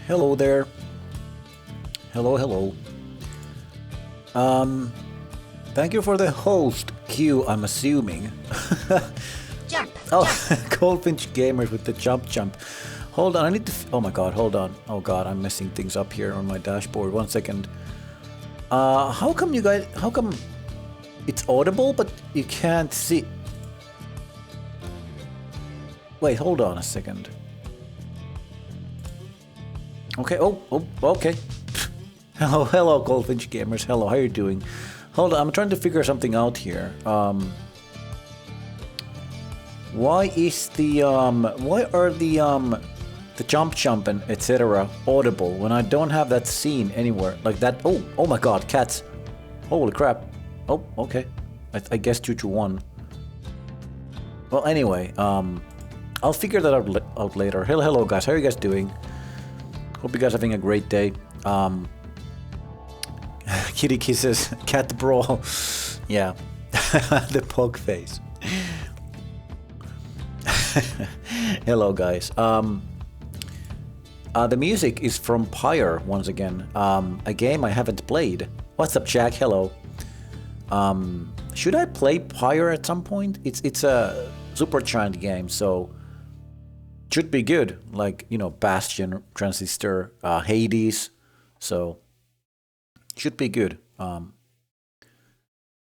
Hello there. Hello, hello. Um, Thank you for the host Q, I'm assuming. Jump, Oh, jump. Goldfinch Gamers with the jump jump. Hold on, I need to. Oh my god, hold on. Oh god, I'm messing things up here on my dashboard. 1 second. How come you guys. How come it's audible, but you can't see. Wait, hold on a second. Okay, okay. Hello, Goldfinch Gamers. Hello, how you doing? Hold on, I'm trying to figure something out here. Why is why are the jump and etc. audible when I don't have that scene anywhere like that? Oh my God, cats! Holy crap! Oh, okay. I guess 2 to 1. Well, anyway, I'll figure that out later. Hello, guys. How are you guys doing? Hope you guys are having a great day. Kitty kisses, cat brawl. Yeah, the pug face. Hello, guys. The music is from Pyre once again. A game I haven't played. What's up, Jack? Hello. Should I play Pyre at some point? It's a Supergiant game, so should be good. Like, you know, Bastion, Transistor, Hades. So should be good.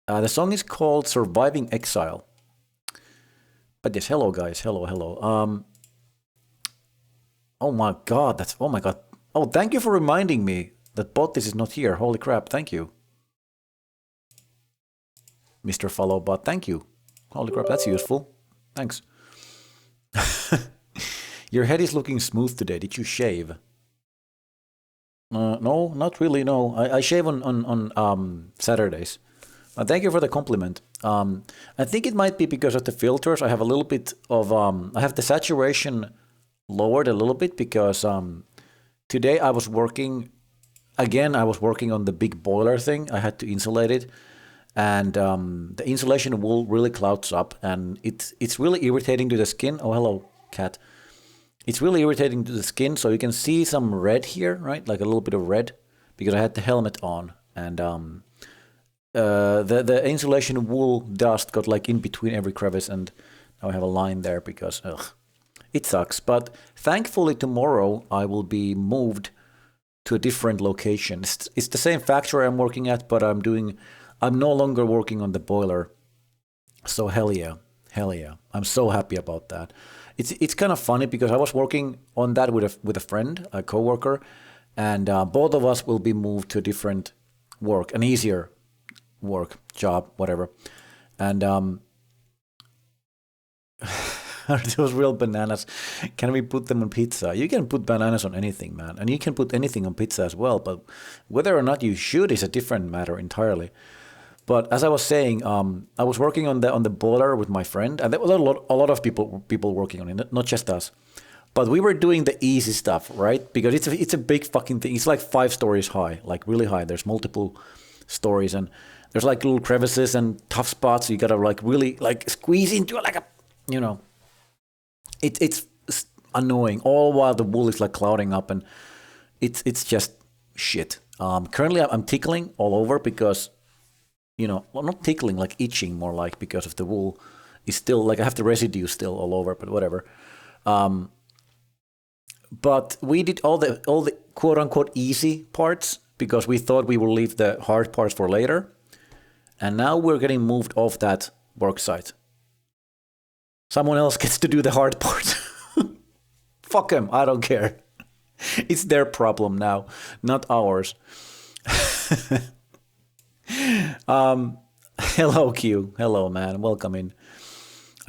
The song is called "Surviving Exile." But yes, hello guys, hello. Oh my god, oh my god. Oh, thank you for reminding me that Bottis is not here. Holy crap, thank you. Mr. Followbot, thank you. Holy crap, that's useful. Thanks. Your head is looking smooth today. Did you shave? No, not really, no. I shave on Saturdays. Thank you for the compliment. I think it might be because of the filters. I have a little bit of I have the saturation lowered a little bit because today I was working again. I was working on the big boiler thing. I had to insulate it, and the insulation wool really clouds up, and it's really irritating to the skin. Oh, hello, cat. It's really irritating to the skin, so you can see some red here, right? Like a little bit of red, because I had the helmet on, and the insulation wool dust got like in between every crevice, and now I have a line there because it sucks. But thankfully tomorrow I will be moved to a different location. It's the same factory I'm working at, but I'm no longer working on the boiler. So hell yeah. I'm so happy about that. It's kind of funny because I was working on that with a friend, a coworker, and both of us will be moved to a different work, an easier work, job, whatever. And those real bananas, can we put them on pizza? You can put bananas on anything, man, and you can put anything on pizza as well. But whether or not you should is a different matter entirely. But as I was saying, I was working on the boiler with my friend, and there was a lot of people working on it, not just us. But we were doing the easy stuff, right? Because it's a big fucking thing. It's like 5 stories high, like really high. There's multiple stories, and there's like little crevices and tough spots. You gotta like really like squeeze into it, like a, you know. It's annoying. All while the wool is like clouding up, and it's just shit. Currently, I'm tickling all over because, you know, well, not tickling, like itching more like, because of the wool is still like I have the residue still all over, but whatever. But we did all the quote unquote easy parts because we thought we will leave the hard parts for later, and now we're getting moved off that work site. Someone else gets to do the hard part. Fuck them, I don't care. It's their problem now, not ours. Hello, Q. Hello, man. Welcome in.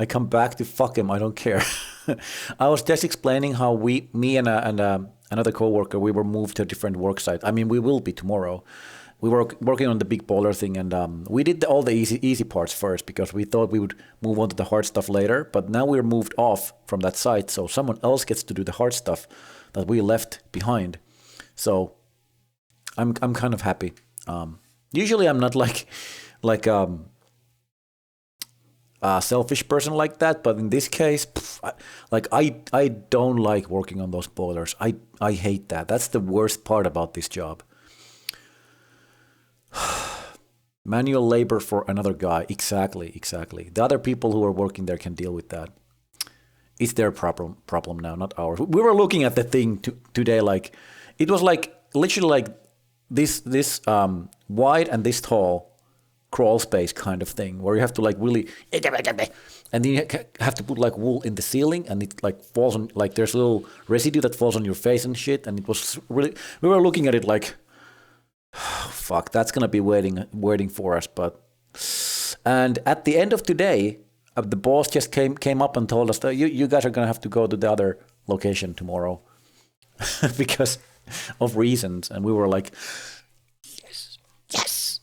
I come back to fuck him. I don't care. I was just explaining how me and another coworker, we were moved to a different work site. I mean, we will be tomorrow. We were working on the big boiler thing, and we did all the easy parts first because we thought we would move on to the hard stuff later. But now we're moved off from that site, so someone else gets to do the hard stuff that we left behind. So I'm kind of happy. Usually I'm not like selfish person like that, but in this case, I don't like working on those boilers. I hate that. That's the worst part about this job. Manual labor for another guy. Exactly. The other people who are working there can deal with that. It's their problem now, not ours. We were looking at the thing today, like it was like literally like this wide and this tall crawl space kind of thing, where you have to like really, and then you have to put like wool in the ceiling, and it like falls on, like there's a little residue that falls on your face and shit, and it was really, we were looking at it like, oh, fuck, that's gonna be waiting for us. But and at the end of today, the boss just came up and told us that you guys are gonna have to go to the other location tomorrow because of reasons, and we were like, yes.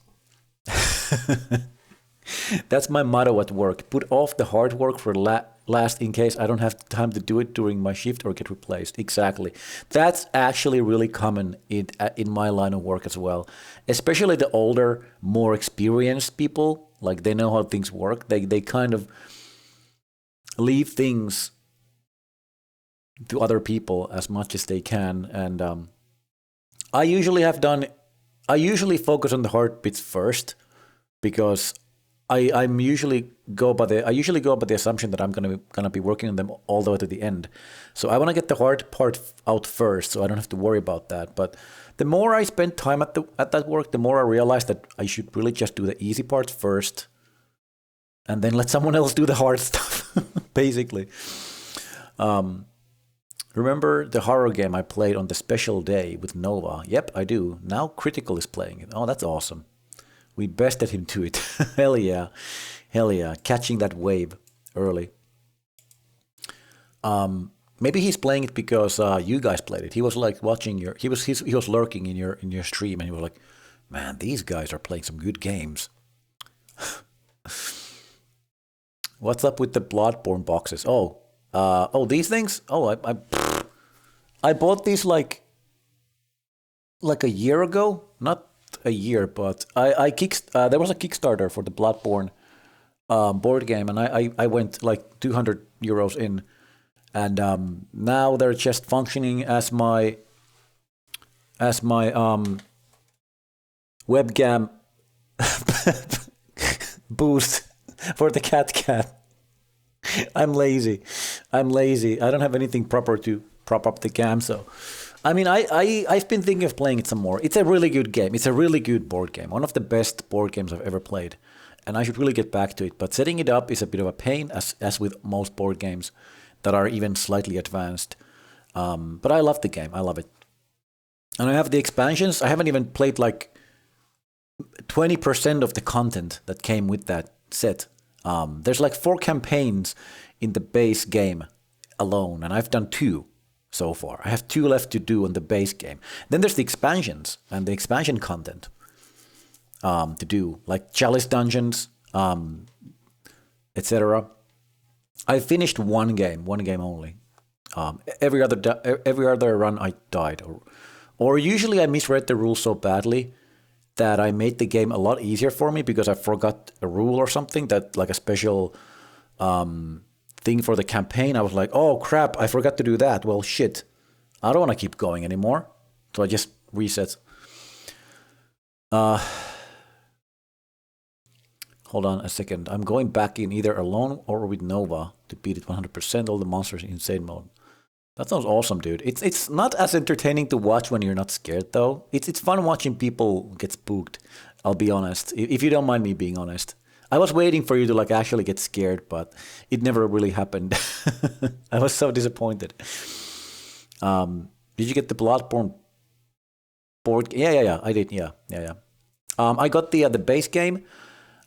That's my motto at work. Put off the hard work for last in case I don't have time to do it during my shift or get replaced. Exactly. That's actually really common in my line of work as well. Especially the older, more experienced people, like they know how things work. They kind of leave things to other people as much as they can. And I usually focus on the hard bits first, because I usually go by the assumption that I'm gonna be working on them all the way to the end. So I want to get the hard part out first, so I don't have to worry about that. But the more I spend time at that work, the more I realize that I should really just do the easy parts first, and then let someone else do the hard stuff. Basically, remember the horror game I played on the special day with Nova? Yep, I do. Now Critical is playing it. Oh, that's awesome. We bested him to it. Hell yeah. Catching that wave early. Maybe he's playing it because you guys played it. He was like watching he was lurking in your stream, and he was like, man, these guys are playing some good games. What's up with the Bloodborne boxes? Oh, these things? Oh, I bought these like a year ago. Not a year, but there was a Kickstarter for the Bloodborne board game, and I went like 200 euros in, and now they're just functioning as my webcam boost for the cat. I'm lazy. I don't have anything proper to prop up the cam, so I mean, I've been thinking of playing it some more. It's a really good game. It's a really good board game. One of the best board games I've ever played, and I should really get back to it. But setting it up is a bit of a pain, as with most board games that are even slightly advanced. But I love the game. I love it. And I have the expansions. I haven't even played like 20% of the content that came with that set. There's like 4 campaigns in the base game alone, and I've done 2 so far. I have 2 left to do on the base game. Then there's the expansions and the expansion content to do, like chalice dungeons, etc. I finished one game only. Every other run I died, or usually I misread the rules so badly that I made the game a lot easier for me because I forgot a rule or something, that like a special thing for the campaign. I was like, oh crap, I forgot to do that. Well, shit, I don't want to keep going anymore. So I just reset. Hold on a second. I'm going back in either alone or with Nova to beat it 100%. All the monsters in insane mode. That sounds awesome, dude. It's not as entertaining to watch when you're not scared, though. It's fun watching people get spooked. I'll be honest. If you don't mind me being honest. I was waiting for you to like actually get scared, but it never really happened. I was so disappointed. Did you get the Bloodborne board? Yeah. I did. Yeah. I got the base game.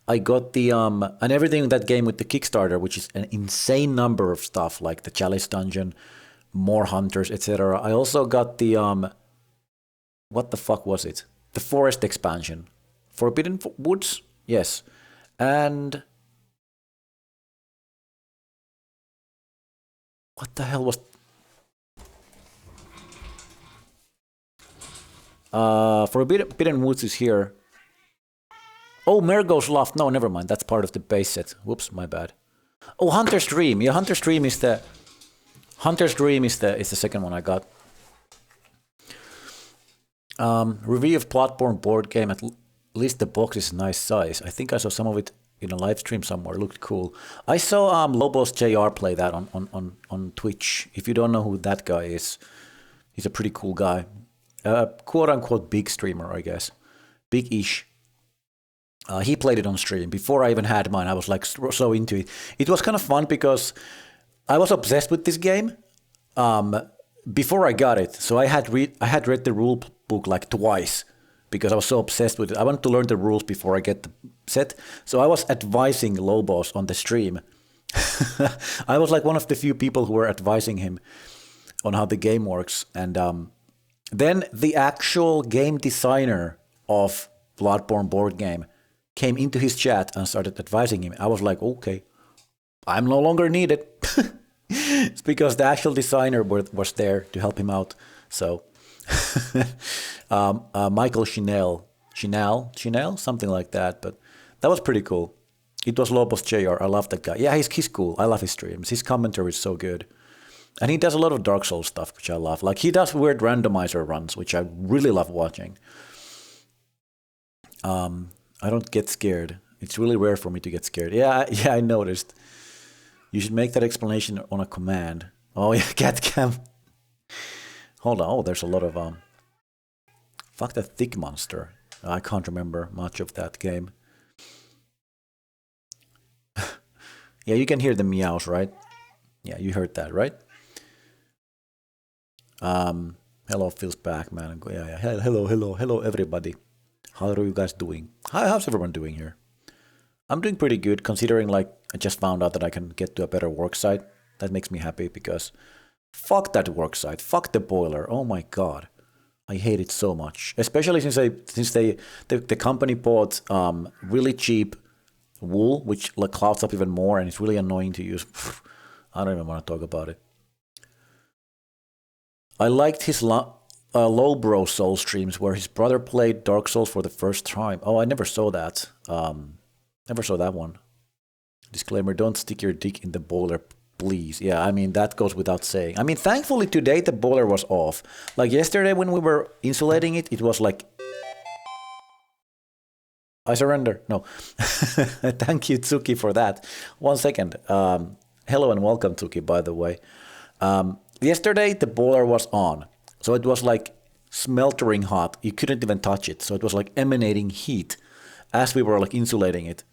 I got the and everything in that game with the Kickstarter, which is an insane number of stuff, like the Chalice Dungeon, more hunters, etc. I also got the what the fuck was it? The forest expansion, Forbidden Woods. Yes. And what the hell was Forbidden Woods is here. Oh, Mergo's Loft. No, never mind. That's part of the base set. Whoops, my bad. Oh, Hunter's Dream. Yeah, Hunter's Dream is the second one I got. Review of Bloodborne board game. At least the box is nice size. I think I saw some of it in a live stream somewhere. It looked cool. I saw Lobos JR play that on Twitch. If you don't know who that guy is, he's a pretty cool guy. Quote unquote big streamer, I guess. Big-ish. He played it on stream. Before I even had mine, I was like so into it. It was kind of fun because I was obsessed with this game before I got it. So I had read the rule book like twice because I was so obsessed with it. I wanted to learn the rules before I get the set. So I was advising Lobos on the stream. I was like one of the few people who were advising him on how the game works. And then the actual game designer of Bloodborne board game came into his chat and started advising him. I was like, okay, I'm no longer needed. It's because the actual designer was there to help him out. So Michael Chinel, something like that. But that was pretty cool. It was Lobos JR. I love that guy. Yeah, he's cool. I love his streams. His commentary is so good. And he does a lot of Dark Souls stuff, which I love. Like he does weird randomizer runs, which I really love watching. I don't get scared. It's really rare for me to get scared. Yeah, I noticed. You should make that explanation on a command. Oh yeah, cat cam. Hold on. Oh, there's a lot of fuck that thick monster. I can't remember much of that game. Yeah, you can hear the meows, right? Yeah, you heard that, right? Hello, feels back, man. Yeah. Hello, everybody. How are you guys doing? How's everyone doing here? I'm doing pretty good, considering like I just found out that I can get to a better work site. That makes me happy because fuck that work site, fuck the boiler. Oh my god, I hate it so much. Especially since the company bought really cheap wool, which like clouds up even more, and it's really annoying to use. I don't even want to talk about it. I liked his Lowbro Soul streams where his brother played Dark Souls for the first time. Oh, I never saw that. Never saw that one. Disclaimer, don't stick your dick in the boiler, please. Yeah, I mean, that goes without saying. I mean, thankfully today the boiler was off. Like yesterday when we were insulating it, it was like... I surrender. No. Thank you, Tsuki, for that. 1 second. Hello and welcome, Tsuki, by the way. Yesterday the boiler was on. So it was like smeltering hot. You couldn't even touch it. So it was like emanating heat as we were like insulating it.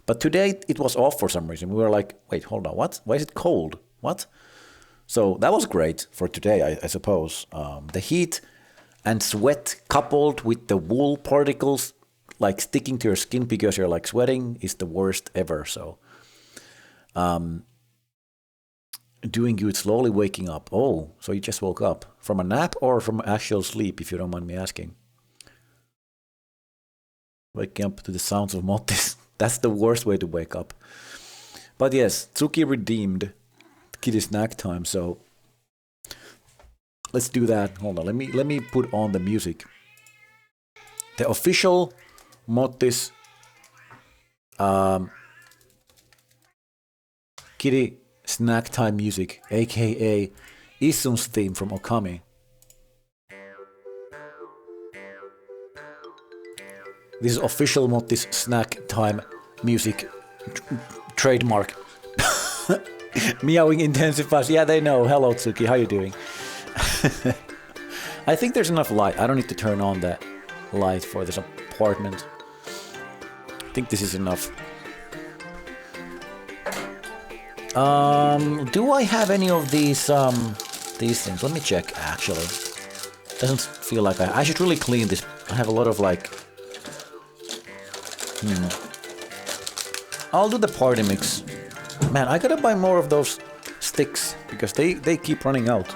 But today it was off for some reason. We were like, wait, hold on, what? Why is it cold? What? So that was great for today, I suppose. The heat and sweat coupled with the wool particles like sticking to your skin because you're like sweating is the worst ever. So doing good, slowly waking up. Oh, so you just woke up from a nap or from actual sleep, if you don't mind me asking? Waking up to the sounds of Mottis. That's the worst way to wake up. But yes, Tsuki redeemed Kitty snack time, so let's do that. Hold on, let me put on the music. The official Mottis Kitty snack time music, aka Isun's theme from Okami. This is official Mottis snack time music trademark. Meowing intensifies. Yeah, they know. Hello, Tsuki. How you doing? I think there's enough light. I don't need to turn on the light for this apartment. I think this is enough. Do I have any of these things? Let me check, actually. Doesn't feel like I should really clean this. I have a lot of like... I'll do the party mix. Man, I gotta buy more of those sticks, because they keep running out.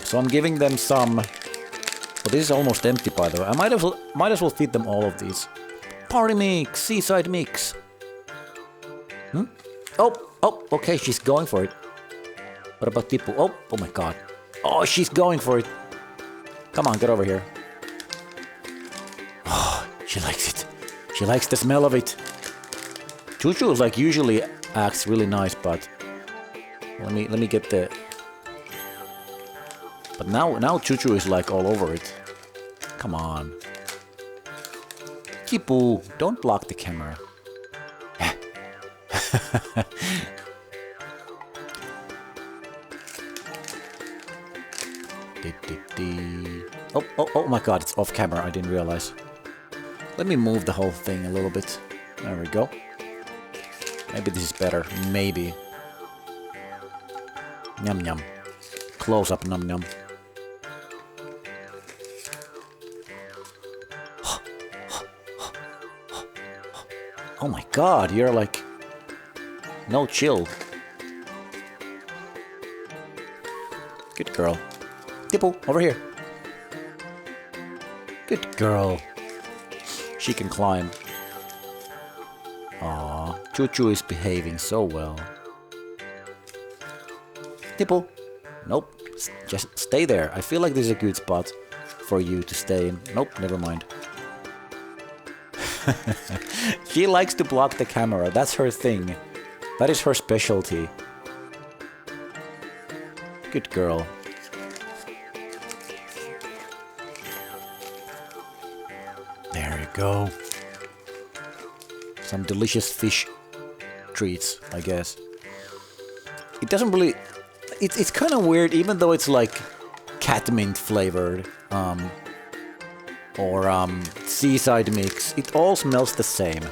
So I'm giving them some... Well, this is almost empty, by the way. I might as well feed them all of these. Party mix, seaside mix. Oh, okay, she's going for it. What about people? Oh my god. Oh, she's going for it. Come on, get over here. She likes it. She likes the smell of it. Choo-choo like usually acts really nice, but let me get the. But now Choo-choo is like all over it. Come on. Kipu, don't block the camera. Oh my god, it's off camera, I didn't realize. Let me move the whole thing a little bit. There we go. Maybe this is better. Maybe. Yum yum. Close up num num. Oh my god, you're like... No chill. Good girl. Dipple, over here. Good girl. She can climb. Aww, Choo-choo is behaving so well. Dipple. Nope, just stay there. I feel like this is a good spot for you to stay in. Nope, never mind. She likes to block the camera, that's her thing. That is her specialty. Good girl. There you go. Some delicious fish treats, I guess. It doesn't really... It's kind of weird, even though it's like catmint flavored. Or seaside mix. It all smells the same.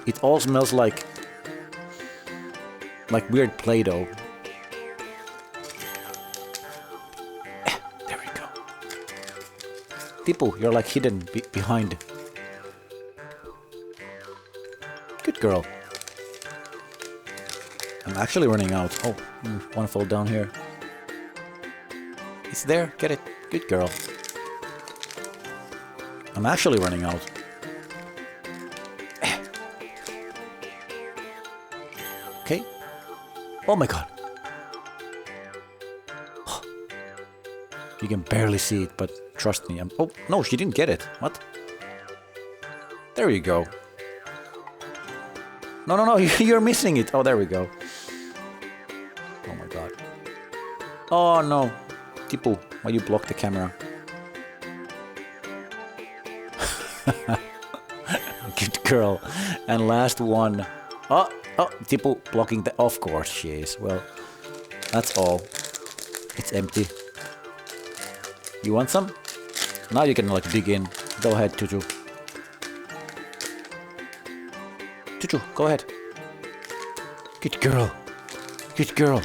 It all smells like weird Play-Doh. There we go. People, you're like hidden behind. Good girl. I'm actually running out. Oh, one fall down here. It's there. Get it. Good girl. I'm actually running out. Okay. Oh my god. You can barely see it, but trust me. Oh, no, she didn't get it. What? There you go. No, you're missing it. Oh, there we go. Oh my god. Oh no. Tipo, why you block the camera? Good girl. And last one. Oh, Tipo blocking the... Of course she is. Well, that's all. It's empty. You want some? Now you can like dig in. Go ahead, Choo-choo. Choo-choo, go ahead. Good girl. Good girl.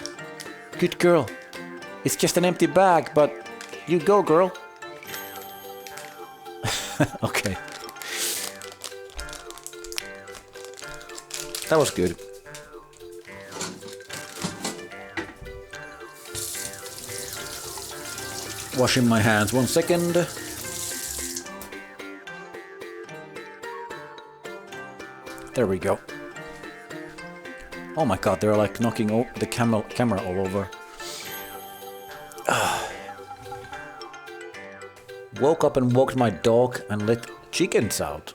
Good girl. It's just an empty bag, but you go, girl. Okay. That was good. Washing my hands 1 second. There we go. Oh my god, they're like knocking the camera all over. Woke up and walked my dog and let chickens out.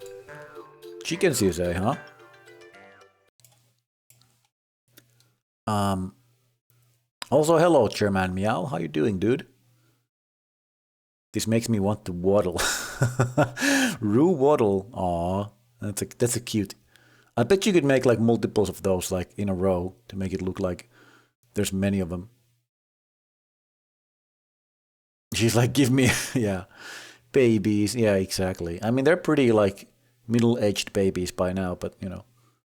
Chickens, you say, huh? Also, hello, Chairman Meow. How you doing, dude? This makes me want to waddle. Roo waddle. Aw, that's a cute. I bet you could make like multiples of those like in a row to make it look like there's many of them. She's like, give me, yeah, babies. Yeah, exactly. I mean, they're pretty like middle-aged babies by now, but you know,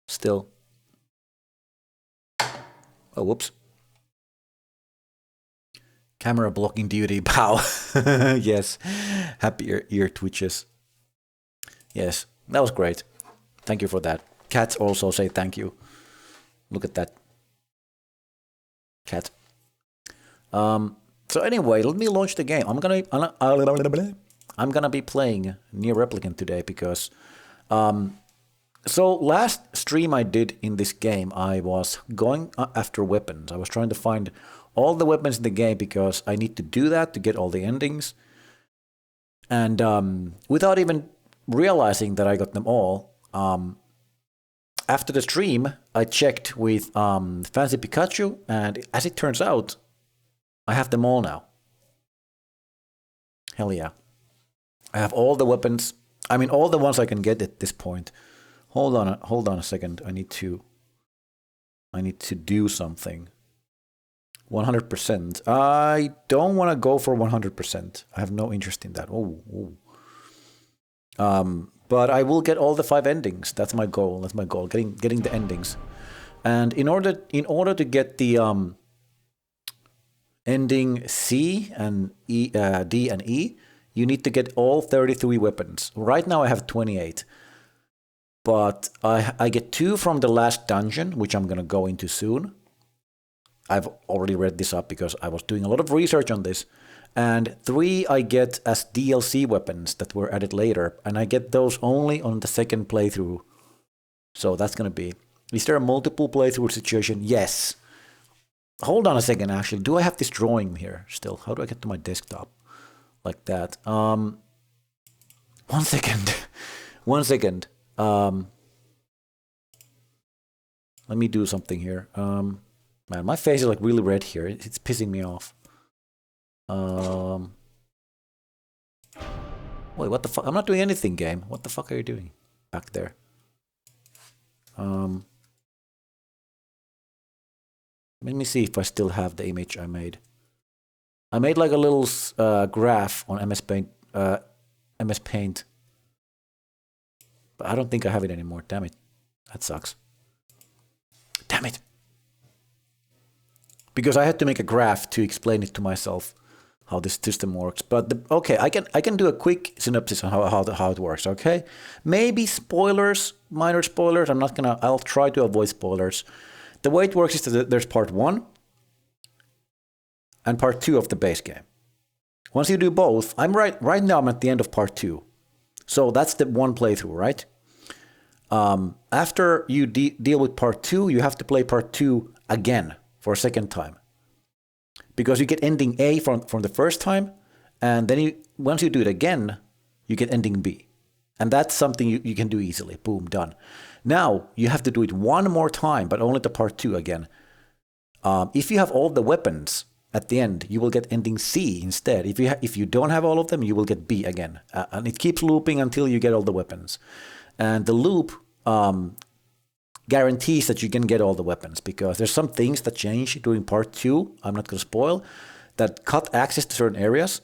still. Oh, whoops. Camera blocking duty, pow. Yes, happy ear twitches. Yes, that was great. Thank you for that. Cats also say thank you. Look at that. Cat. So anyway, let me launch the game. I'm gonna be playing Nier Replicant today because so last stream I did in this game, I was going after weapons. I was trying to find all the weapons in the game because I need to do that to get all the endings. And without even realizing that I got them all, after the stream, I checked with Fancy Pikachu, and as it turns out, I have them all now. Hell yeah. I have all the weapons. I mean, all the ones I can get at this point. Hold on a second. I need to do something. 100%. I don't want to go for 100%. I have no interest in that. But I will get all the 5 endings. That's my goal. Getting the endings. And in order to get the ending C and E, D and E, you need to get all 33 weapons. Right now I have 28. But I get 2 from the last dungeon, which I'm going to go into soon. I've already read this up because I was doing a lot of research on this. And 3 I get as DLC weapons that were added later. And I get those only on the second playthrough. So that's going to be... Is there a multiple playthrough situation? Yes. Hold on a second, actually. Do I have this drawing here still? How do I get to my desktop? Like that. 1 second. 1 second. Let me do something here. Man, my face is like really red here. It's pissing me off. Wait, what the fuck? I'm not doing anything, game. What the fuck are you doing back there? Let me see if I still have the image I made. I made like a little graph on MS Paint. But I don't think I have it anymore. Damn it. That sucks. Damn it. Because I had to make a graph to explain it to myself how this system works. But okay, I can do a quick synopsis on how it works. Okay, maybe spoilers, minor spoilers. I'll try to avoid spoilers. The way it works is that there's part 1 and part 2 of the base game. Once you do both, right now I'm at the end of part 2. So that's the 1 playthrough, right? After you deal with part 2, you have to play part 2 again for a second time. Because you get ending A from the first time, and then once you do it again, you get ending B. And that's something you can do easily. Boom, done. Now, you have to do it 1 more time, but only the part 2 again. If you have all the weapons at the end, you will get ending C instead. If you don't have all of them, you will get B again. And it keeps looping until you get all the weapons. And the loop guarantees that you can get all the weapons, because there's some things that change during part 2, I'm not going to spoil, that cut access to certain areas.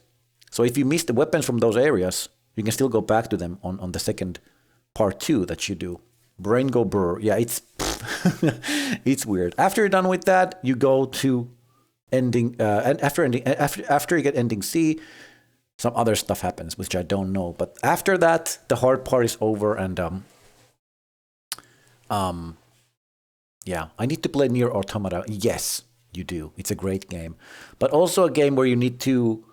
So if you miss the weapons from those areas, you can still go back to them on the second part 2 that you do. Brain go brr. Yeah, it's it's weird. After you're done with that, you go to ending, and after you get ending C, some other stuff happens, which I don't know. But after that, the hard part is over, and yeah, I need to play Nier Automata. Yes, you do. It's a great game, but also a game where you need to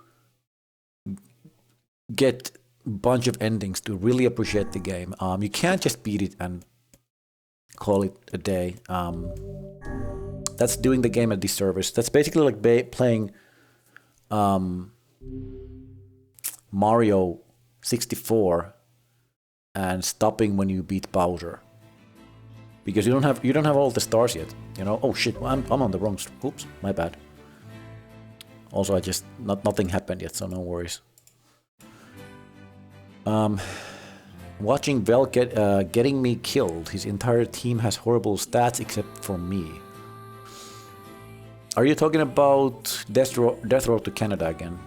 get a bunch of endings to really appreciate the game. You can't just beat it and call it a day. That's doing the game a disservice. That's basically like playing Mario 64 and stopping when you beat Bowser. Because you don't have all the stars yet, you know. Oh shit, I'm on the wrong. Oops, my bad. Also, nothing happened yet, so no worries. Watching Vel getting me killed. His entire team has horrible stats except for me. Are you talking about Death Road to Canada again?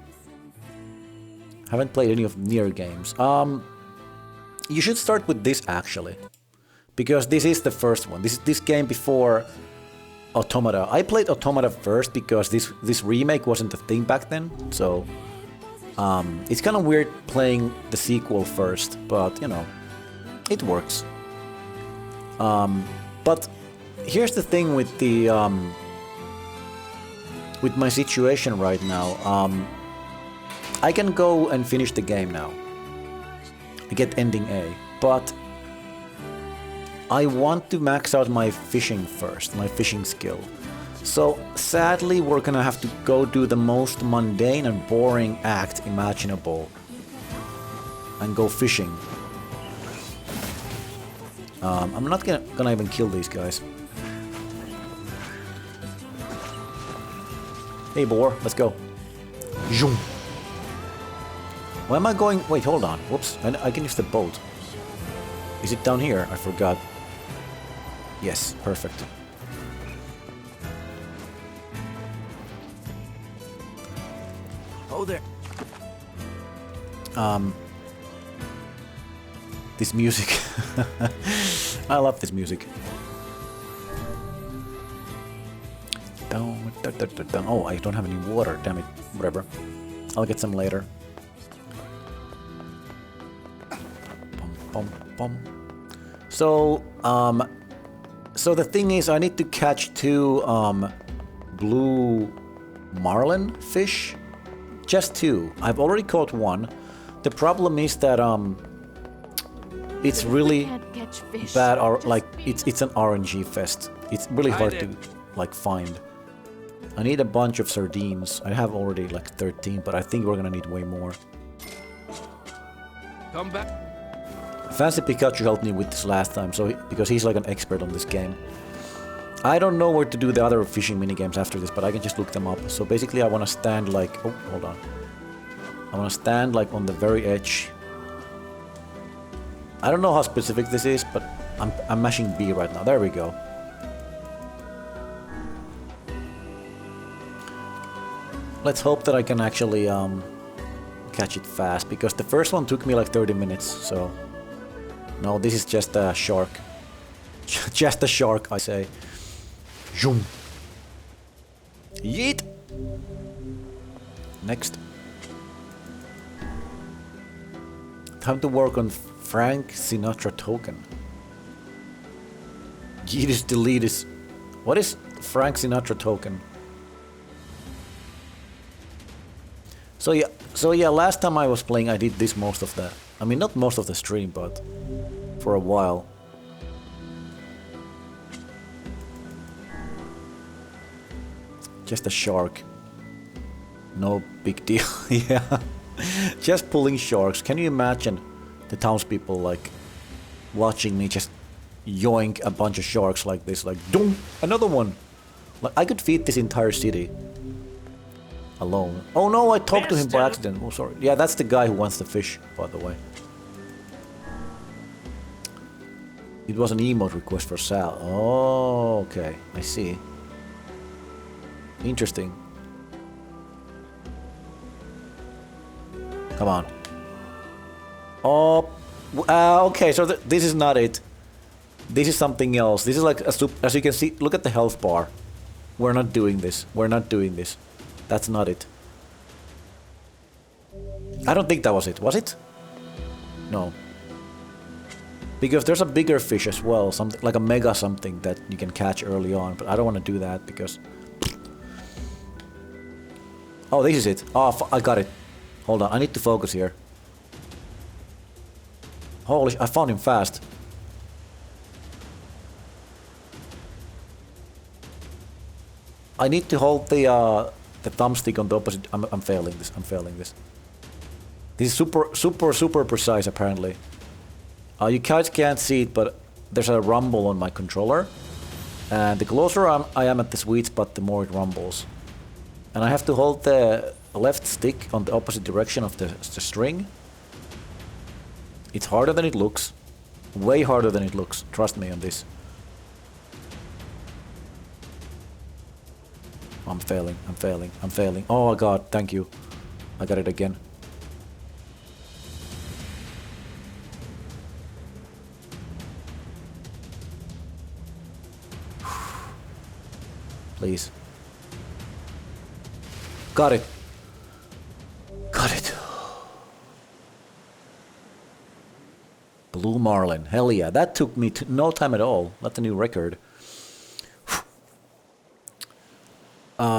Haven't played any of Nier games. You should start with this actually. Because this is the first one. This game before Automata. I played Automata first because this remake wasn't a thing back then. So it's kind of weird playing the sequel first, but you know, it works. But here's the thing with the with my situation right now. I can go and finish the game now. I get ending A, but I want to max out my fishing first, my fishing skill. So sadly, we're gonna have to go do the most mundane and boring act imaginable and go fishing. I'm not gonna even kill these guys. Hey, boar, let's go. Zoom. Why am I going? Wait, hold on. Whoops. I can use the boat. Is it down here? I forgot. Yes, perfect. Oh, there. This music. I love this music. Oh, I don't have any water, damn it. Whatever. I'll get some later. So, so the thing is, I need to catch 2 blue marlin fish. Just 2. I've already caught 1. The problem is that it's really bad, or like it's an RNG fest. It's really hard to like find. I need a bunch of sardines. I have already like 13, but I think we're gonna need way more. Come back. Fancy Pikachu helped me with this last time, so because he's like an expert on this game. I don't know where to do the other fishing minigames after this, but I can just look them up. So basically I want to stand like... Oh, hold on. I want to stand like on the very edge. I don't know how specific this is, but I'm mashing B right now. There we go. Let's hope that I can actually catch it fast, because the first one took me like 30 minutes, so... No, this is just a shark. Just a shark, I say. Zoom. Yeet! Next. Time to work on Frank Sinatra token. Yeetus deletus. What is Frank Sinatra token? So yeah, last time I was playing I did this most of the... I mean, not most of the stream, but for a while. Just a shark. No big deal. Yeah. Just pulling sharks. Can you imagine the townspeople like watching me just yoink a bunch of sharks like this, like doom, another one. Like I could feed this entire city alone. Oh no, I talked to him by accident. Oh sorry. Yeah, that's the guy who wants the fish, by the way. It was an emote request for Sal. Oh, okay. I see. Interesting. Come on. Oh, okay, so this is not it. This is something else. This is like, as you can see, look at the health bar. We're not doing this. We're not doing this. That's not it. I don't think that was it. Was it? No. Because there's a bigger fish as well, something like a mega something that you can catch early on, but I don't want to do that because... Oh, this is it. Oh, I got it. Hold on, I need to focus here. Holy, I found him fast. I need to hold the thumbstick on the opposite. I'm failing this. I'm failing this. This is super precise apparently. You guys can't see it, but there's a rumble on my controller, and the closer I am at the sweet spot, the more it rumbles. And I have to hold the left stick on the opposite direction of the string. It's harder than it looks. Way harder than it looks. Trust me on this. I'm failing. I'm failing. I'm failing. Oh god, thank you. I got it again. Please. Got it. Got it. Blue Marlin. Hell yeah. That took me no time at all. That's a new record.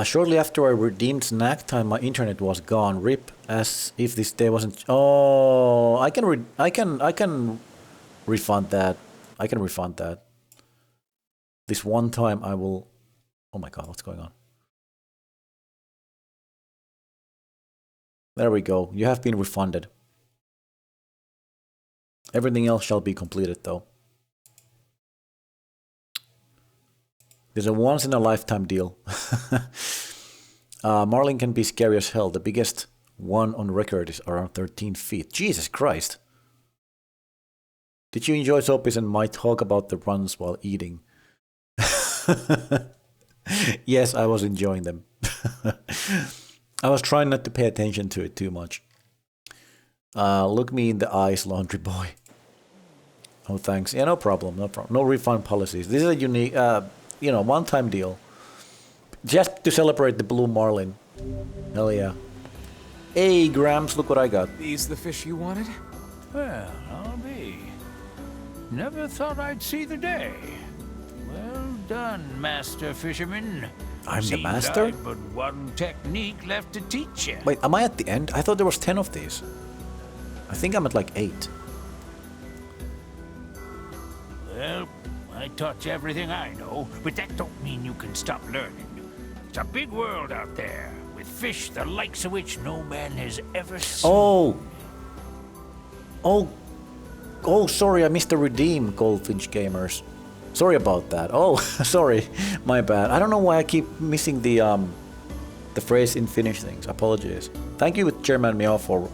Shortly after I redeemed snack time, my internet was gone. RIP, as if this day wasn't... Oh, I can refund that. I can refund that. This one time I will... Oh my god, what's going on? There we go. You have been refunded. Everything else shall be completed though. There's a once-in-a-lifetime deal. Marlin can be scary as hell. The biggest one on record is around 13 feet. Jesus Christ. Did you enjoy Soapis and might talk about the runs while eating? Yes, I was enjoying them. I was trying not to pay attention to it too much. Look me in the eyes, laundry boy. Oh, thanks. Yeah, no problem, no problem. No refund policies. This is a unique, one-time deal. Just to celebrate the blue marlin. Hell yeah. Hey, Grams, look what I got. These the fish you wanted? Well, I'll be. Never thought I'd see the day. Well done, Master Fisherman. I'm the Seems master? I've but one technique left to teach you. Wait, am I at the end? I thought there was 10 of these. I think I'm at like 8. Well, I taught you everything I know, but that don't mean you can stop learning. It's a big world out there, with fish the likes of which no man has ever seen. Oh, sorry, I missed the redeem, Goldfinch Gamers. Sorry about that. Oh, sorry, my bad. I don't know why I keep missing the phrase in Finnish things. Apologies. Thank you, Chairman Meow, for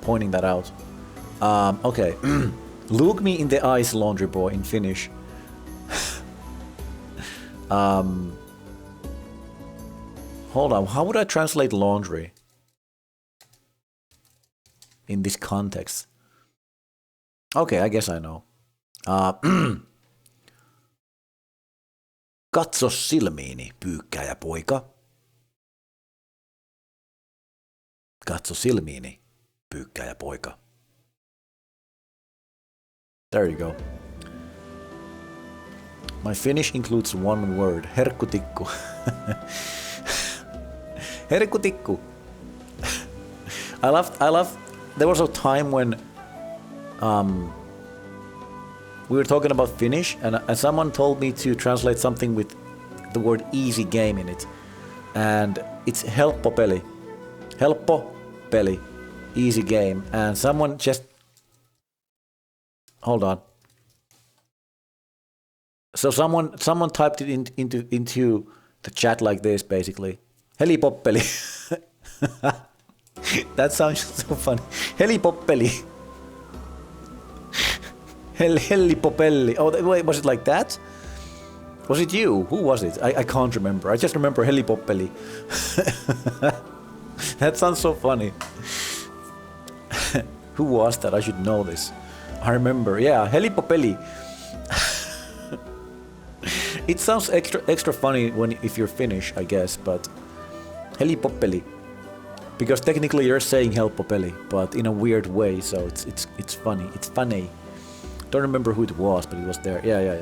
pointing that out. Okay. Look me in the eyes, laundry boy, in Finnish. Hold on, how would I translate laundry in this context? Okay, I guess I know. Katso silmiini, pyykkääjä poika. Katso silmiini, pyykkääjä poika. There you go. My Finnish includes one word, herkkutikku. Herkkutikku. I love. There was a time when we were talking about Finnish, and someone told me to translate something with the word easy game in it, and it's helppo peli. Helppo peli, easy game, and someone just. Hold on. So someone typed it into the chat like this, basically. Helipoppeli. That sounds so funny. Helipoppeli. Hellipopelli. Oh, wait, was it like that? Was it you? Who was it? I can't remember. I just remember Helipoppeli. That sounds so funny. Who was that? I should know this. I remember. Yeah, Helipopeli. It sounds extra funny if you're Finnish, I guess, but Helipopeli. Because technically you're saying Helpopeli, but in a weird way, so it's funny. It's funny. Don't remember who it was, but it was there. Yeah.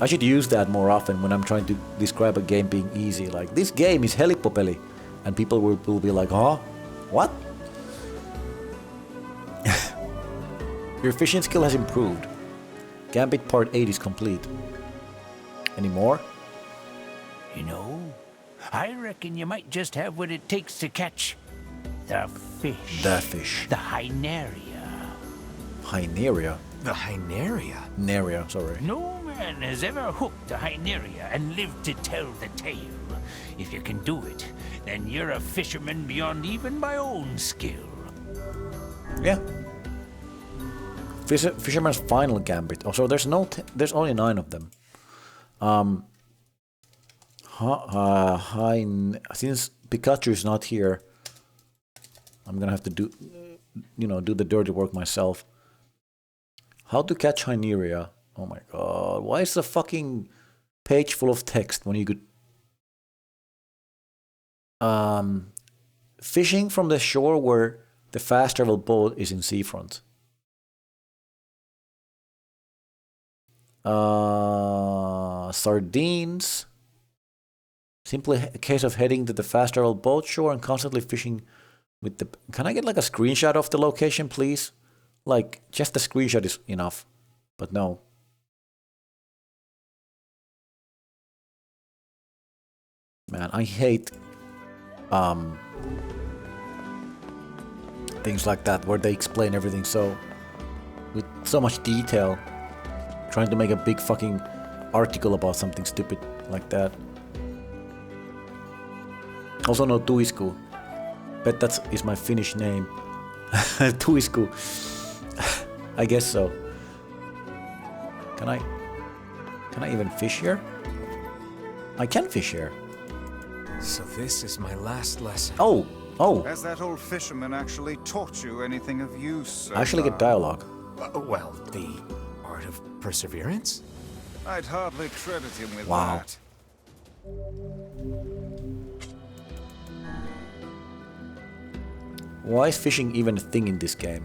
I should use that more often when I'm trying to describe a game being easy. Like, this game is Helipopeli. And people will be like, huh? What? Your fishing skill has improved. Gambit Part 8 is complete. Any more? You know, I reckon you might just have what it takes to catch the fish. The fish. The Hyneria. Hyneria? The Hyneria? Neria, sorry. No man has ever hooked a Hyneria and lived to tell the tale. If you can do it, then you're a fisherman beyond even my own skill. Yeah. Fisherman's Final Gambit. Oh, so there's only 9 of them. Since Pikachu is not here, I'm gonna have to do the dirty work myself. How to catch Hyneria? Oh my god! Why is the fucking page full of text when you could? Fishing from the shore where the fast travel boat is in seafront. Sardines. Simply a case of heading to the fast travel boat shore and constantly fishing with the... Can I get like a screenshot of the location, please? Like, just a screenshot is enough. But no. Man, I hate things like that where they explain everything so with So much detail. Trying to make a big fucking article about something stupid like that. Also no Tuisku. Bet that is my Finnish name. Tuisku. I guess so. Can I even fish here? I can fish here. So this is my last lesson. Oh! Has that old fisherman actually taught you anything of use? I actually get dialogue. Well, the art of perseverance? I'd hardly credit him with Wow. that. Why is fishing even a thing in this game?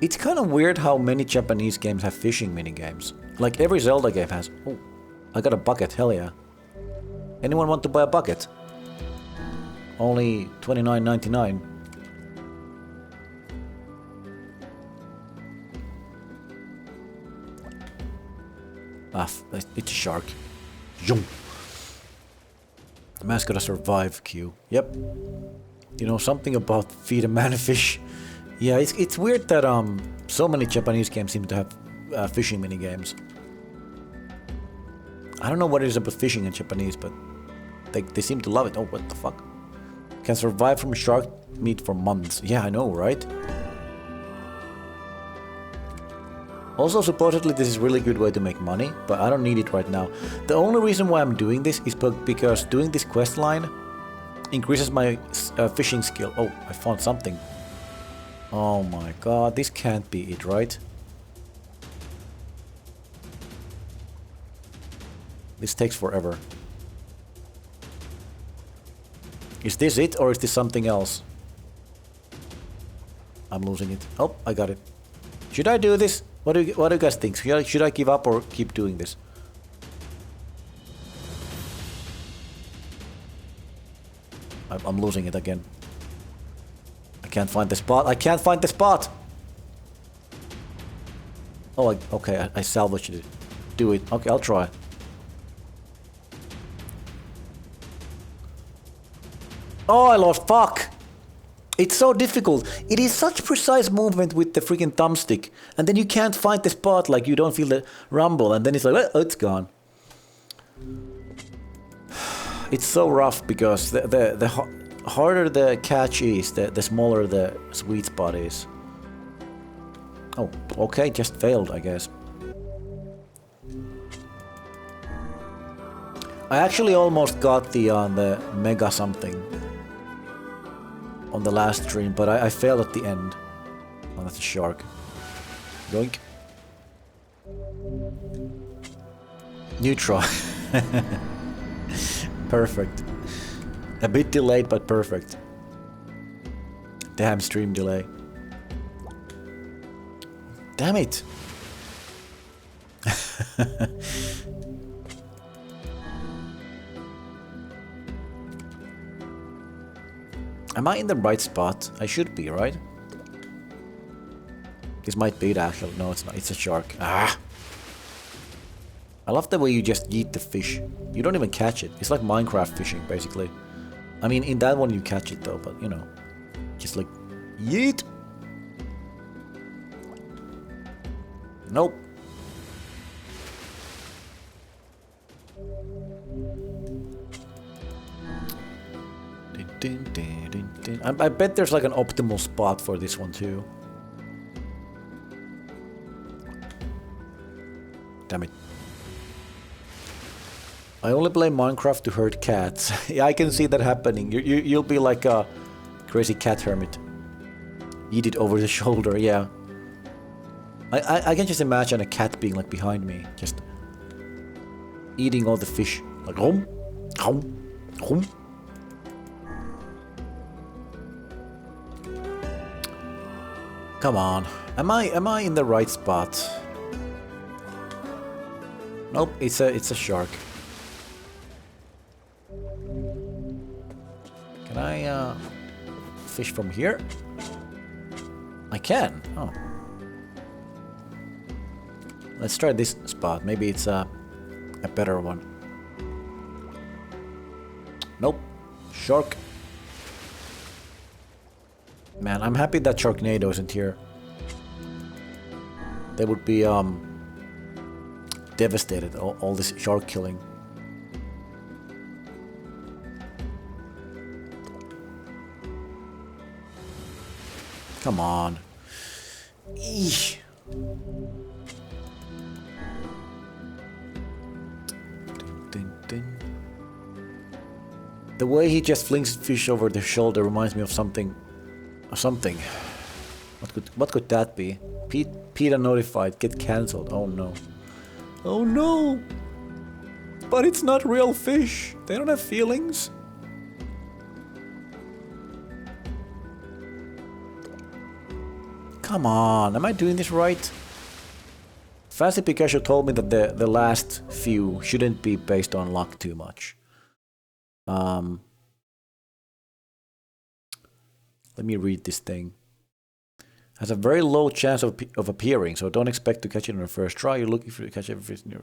It's kind of weird how many Japanese games have fishing minigames. Like every Zelda game has. Oh, I got a bucket, hell yeah. Anyone want to buy a bucket? Only $29.99. Ah, it's a shark. Zoom. The man's gotta survive, Q. Yep. You know, something about feed a man a fish. Yeah, it's weird that so many Japanese games seem to have fishing mini games. I don't know what it is about fishing in Japanese, but they seem to love it. Oh, what the fuck? Can survive from shark meat for months. Yeah, I know, right? Also, supposedly this is a really good way to make money, but I don't need it right now. The only reason why I'm doing this is because doing this quest line increases my fishing skill. Oh, I found something. Oh my god, this can't be it, right? This takes forever. Is this it, or is this something else? I'm losing it. Oh, I got it. Should I do this? What do you guys think? Should I give up or keep doing this? I'm losing it again. I can't find the spot. I can't find the spot! Oh, okay, I salvaged it. Do it. Okay, I'll try. Oh, I lost. Fuck! It's so difficult. It is such precise movement with the freaking thumbstick. And then you can't find the spot, like you don't feel the rumble. And then it's like, oh, it's gone. It's so rough because the harder the catch is, the smaller the sweet spot is. Oh, okay, just failed, I guess. I actually almost got the mega something on the last stream, but I failed at the end. Oh, that's a shark. Yoink. New try. Perfect. A bit delayed, but perfect. Damn stream delay. Damn it. Am I in the right spot? I should be, right? This might be it, actually. No, it's not. It's a shark. Ah! I love the way you just yeet the fish. You don't even catch it. It's like Minecraft fishing, basically. I mean, in that one you catch it, though, but, you know. Just like... yeet! Nope. I bet there's like an optimal spot for this one too. Damn it. I only play Minecraft to hurt cats. Yeah, I can see that happening. You'll be like a crazy cat hermit. Eat it over the shoulder, yeah. I can just imagine a cat being like behind me, just eating all the fish. Like home, home, home. Come on. Am I in the right spot? Nope, it's a shark. Can I fish from here? I can. Oh. Let's try this spot. Maybe it's a better one. Nope. Shark. Man, I'm happy that Sharknado isn't here. they would be devastated. All this shark killing. Come on. Eesh. Dun, dun. The way he just flings fish over the shoulder reminds me of something. What could that be? PETA notified. Get cancelled. Oh no. Oh no. But it's not real fish. They don't have feelings. Come on, am I doing this right? Fancy Pikachu told me that the last few shouldn't be based on luck too much. Let me read this thing. Has a very low chance of appearing, so don't expect to catch it on the first try. You're looking for to catch everything.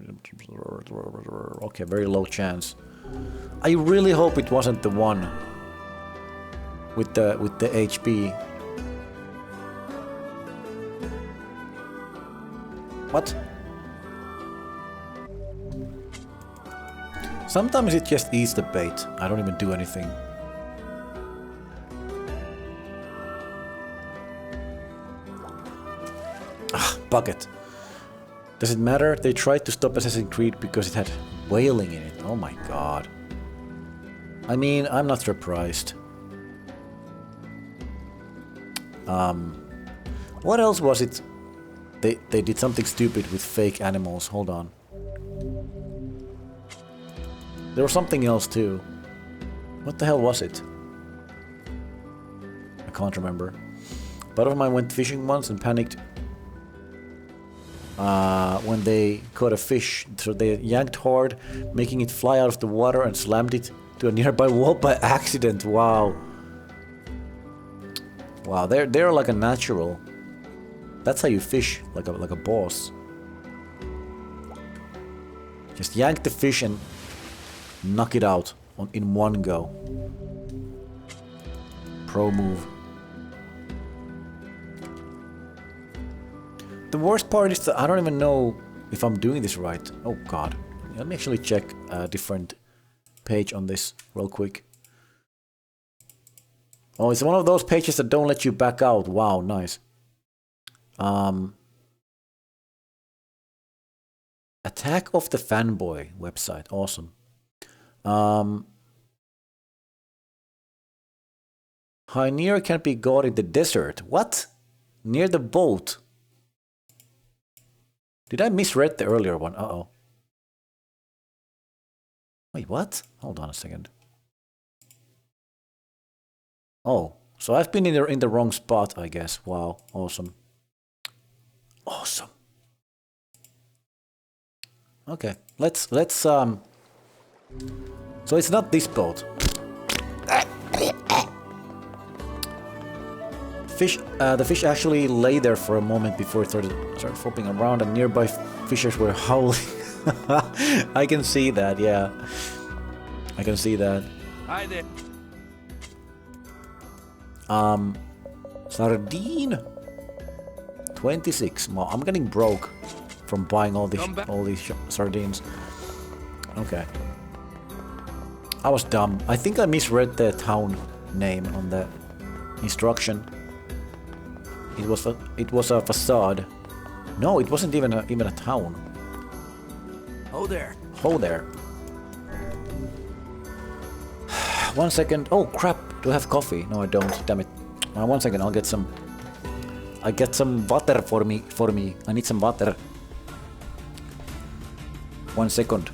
Okay, very low chance. I really hope it wasn't the one with the HP. What? Sometimes it just eats the bait. I don't even do anything. Ah, bucket. Does it matter? They tried to stop Assassin's Creed because it had whaling in it. Oh my god. I mean, I'm not surprised. What else was it? They did something stupid with fake animals. Hold on. There was something else too. What the hell was it? I can't remember. A buddy of mine went fishing once and panicked when they caught a fish. So they yanked hard, making it fly out of the water and slammed it to a nearby wall by accident. Wow. Wow, they're like a natural. That's how you fish, like a boss. Just yank the fish and knock it out in one go. Pro move. The worst part is that I don't even know if I'm doing this right. Oh god. Let me actually check a different page on this real quick. Oh, it's one of those pages that don't let you back out. Wow, nice. Attack of the Fanboy website. Awesome. Nier can be got in the desert. What? Near the boat. Did I misread the earlier one? Uh-oh. Wait, what? Hold on a second. Oh, so I've been in the wrong spot, I guess. Wow, awesome. Awesome. Okay, let's so it's not this boat. The fish actually lay there for a moment before it started flopping around, and nearby fishers were howling. I can see that, yeah. I can see that. Hi there. Sardine. 26. Well, I'm getting broke from buying all these sardines. Okay. I was dumb. I think I misread the town name on the instruction. It was a facade. No, it wasn't even a town. Oh there. Ho there. 1 second. Oh crap! Do I have coffee? No, I don't. Damn it. 1 second. I'll get some. I get some water for me. I need some water. 1 second.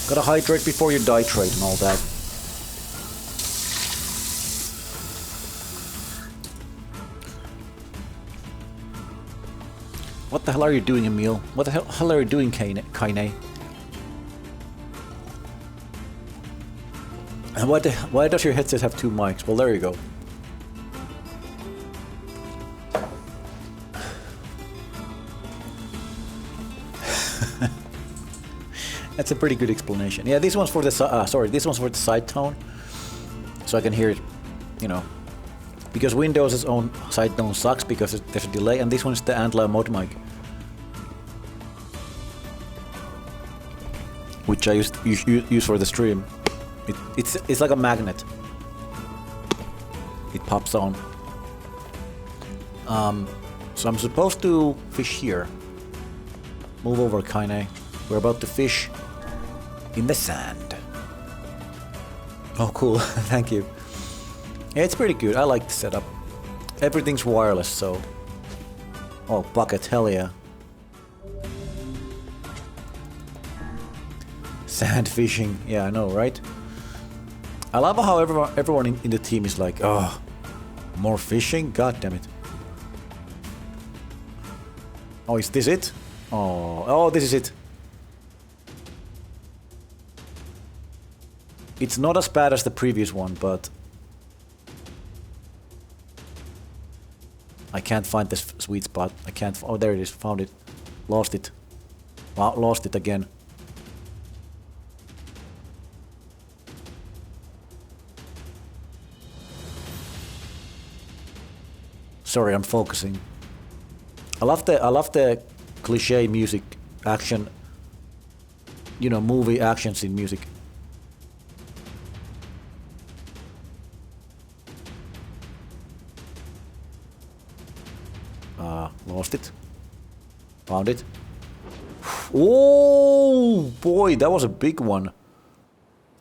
Gotta hydrate before you dihydrate and all that. What the hell are you doing, Emil? What the hell are you doing, Kaine? And why does your headset have two mics? Well, there you go. That's a pretty good explanation. Yeah, this one's for the this one's for the side tone, so I can hear it, you know, Because Windows' own site don't sucks because there's a delay, and this one's the Antler mod mic, which I use for the stream. It's like a magnet. It pops on. So I'm supposed to fish here. Move over, Kaine. We're about to fish in the sand. Oh, cool. Thank you. Yeah, it's pretty good. I like the setup. Everything's wireless, so... Oh, bucket, hell yeah. Sand fishing. Yeah, I know, right? I love how everyone in the team is like, oh, more fishing? God damn it. Oh, is this it? Oh, this is it. It's not as bad as the previous one, but... I can't find this sweet spot. I can't... Oh, there it is. Found it. Lost it. Wow, lost it again. Sorry, I'm focusing. I love the cliche music, action, you know, movie action scene music. Lost it. Found it. Oh boy, that was a big one.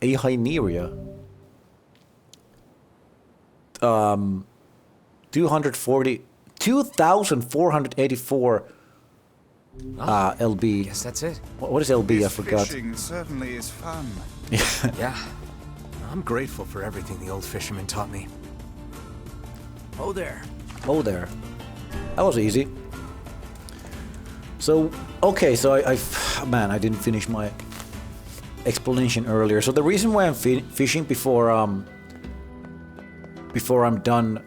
A Hyneria. 2,484 LB. Guess that's it. What is LB? I forgot. Fishing certainly is fun. Yeah. I'm grateful for everything the old fisherman taught me. Oh there. Oh there. That was easy. So, okay, so man, I didn't finish my explanation earlier. So the reason why I'm fishing before I'm done,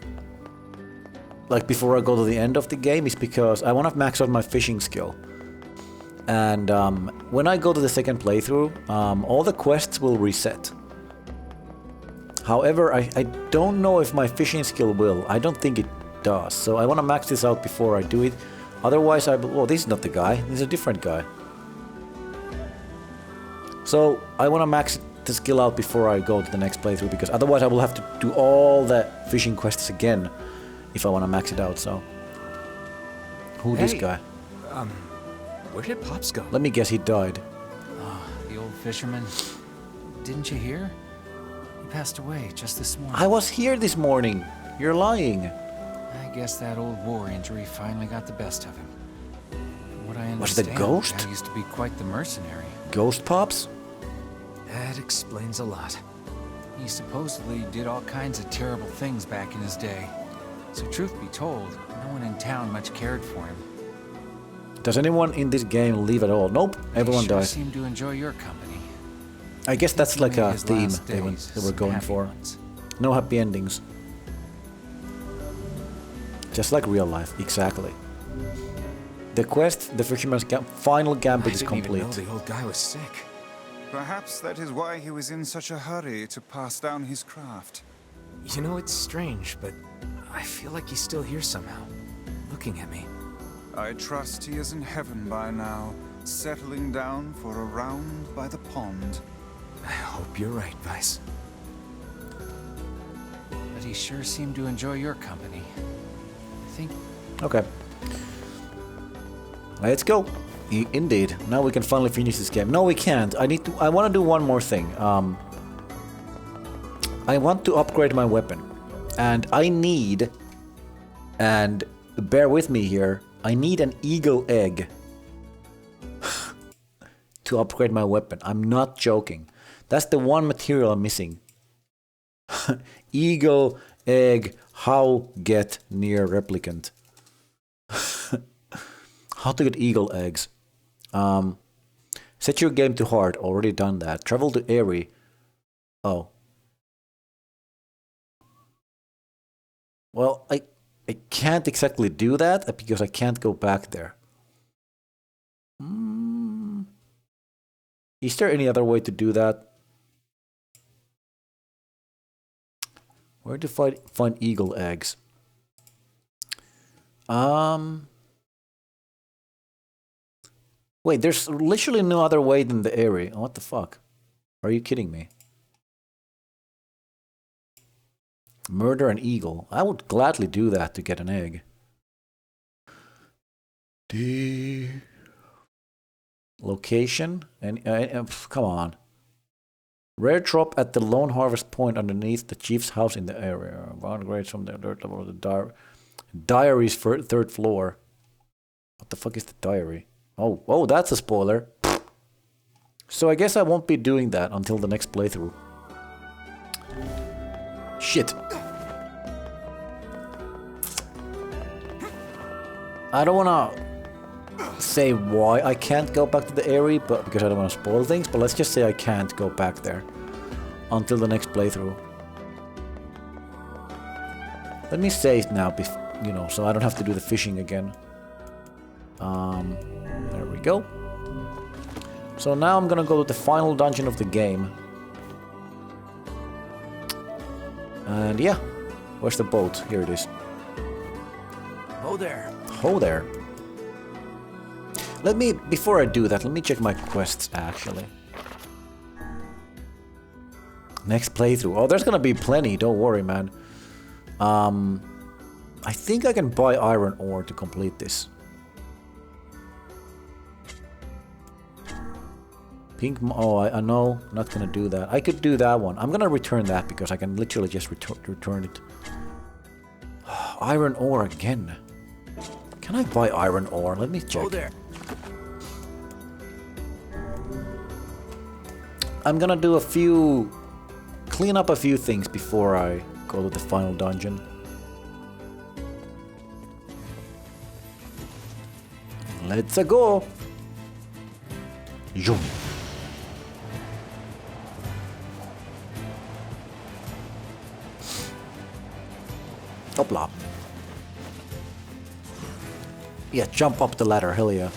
like before I go to the end of the game, is because I want to max out my fishing skill. And when I go to the second playthrough, all the quests will reset. However, I don't know if my fishing skill will. I don't think it does. So I want to max this out before I do it. Otherwise, oh, this is not the guy. This is a different guy. So I want to max the skill out before I go to the next playthrough, because otherwise I will have to do all the fishing quests again if I want to max it out. So this guy? Where did Pops go? Let me guess, he died. Oh, the old fisherman. Didn't you hear? He passed away just this morning. I was here this morning. You're lying. I guess that old war injury finally got the best of him. From what I Was it a understand, ghost? I used to be quite the mercenary. Ghost Pops? That explains a lot. He supposedly did all kinds of terrible things back in his day. So truth be told, no one in town much cared for him. Does anyone in this game live at all? Nope, everyone He sure dies. seemed to enjoy your company. I guess that's like a His theme last they were days, going happy for. ones. No happy endings. Just like real life, exactly. The quest, the fisherman's final gambit is I didn't even know complete. the old guy was sick. Perhaps that is why he was in such a hurry to pass down his craft. You know, it's strange, but I feel like he's still here somehow, looking at me. I trust he is in heaven by now, settling down for a round by the pond. I hope you're right, Vice. But he sure seemed to enjoy your company. I think Okay. Let's go. Indeed. Now we can finally finish this game. No, we can't. I want to do one more thing. I want to upgrade my weapon. And I need, and bear with me here, I need an eagle egg to upgrade my weapon. I'm not joking. That's the one material I'm missing. Eagle egg, how get Nier Replicant. How to get eagle eggs. Set your game to hard. Already done that. Travel to Airy. Oh. Well, I can't exactly do that because I can't go back there. Is there any other way to do that? Where to find eagle eggs? Wait, there's literally no other way than the area. What the fuck? Are you kidding me? Murder an eagle. I would gladly do that to get an egg. The location and come on. Rare drop at the lone harvest point underneath the chief's house in the area. One grades from the dirt level of the diary's third floor. What the fuck is the diary? Oh, that's a spoiler. So I guess I won't be doing that until the next playthrough. Shit. I don't wanna say why I can't go back to the area, but because I don't want to spoil things, but let's just say I can't go back there until the next playthrough. Let me save now, you know, so I don't have to do the fishing again. There we go. So now I'm gonna go to the final dungeon of the game. And yeah, where's the boat? Here it is. Oh there. Oh there. Before I do that, let me check my quests actually. Next playthrough. Oh, there's gonna be plenty, don't worry, man. I think I can buy iron ore to complete this. Pink, oh, I know, not gonna do that. I could do that one. I'm gonna return that because I can literally just return it. Iron ore again. Can I buy iron ore? Let me check. Oh there. I'm gonna do clean up a few things before I go to the final dungeon. Let's go. Zoom. Hopla. Yeah, jump up the ladder, hell yeah.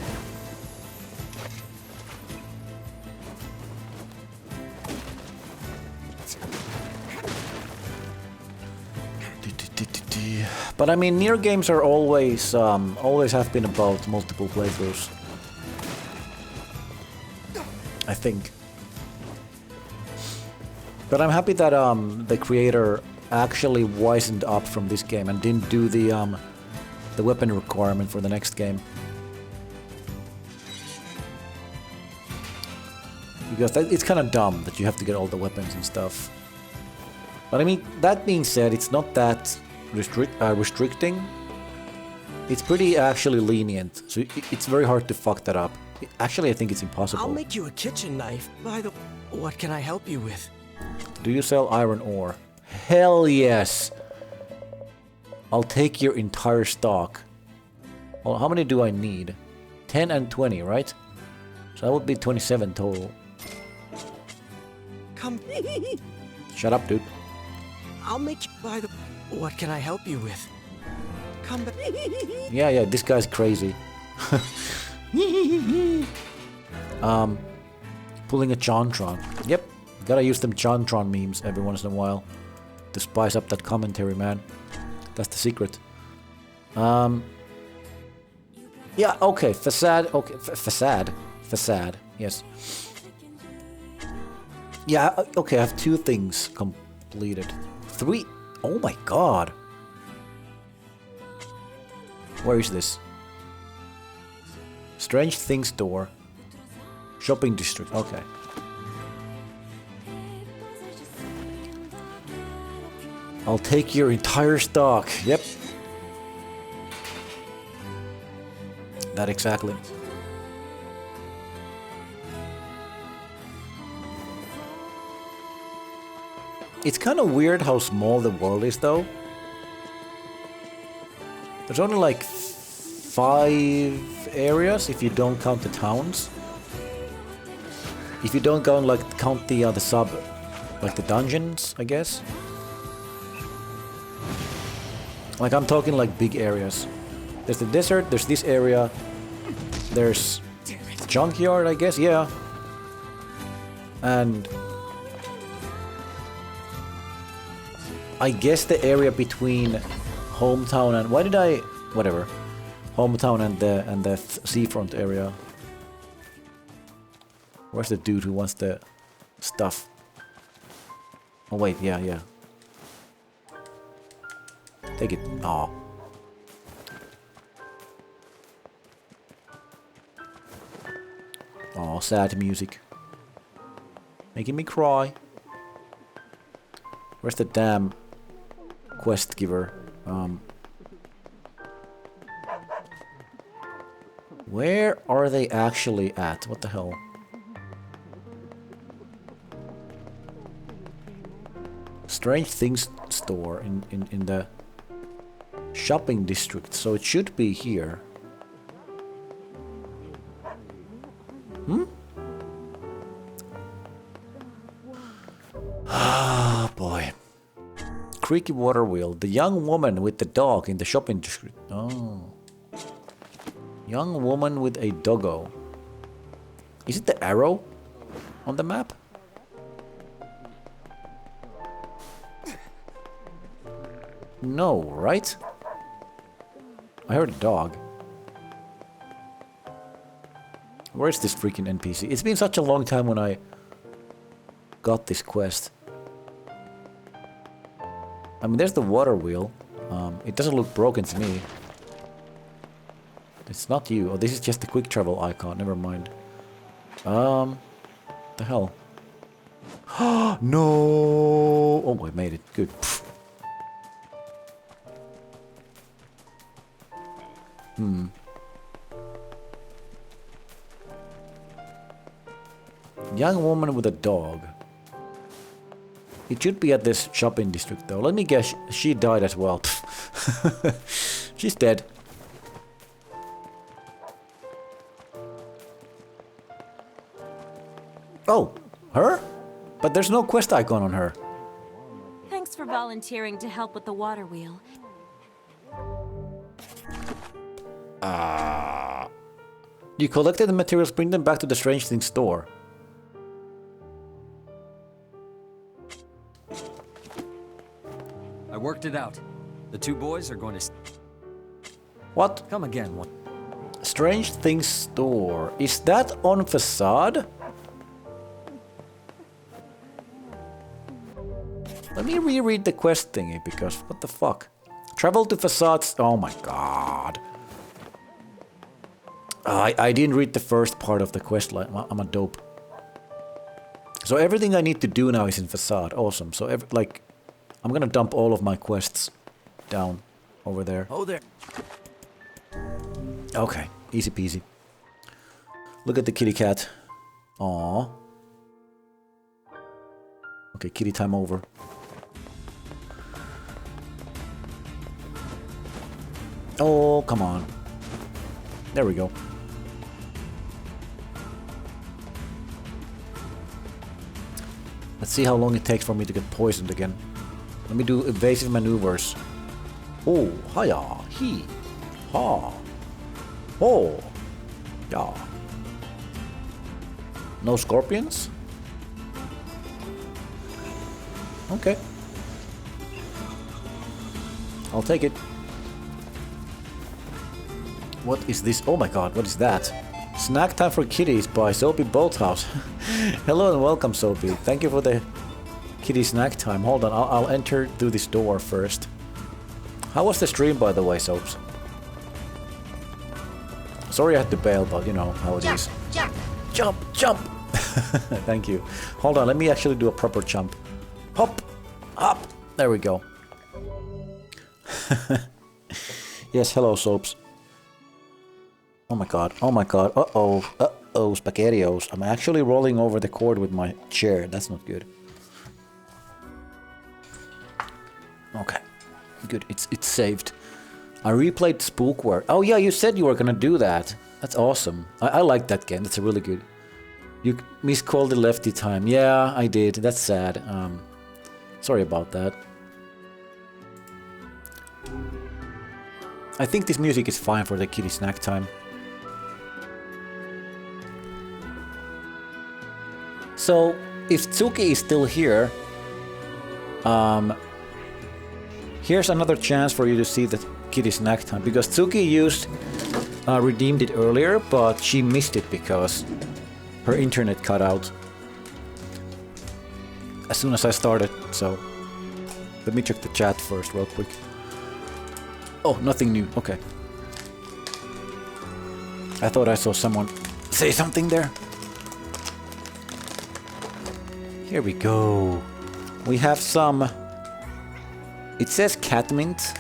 But I mean, Nier games are always have been about multiple playthroughs. I think. But I'm happy that the creator actually wisened up from this game and didn't do the weapon requirement for the next game. Because it's kind of dumb that you have to get all the weapons and stuff. But I mean, that being said, it's not that restricting. It's pretty actually lenient, so it's very hard to fuck that up. Actually, I think it's impossible. I'll make you a kitchen knife. By the... What can I help you with? Do you sell iron ore? Hell yes! I'll take your entire stock. Well, how many do I need? 10 and 20, right? So that would be 27 total. Come... Shut up, dude. I'll make you... By the... What can I help you with? Come back... Yeah, this guy's crazy. Pulling a Jontron. Yep, gotta use them Jontron memes every once in a while to spice up that commentary, man. That's the secret. Yeah, okay, facade. Okay, facade. Yes. Yeah, okay. I have 2 things completed. 3. Oh my god. Where is this? Strange Things Store. Shopping district. Okay. I'll take your entire stock. Yep. That exactly. It's kind of weird how small the world is, though. There's only like 5 areas if you don't count the towns. If you don't go and like count the like the dungeons, I guess. Like I'm talking like big areas. There's the desert, there's this area, there's junkyard, I guess, yeah. And I guess the area between hometown and why did I whatever hometown and the seafront area. Where's the dude who wants the stuff? Oh wait, yeah. Take it. Aw. Aw, sad music. Making me cry. Where's the damn quest giver? Where are they actually at? What the hell? Strange Things store in the shopping district, so it should be here. Ah, boy. Creaky water wheel. The young woman with the dog in the shopping district. Oh. Young woman with a doggo. Is it the arrow on the map? No, right? I heard a dog. Where's this freaking NPC? It's been such a long time when I got this quest. I mean, there's the water wheel. It doesn't look broken to me. It's not you. Oh, this is just the quick travel icon. Never mind. The hell? No! Oh, I made it. Good. Young woman with a dog. It should be at this shopping district though. Let me guess, she died as well. She's dead. Oh, her? But there's no quest icon on her. Thanks for volunteering to help with the water wheel. You collected the materials, bring them back to the Strange Things store. I worked it out. The two boys are going to What? come again. Strange Things store. Is that on facade? Let me reread the quest thingy because what the fuck? Travel to facades. Oh my god. I didn't read the first part of the quest line. I'm a dope. So everything I need to do now is in facade. Awesome. So like, I'm gonna dump all of my quests down over there. Oh, there. Okay, easy peasy. Look at the kitty cat. Aww. Okay, kitty time over. Oh, come on. There we go. Let's see how long it takes for me to get poisoned again. Let me do evasive maneuvers. Oh, hiya, he, ha, oh, yeah. No scorpions? Okay. I'll take it. What is this? Oh my god, what is that? Snack time for kitties by Soapy Boathouse. Hello and welcome, Soapy. Thank you for the kitty snack time. Hold on, I'll enter through this door first. How was the stream, by the way, Soaps? Sorry I had to bail, but you know how it is. Jump! Jump! Jump! Thank you. Hold on, let me actually do a proper jump. Hop! Hop! There we go. Yes, hello, Soaps. Oh my god, oh my god, uh-oh, uh-oh, spaghettios. I'm actually rolling over the cord with my chair, that's not good. Okay, good, it's saved. I replayed Spookware. Oh yeah, you said you were gonna do that. That's awesome. I like that game, that's really good. You miscalled the lefty time. Yeah, I did, that's sad. Sorry about that. I think this music is fine for the kitty snack time. So, if Tsuki is still here, Here's another chance for you to see that Kitty snack time, because Tsuki used redeemed it earlier, but she missed it because her internet cut out as soon as I started. So let me check the chat first real quick. Oh, nothing new. Okay. I thought I saw someone say something there. Here we go. We have some... It says catmint.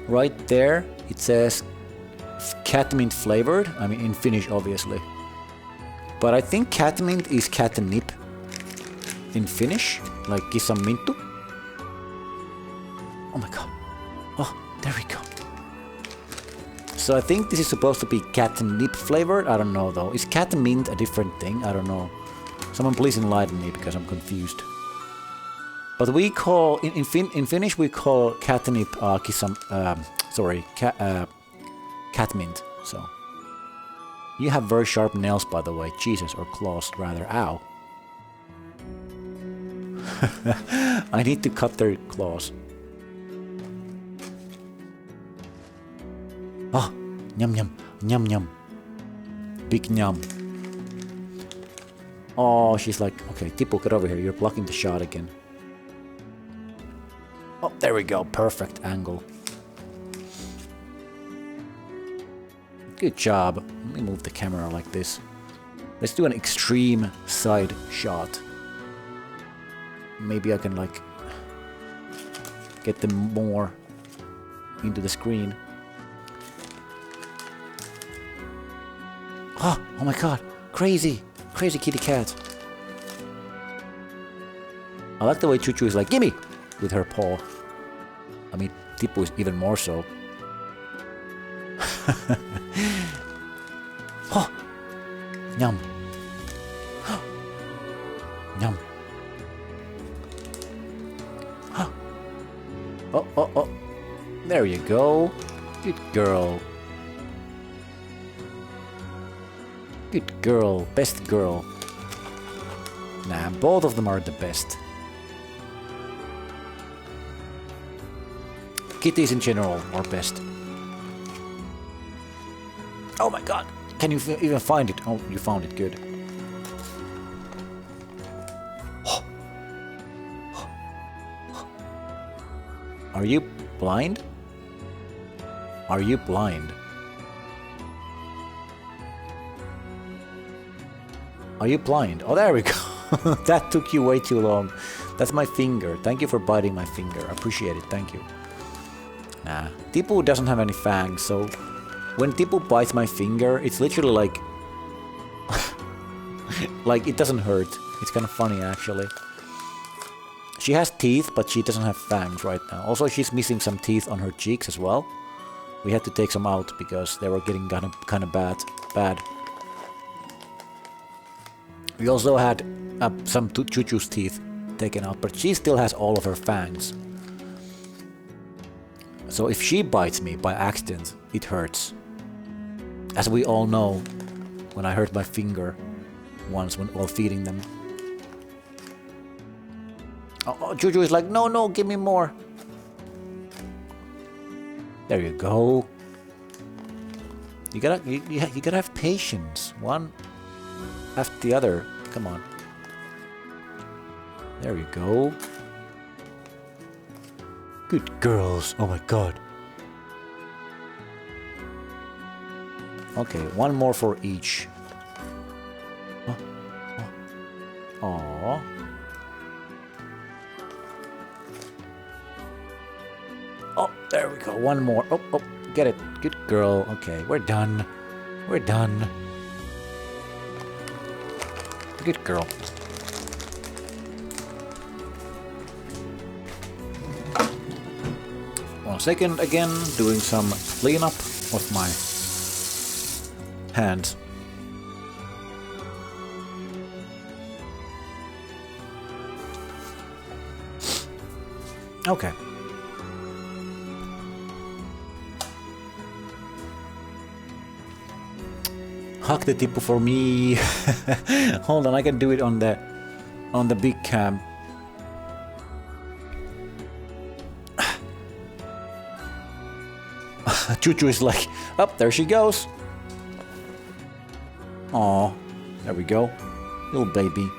Right there, it says catmint flavored. I mean, in Finnish, obviously. But I think catmint is catnip in Finnish, like kissaminttu. Oh my god. Oh, there we go. So I think this is supposed to be catnip flavored. I don't know though. Is catmint a different thing? I don't know. Someone please enlighten me because I'm confused. But we call in Finnish we call catnip catmint. So you have very sharp nails, by the way. Jesus, or claws rather. Ow. I need to cut their claws. Oh, nyum nyum, nyum nyum. Big nyum. Oh, she's like, okay, Tippu, get over here. You're blocking the shot again. Oh, there we go. Perfect angle. Good job. Let me move the camera like this. Let's do an extreme side shot. Maybe I can, like, get them more into the screen. Oh my god. Crazy. Crazy kitty cat. I like the way Chuchu is like, gimme! With her paw. I mean, Tippu is even more so. Oh! Yum. Yum. Oh. There you go. Good girl. Good girl. Best girl. Nah, both of them are the best. Kitties in general are best. Oh my god. Can you even find it? Oh, you found it. Good. Are you blind? Are you blind? Are you blind? Oh, there we go. That took you way too long. That's my finger. Thank you for biting my finger. I appreciate it. Thank you. Nah. Tippu doesn't have any fangs, so when Tippu bites my finger, it's literally like... like, it doesn't hurt. It's kind of funny, actually. She has teeth, but she doesn't have fangs right now. Also, she's missing some teeth on her cheeks as well. We had to take some out because they were getting kind of bad. We also had some Chuchu's teeth taken out, but she still has all of her fangs. So if she bites me by accident, it hurts. As we all know, when I hurt my finger once while feeding them. Oh, Chuchu is like, no, give me more. There you go. You gotta have patience. One after the other. Come on. There you go. Good girls. Oh my god. Okay, one more for each. Aww. Oh, there we go. One more. Oh, get it. Good girl. Okay, we're done. We're done. Good girl. One second again, doing some cleanup of my hands. Okay. Hug the Tippu for me. Hold on, I can do it on the big cam. Chuchu is like, up there she goes. Aw, there we go. Little baby.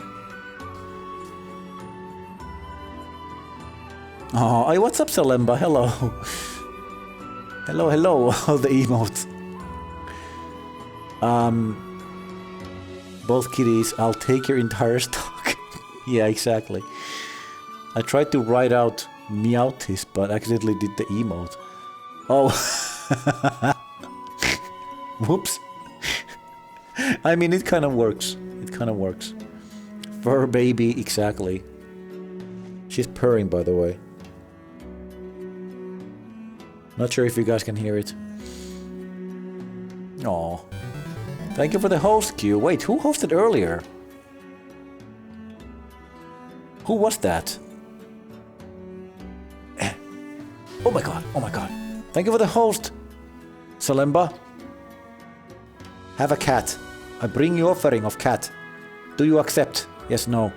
Oh, hey, what's up, Salemba? Hello. Hello, hello. All the emotes. Both kitties, I'll take your entire stock. Yeah, exactly. I tried to write out Meowtis, but accidentally did the emote. Oh. Whoops. I mean, it kind of works. It kind of works. Fur baby, exactly. She's purring, by the way. Not sure if you guys can hear it. Aw. Thank you for the host queue. Wait, who hosted earlier? Who was that? Oh my god, oh my god. Thank you for the host, Salemba. Have a cat. I bring you offering of cat. Do you accept? Yes, no.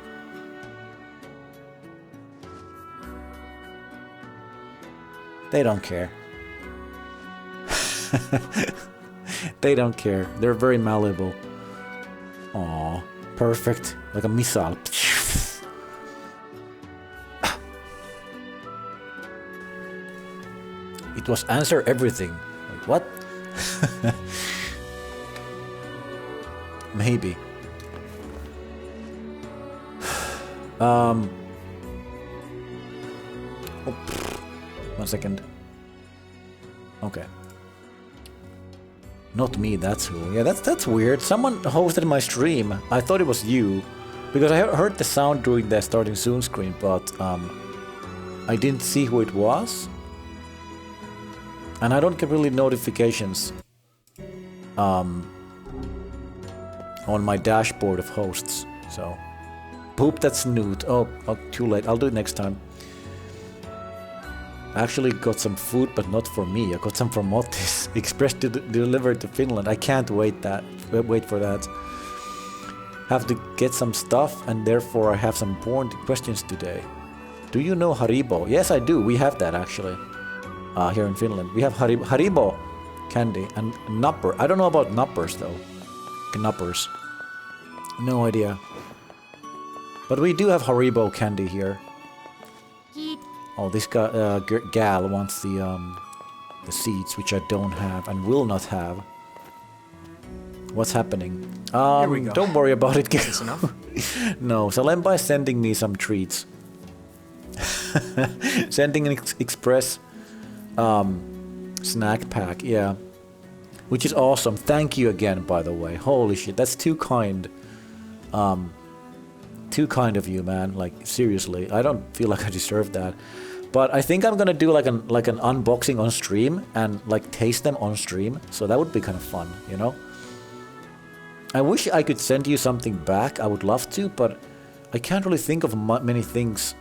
They don't care. They don't care. They're very malleable. Aww. Perfect. Like a missile. It was answer everything. Like, what? Maybe. Oh, 1 second. Okay. Not me, that's who. Yeah, that's weird. Someone hosted my stream. I thought it was you. Because I heard the sound during the starting soon screen, but I didn't see who it was. And I don't get really notifications on my dashboard of hosts. So, poop that snoot. Oh, too late. I'll do it next time. I actually got some food, but not for me. I got some from Otis. Express delivered to Finland. I can't wait for that. Have to get some stuff, and therefore I have some important questions today. Do you know Haribo? Yes, I do. We have that actually. Here in Finland. We have Haribo candy and Nupper. I don't know about Nuppers though. Knuppers. No idea. But we do have Haribo candy here. Oh, this guy, gal wants the seeds, which I don't have and will not have. What's happening? Here we go. Don't worry about it. Is this enough? No, Salemba is sending me some treats. Sending an express snack pack, yeah. Which is awesome. Thank you again, by the way. Holy shit, that's too kind. Too kind of you, man. Like, seriously. I don't feel like I deserve that. But I think I'm gonna do like an unboxing on stream and like taste them on stream. So that would be kind of fun, you know? I wish I could send you something back. I would love to, but I can't really think of many things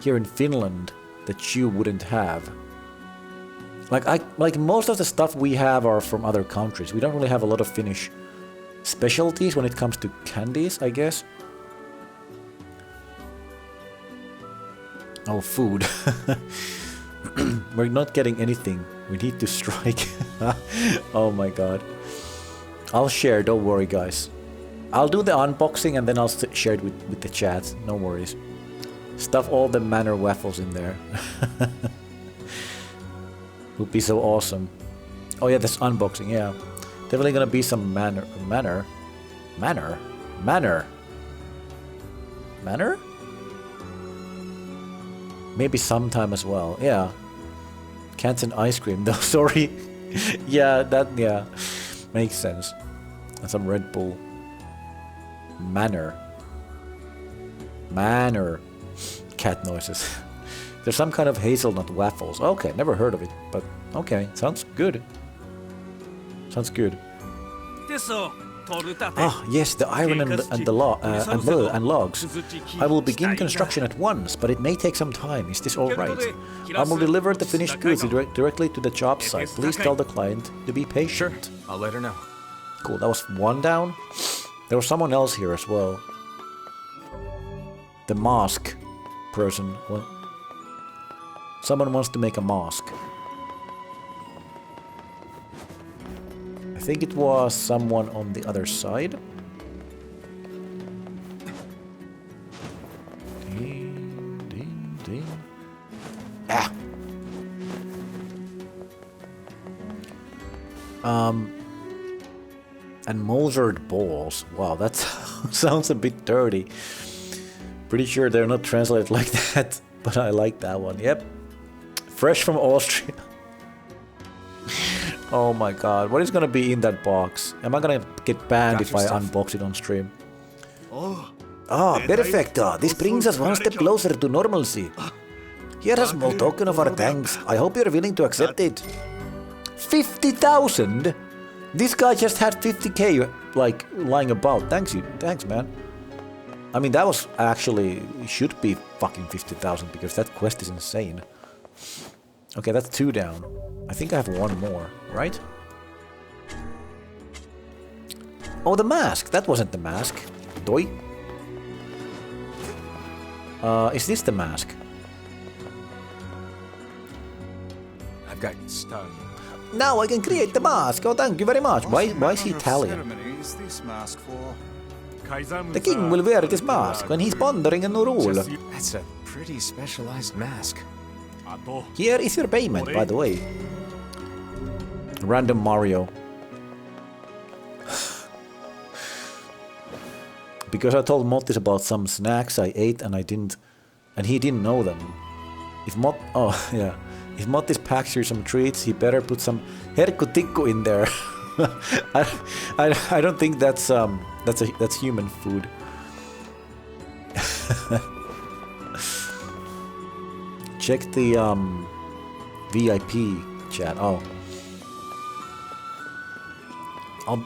here in Finland that you wouldn't have. Like most of the stuff we have are from other countries. We don't really have a lot of Finnish specialties when it comes to candies, I guess. Oh, food. We're not getting anything. We need to strike. Oh my god. I'll share, don't worry guys. I'll do the unboxing and then I'll share it with the chat. No worries. Stuff all the Manor waffles in there. Would be so awesome. Oh yeah, this unboxing, yeah. Definitely gonna be some Manor? Maybe sometime as well, yeah. Cans and ice cream though, sorry. Yeah, yeah. Makes sense. And some Red Bull. Manor. Cat noises. There's some kind of hazelnut waffles. Okay, never heard of it, but okay, sounds good. Sounds good. Ah, yes, the iron and logs. I will begin construction at once, but it may take some time. Is this all right? I will deliver the finished goods directly to the job site. Please tell the client to be patient. Sure, I'll let her know. Cool, that was one down. There was someone else here as well. The mask person. What? Someone wants to make a mask. think it was someone on the other side. Ding, ding, ding. Ah! And moldered balls. Wow, that sounds a bit dirty. Pretty sure they're not translated like that, but I like that one. Yep. Fresh from Austria. Oh my god, what is gonna be in that box? Am I gonna get banned if I unbox it on stream? Ah, perfecto. This brings us one step closer to normalcy. Here's a small token of our thanks. I hope you're willing to accept it. 50,000? This guy just had 50k like lying about. Thanks, man. I mean, that was actually should be fucking 50,000 because that quest is insane. Okay, that's 2 down. I think I have 1 more, right? Oh, the mask. That wasn't the mask. Doi. Is this the mask? I've got stunned. Now I can create the mask. Oh, thank you very much. Why is he Italian? Ceremony is this mask for? The king will wear this mask when he's pondering a new rule. That's a pretty specialized mask. Here is your payment, by the way. Random Mario. Because I told Mottis about some snacks I ate and he didn't know them. If Mottis packs you some treats, he better put some herkku-tikku in there. I don't think that's human food. Check the VIP chat. Oh.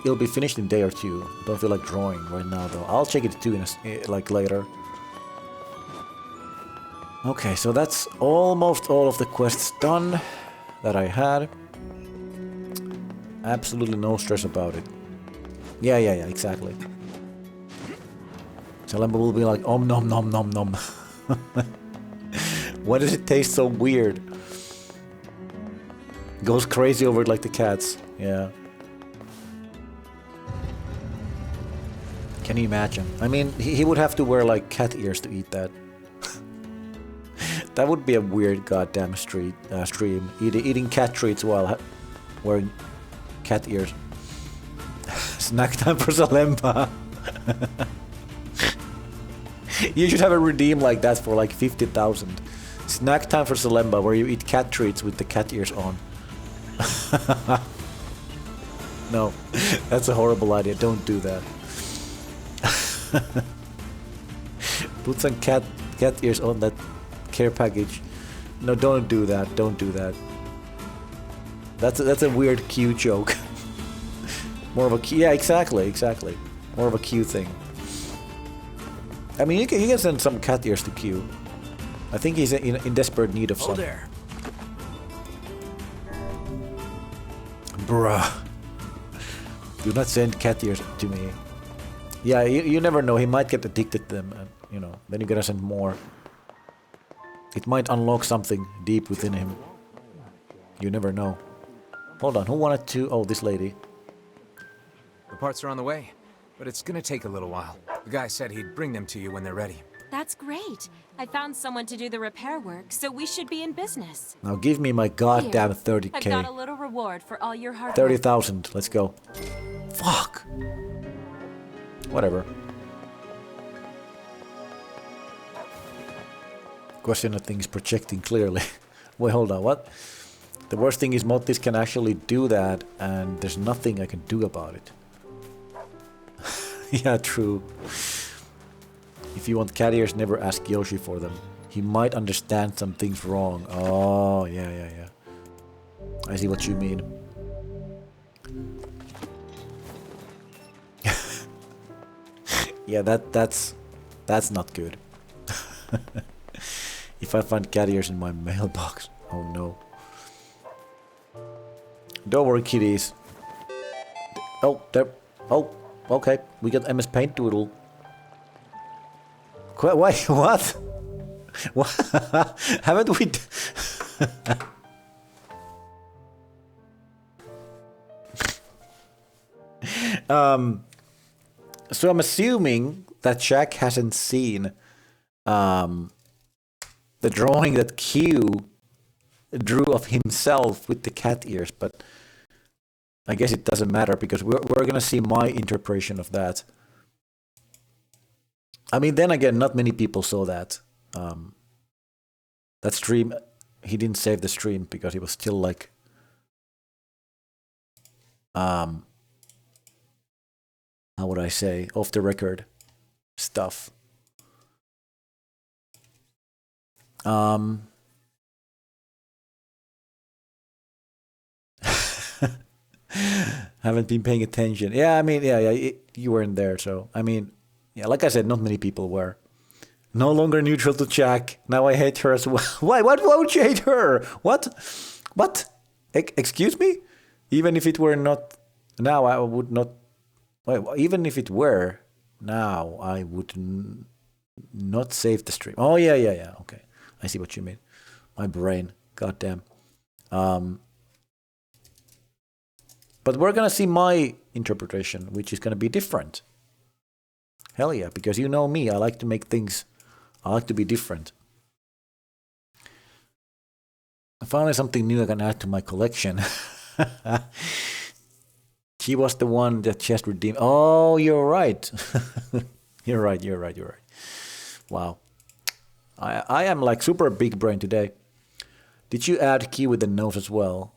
It'll be finished in a day or 2. Don't feel like drawing right now though. I'll check it too like later. Okay, so that's almost all of the quests done that I had. Absolutely no stress about it. Yeah, exactly. Salemba will be like, om nom nom nom nom. Why does it taste so weird? Goes crazy over it like the cats. Yeah. Can you imagine? I mean, he would have to wear like cat ears to eat that. That would be a weird goddamn stream. Eating cat treats while wearing cat ears. Snack time for Salemba. You should have a redeem like that for like 50,000. Snack time for Salemba, where you eat cat treats with the cat ears on. No, that's a horrible idea. Don't do that. Put some cat ears on that care package. No, don't do that. Don't do that. That's a weird Q joke. More of a Q. Yeah, exactly. More of a Q thing. I mean, you can send some cat ears to Q. I think he's in desperate need of some. There. Bruh. Do not send cat ears to me. Yeah, you never know. He might get addicted to them, and then you gotta send more. It might unlock something deep within him. You never know. Hold on, who wanted to? Oh, this lady. The parts are on the way, but it's gonna take a little while. The guy said he'd bring them to you when they're ready. That's great. I found someone to do the repair work, so we should be in business. Now give me my goddamn 30k. I've got a little reward for all your hard work. 30,000. Let's go. Fuck. Whatever. Question of things projecting clearly. Wait, hold on. What? The worst thing is Mottis can actually do that, and there's nothing I can do about it. Yeah, true. If you want cat ears, never ask Yoshi for them. He might understand some things wrong. Oh, yeah. I see what you mean. Yeah, that's not good. If I find cat ears in my mailbox, oh no. Don't worry, kitties. Oh, there. Oh, okay. We got MS Paint Doodle. Wait, what? What? Haven't we? So I'm assuming that Jack hasn't seen the drawing that Q drew of himself with the cat ears, but I guess it doesn't matter because we're gonna see my interpretation of that. I mean, then again, not many people saw that. That stream, he didn't save the stream because he was still like, how would I say, off the record stuff. Haven't been paying attention. Yeah, I mean, you weren't there, so I mean, yeah, like I said, not many people were. No longer neutral to Jack. Now I hate her as well. Why? Why would you hate her? What? Excuse me? Even if it were not now, I would not. Wait, even if it were now, I would not save the stream. Oh yeah. Okay, I see what you mean. My brain, goddamn. But we're gonna see my interpretation, which is gonna be different. Hell yeah, because you know me, I like to make things. I like to be different. Finally, something new I can add to my collection. She was the one that just redeemed. Oh, you're right. You're right. Wow. I am like super big brain today. Did you add Key with the nose as well?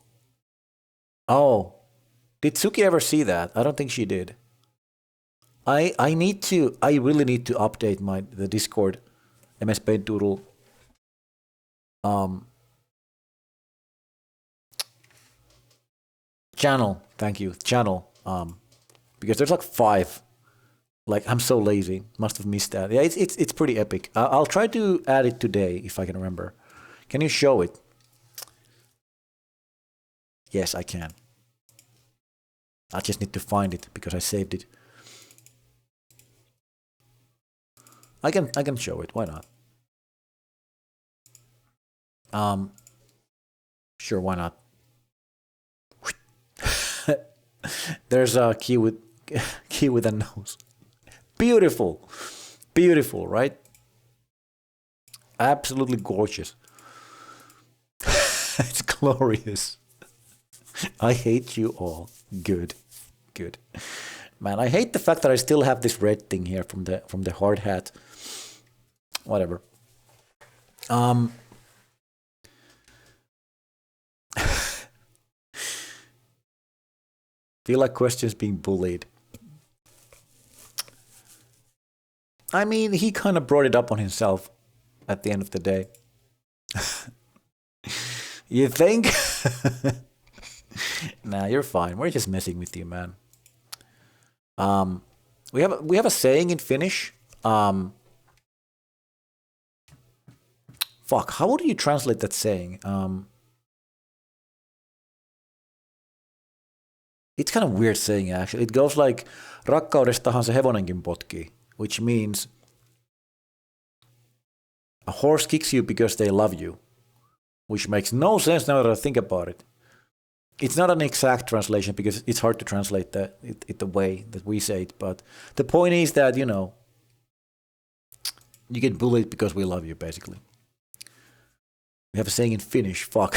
Oh, did Suki ever see that? I don't think she did. I really need to update the Discord MS Paint Doodle channel. Thank you, channel. Because there's like 5. Like I'm so lazy, must have missed that. Yeah, it's pretty epic. I'll try to add it today if I can remember. Can you show it? Yes, I can. I just need to find it because I saved it. I can show it. Why not? Sure, why not? There's a key with a nose. Beautiful, right? Absolutely gorgeous. It's glorious. I hate you all. Good. Man, I hate the fact that I still have this red thing here from the hard hat. Whatever. Feel like questions being bullied. I mean, he kind of brought it up on himself at the end of the day. You think? Nah, you're fine. We're just messing with you, man. We have a saying in Finnish. Fuck, how would you translate that saying? It's kind of weird saying, actually. It goes like, rakkaudestahan se hevonenkin potkii, which means a horse kicks you because they love you, which makes no sense now that I think about it. It's not an exact translation because it's hard to translate it the way that we say it, but the point is that, you know, you get bullied because we love you, basically. We have a saying in Finnish, fuck.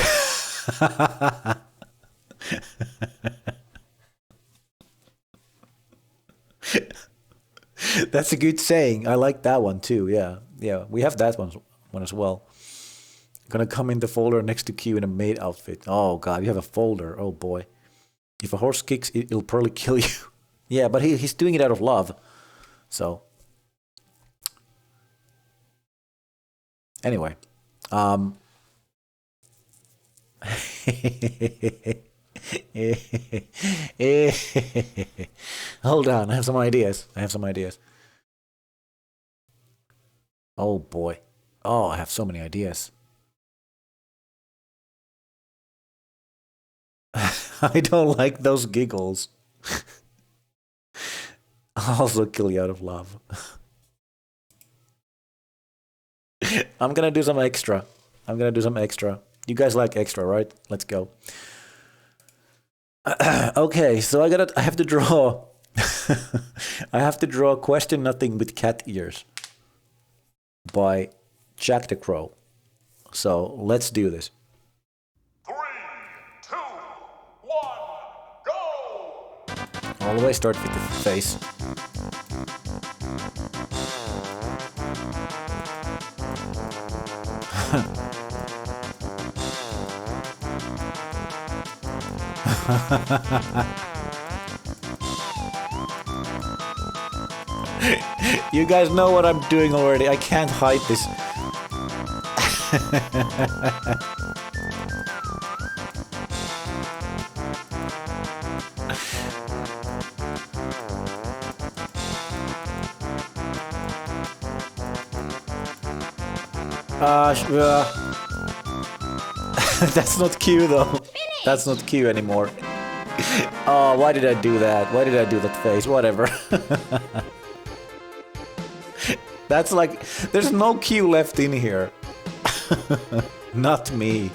That's a good saying. I like that one too. Yeah. We have that one as well. Gonna come in the folder next to Q in a maid outfit. Oh god, you have a folder. Oh boy. If a horse kicks, it'll probably kill you. Yeah, but he's doing it out of love. So. Anyway. Hold on, I have some ideas. Oh boy. Oh, I have so many ideas. I don't like those giggles. I'll also kill you out of love. I'm gonna do some extra. You guys like extra, right? Let's go. Okay, so I have to draw I have to draw Question Nothing with Cat Ears by Jack the Crow. So let's do this. 3, 2, 1, go! Always start with the face. You guys know what I'm doing already. I can't hide this. That's not Q though. That's not Q anymore. Oh, why did I do that? Why did I do that face? Whatever. That's like, there's no Q left in here. Not me.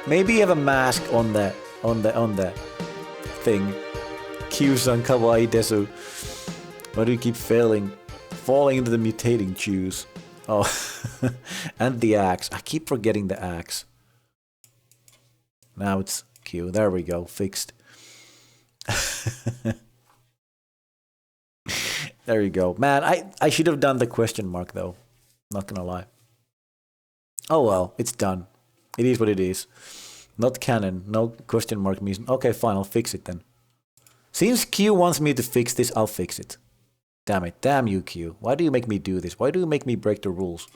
Maybe you have a mask on the thing. Q-san kawaii desu. Why do you keep falling into the mutating juice? Oh, and the axe. I keep forgetting the axe. Now it's Q. There we go. Fixed. There you go. Man, I should have done the question mark though. Not gonna lie. Oh well, it's done. It is what it is. Not canon. No question mark means... Okay, fine, I'll fix it then. Since Q wants me to fix this, I'll fix it. Damn it. Damn you, Q. Why do you make me do this? Why do you make me break the rules?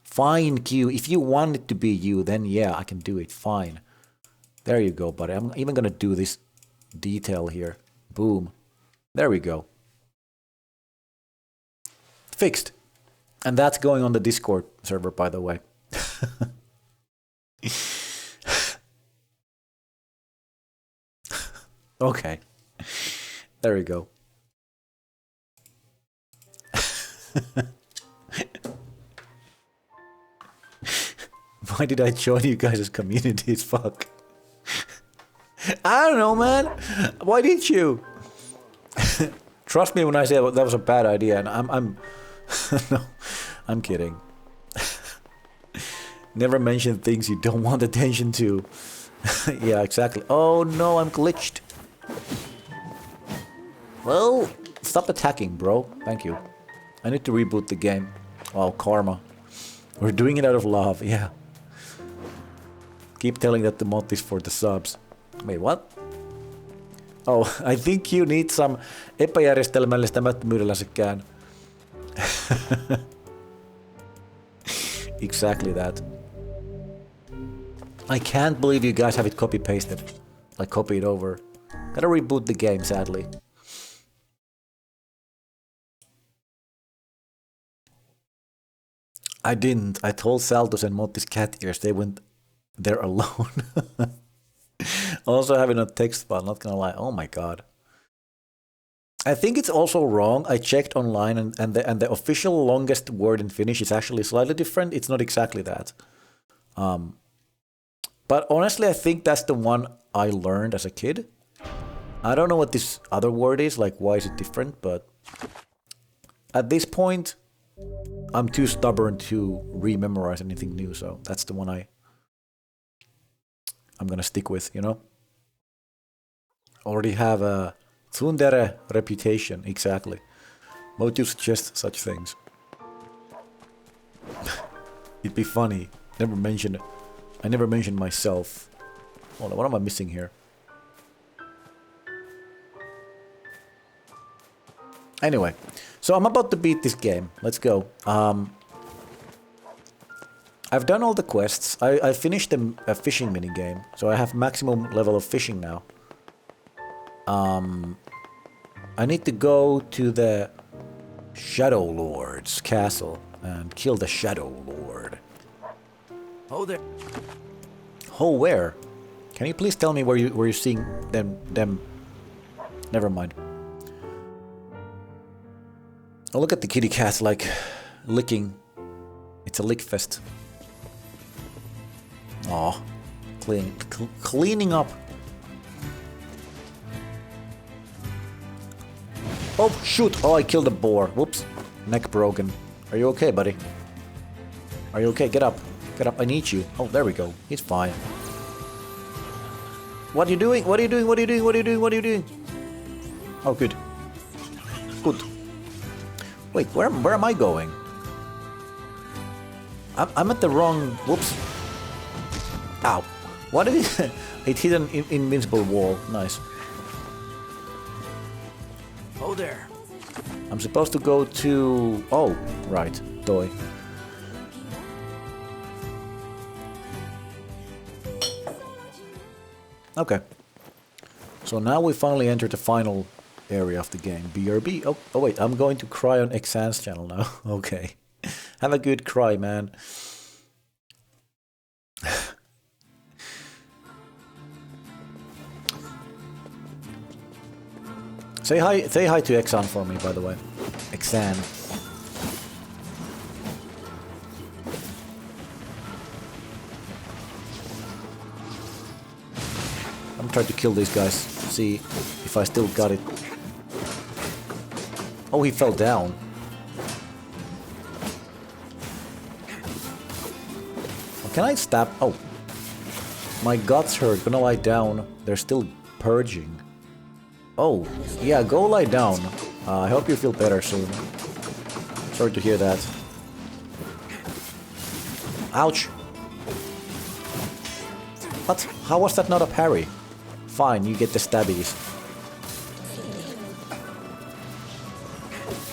Fine, Q. If you want it to be you, then yeah, I can do it. Fine. There you go, buddy. I'm even gonna do this detail here. Boom. There we go. Fixed. And that's going on the Discord server, by the way. Okay. There we go. Why did I join you guys' communities? Fuck. I don't know, man. Why did you? Trust me when I say that was a bad idea, and I'm no, I'm kidding. Never mention things you don't want attention to. Yeah, exactly. Oh no, I'm glitched. Well, stop attacking, bro. Thank you. I need to reboot the game. Wow, karma. We're doing it out of love, yeah. Keep telling that the mod is for the subs. Wait, what? Oh, I think you need some epäjärjestelmällistämättömyydelläsekään. Exactly that. I can't believe you guys have it copy-pasted. Like, copy it over. Gotta reboot the game, sadly. I didn't. I told Sal to send Motti's cat ears. They went there alone. Also having a text file, not gonna lie. Oh my god. I think it's also wrong. I checked online and the official longest word in Finnish is actually slightly different. It's not exactly that. But honestly, I think that's the one I learned as a kid. I don't know what this other word is, like why is it different, but at this point, I'm too stubborn to rememorize anything new, so that's the one I'm gonna stick with, you know? Already have a tsundere reputation, exactly. Won't you suggest such things? It'd be funny. I never mentioned myself. Hold on, what am I missing here? Anyway, so I'm about to beat this game. Let's go. I've done all the quests. I finished a fishing minigame, so I have maximum level of fishing now. I need to go to the Shadow Lord's castle and kill the Shadow Lord. Oh, there. Oh, where? Can you please tell me where you're seeing them? Never mind. Oh, look at the kitty cats, like, licking. It's a lick fest. Aw. cleaning up. Oh, shoot! Oh, I killed a boar. Whoops. Neck broken. Are you okay, buddy? Are you okay? Get up. Get up. I need you. Oh, there we go. He's fine. What are you doing? What are you doing? What are you doing? What are you doing? What are you doing? Oh, good. Good. Wait, where am I going? I'm at the wrong... Whoops. Ow. What did it... It hit an invincible wall. Nice. Oh there. I'm supposed to go to... Oh, right. Doi. Okay. So now we finally enter the final area of the game. BRB. Oh wait, I'm going to cry on Xan's channel now. Okay. Have a good cry, man. Say hi to Xan for me, by the way. Xan. I'm trying to kill these guys. See if I still got it. Oh, he fell down. Can I stab? Oh. My guts hurt. Gonna lie down. They're still purging. Oh, yeah, go lie down. I hope you feel better soon. Sorry to hear that. Ouch. What? How was that not a parry? Fine, you get the stabbies.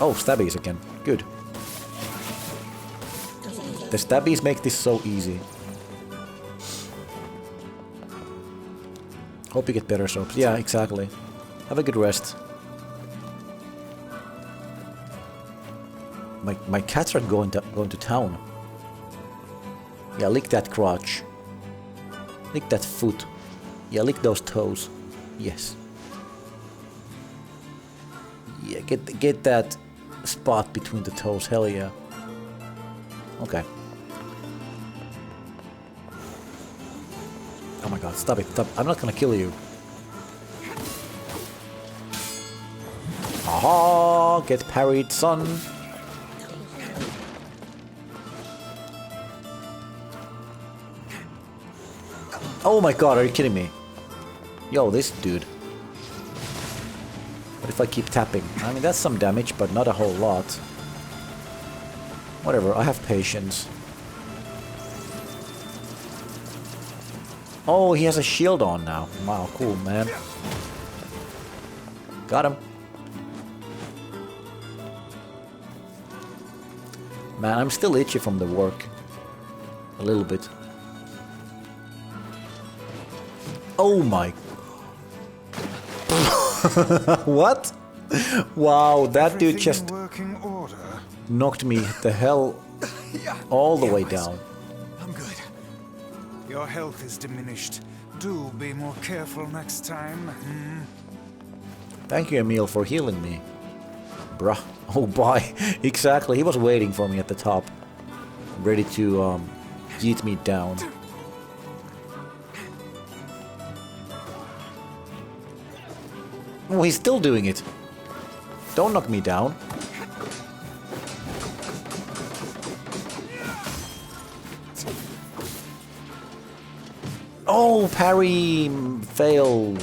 Oh, stabbies again. Good. The stabbies make this so easy. Hope you get better soaps. Yeah, exactly. Have a good rest. My cats are going to town. Yeah, lick that crotch. Lick that foot. Yeah, lick those toes. Yes. Yeah, get that spot between the toes. Hell yeah. Okay. Oh my god, stop it. Stop. I'm not gonna kill you. Aha! Get parried, son. Oh my god, are you kidding me? Yo, this dude. What if I keep tapping? I mean, that's some damage, but not a whole lot. Whatever, I have patience. Oh, he has a shield on now. Wow, cool, man. Got him. Man, I'm still itchy from the work. A little bit. Oh my... What? Wow, that dude just working order. knocked me the hell all the way down. I'm good. Your health is diminished. Do be more careful next time. Thank you, Emil, for healing me. Bruh. Oh, bye. Exactly. He was waiting for me at the top. Ready to, yeet me down. Oh, he's still doing it. Don't knock me down. Oh, parry fail.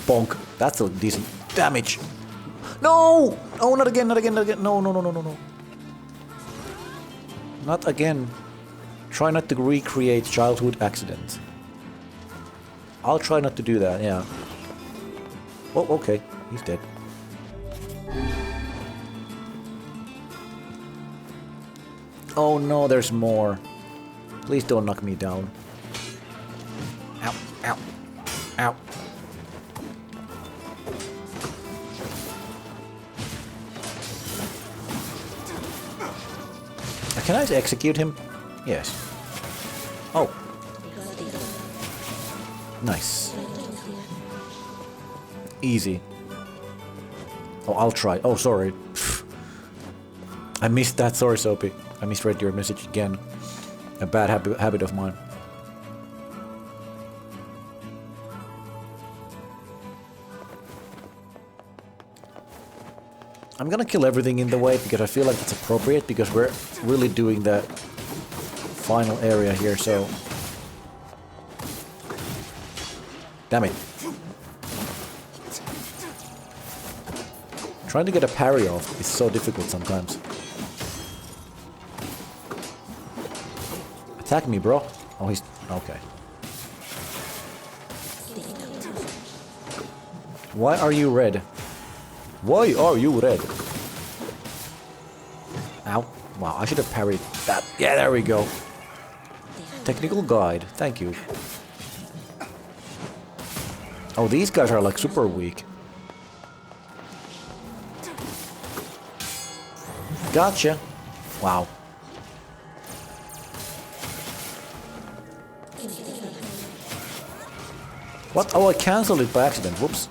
Bonk. That's a decent damage. No! Oh, not again, not again, not again. No, no, no, no, no, no. Not again. Try not to recreate childhood accident. I'll try not to do that, yeah. Oh, okay. He's dead. Oh no, there's more. Please don't knock me down. Ow, ow, ow. Can I execute him? Yes. Oh. Nice. Easy. Oh, I'll try. Oh, sorry. I missed that, sorry Soapy. I misread your message again. A bad habit of mine. I'm gonna kill everything in the way because I feel like it's appropriate because we're really doing the final area here, so... Damn it. Trying to get a parry off is so difficult sometimes. Attack me, bro. Oh, he's... okay. Why are you red? Why are you red? Ow. Wow, I should have parried that. Yeah, there we go. Technical guide. Thank you. Oh, these guys are like super weak. Gotcha. Wow. What? Oh, I cancelled it by accident. Whoops.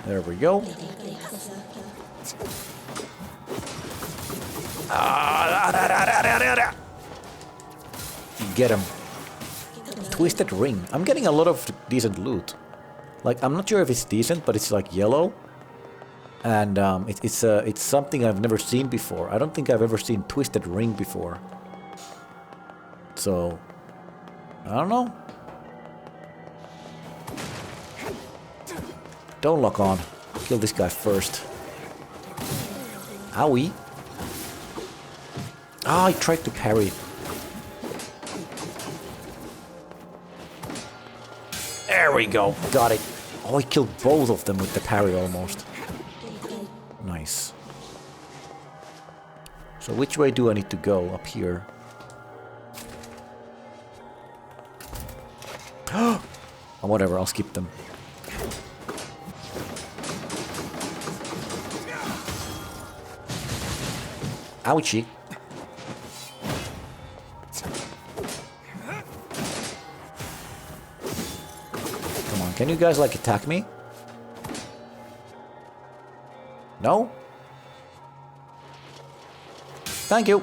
There we go. Get him. Twisted ring. I'm getting a lot of decent loot. Like, I'm not sure if it's decent, but it's like yellow. And it's something I've never seen before. I don't think I've ever seen twisted ring before. So, I don't know. Don't lock on. Kill this guy first. Owie. Ah, I tried to parry. There we go. Got it. Oh, I killed both of them with the parry almost. Nice. So which way do I need to go? Up here. Oh, whatever, I'll skip them. Ouchie. Come on, can you guys like attack me? No? Thank you.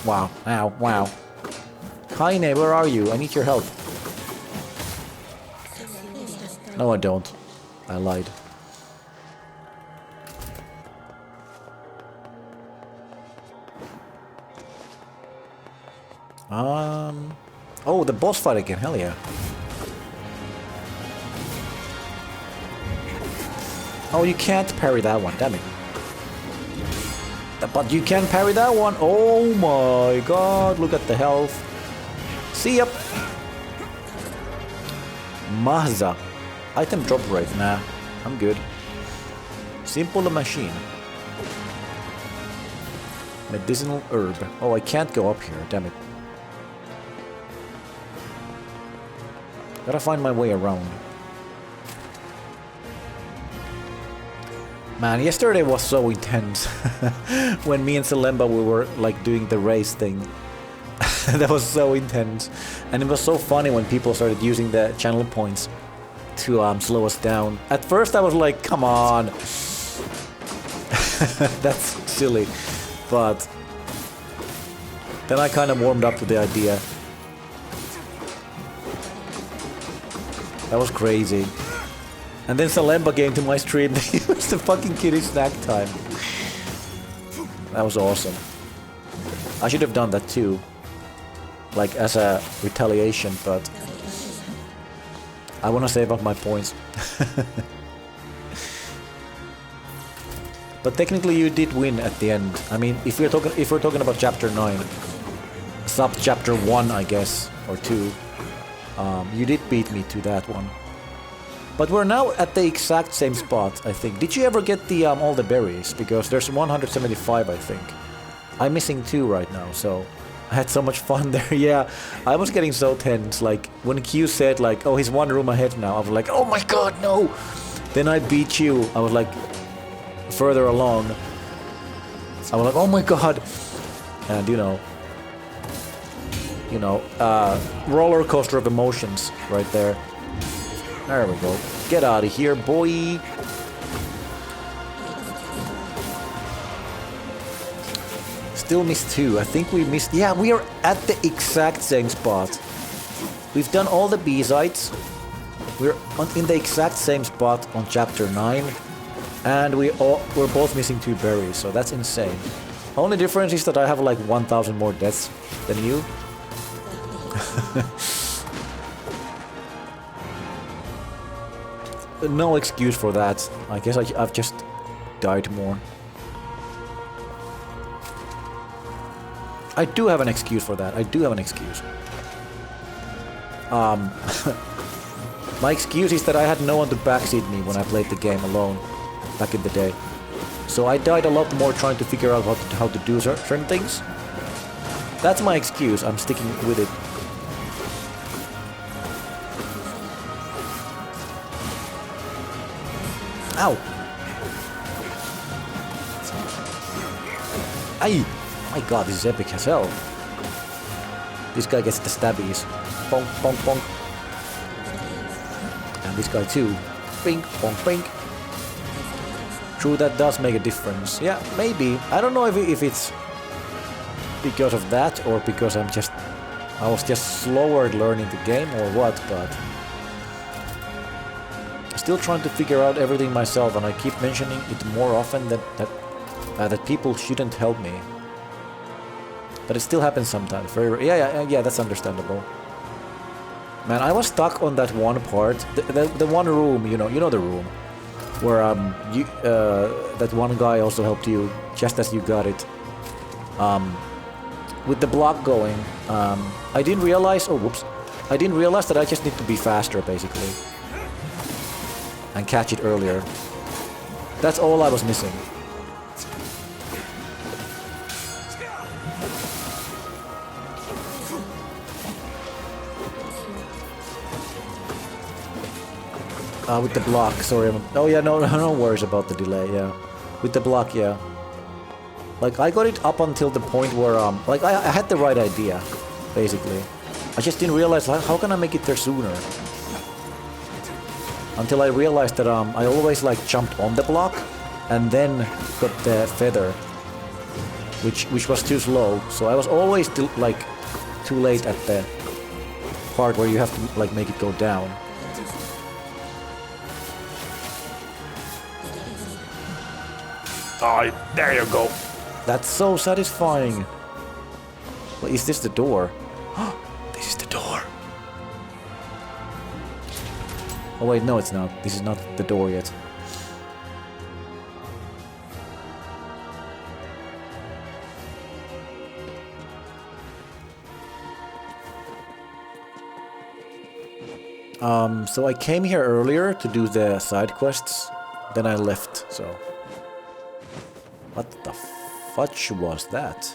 Wow, ow, wow. Kaine, where are you? I need your help. No, I don't. I lied. Oh, the boss fight again, hell yeah. Oh, you can't parry that one, damn it. But you can parry that one. Oh my god, look at the health. See ya. Mahza. Item drop rate, nah, I'm good. Simple machine. Medicinal herb. Oh, I can't go up here, damn it. Gotta find my way around. Man, yesterday was so intense. When me and Salemba we were like doing the race thing. That was so intense. And it was so funny when people started using the channel points to slow us down. At first I was like, come on. That's silly. But then I kind of warmed up to the idea. That was crazy. And then Salemba came to my stream. It was the fucking kiddie snack time. That was awesome. I should have done that too. Like as a retaliation, but I want to save up my points. But technically you did win at the end. I mean, if we're talking about chapter 9, sub chapter 1 I guess, or 2. You did beat me to that one. But we're now at the exact same spot, I think. Did you ever get the all the berries? Because there's 175, I think. I'm missing 2 right now, so I had so much fun there. Yeah, I was getting so tense. Like when Q said like, "Oh, he's 1 room ahead now," I was like, "Oh my god, no!" Then I beat you. I was like further along. I was like, "Oh my god!" And you know, roller coaster of emotions right there. There we go. Get out of here, boy. Still missed 2. I think we missed... Yeah, we are at the exact same spot. We've done all the B-sides. We're in the exact same spot on chapter 9. And we're both missing 2 berries, so that's insane. Only difference is that I have like 1,000 more deaths than you. No excuse for that. I guess I've just died more. I do have an excuse for that. I do have an excuse. My excuse is that I had no one to backseat me when I played the game alone back in the day. So I died a lot more trying to figure out how to do certain things. That's my excuse. I'm sticking with it. Ow! Aye! My god, this is epic as hell. This guy gets the stabbies. Bonk, bonk, bonk. And this guy too. Bink, bonk, bink. True, that does make a difference. Yeah, maybe. I don't know if it's because of that or because I was just slower at learning the game or what, but still trying to figure out everything myself, and I keep mentioning it more often that people shouldn't help me. But it still happens sometimes. Yeah, that's understandable. Man, I was stuck on that one part, the one room, you know the room, where that one guy also helped you just as you got it. With the block going, I didn't realize. Oh, whoops! I didn't realize that I just need to be faster, basically, and catch it earlier. That's all I was missing. With the block, sorry. Oh yeah, no worries about the delay, yeah. With the block, yeah. Like, I got it up until the point where, like, I had the right idea, basically. I just didn't realize, like, how can I make it there sooner? Until I realized that, I always, like, jumped on the block, and then got the feather. Which was too slow, so I was always, like, too late at the part where you have to, like, make it go down. Oh, there you go. That's so satisfying. Well, is this the door? This is the door. Oh wait, no it's not. This is not the door yet. So I came here earlier to do the side quests, then I left, so... What the fudge was that?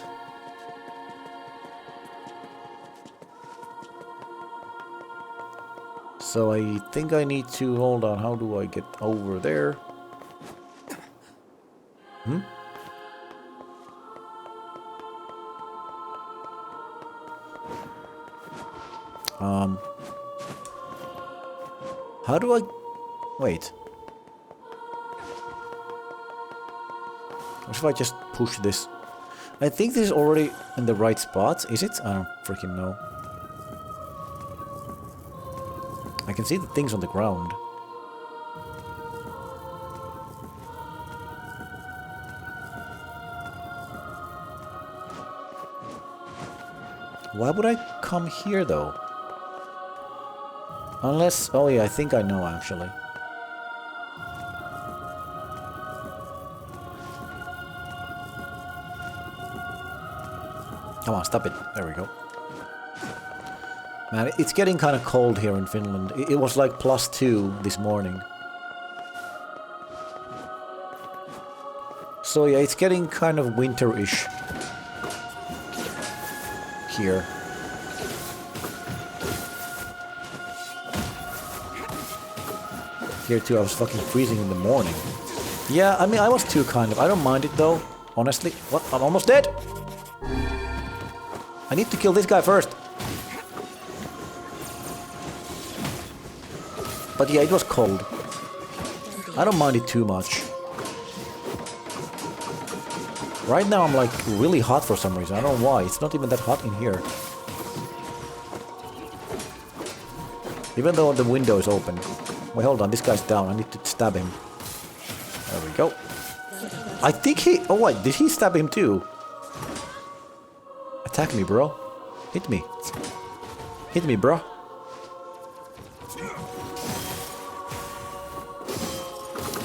So I think I need to... Hold on, how do I get over there? How do I... Wait. What if I just push this? I think this is already in the right spot. Is it? I don't freaking know. I can see the things on the ground. Why would I come here though? Unless... Oh yeah, I think I know actually. Come on, stop it. There we go. Man, it's getting kind of cold here in Finland. It was like +2 this morning. So yeah, it's getting kind of winter-ish here. Here too, I was fucking freezing in the morning. Yeah, I mean, I was too kind of. I don't mind it though, honestly. What? I'm almost dead! I need to kill this guy first. But yeah, it was cold. I don't mind it too much. Right now I'm like really hot for some reason. I don't know why. It's not even that hot in here. Even though the window is open. Wait, hold on. This guy's down. I need to stab him. There we go. I think he... Oh, wait. Did he stab him too? Attack me, bro. Hit me. Hit me, bro.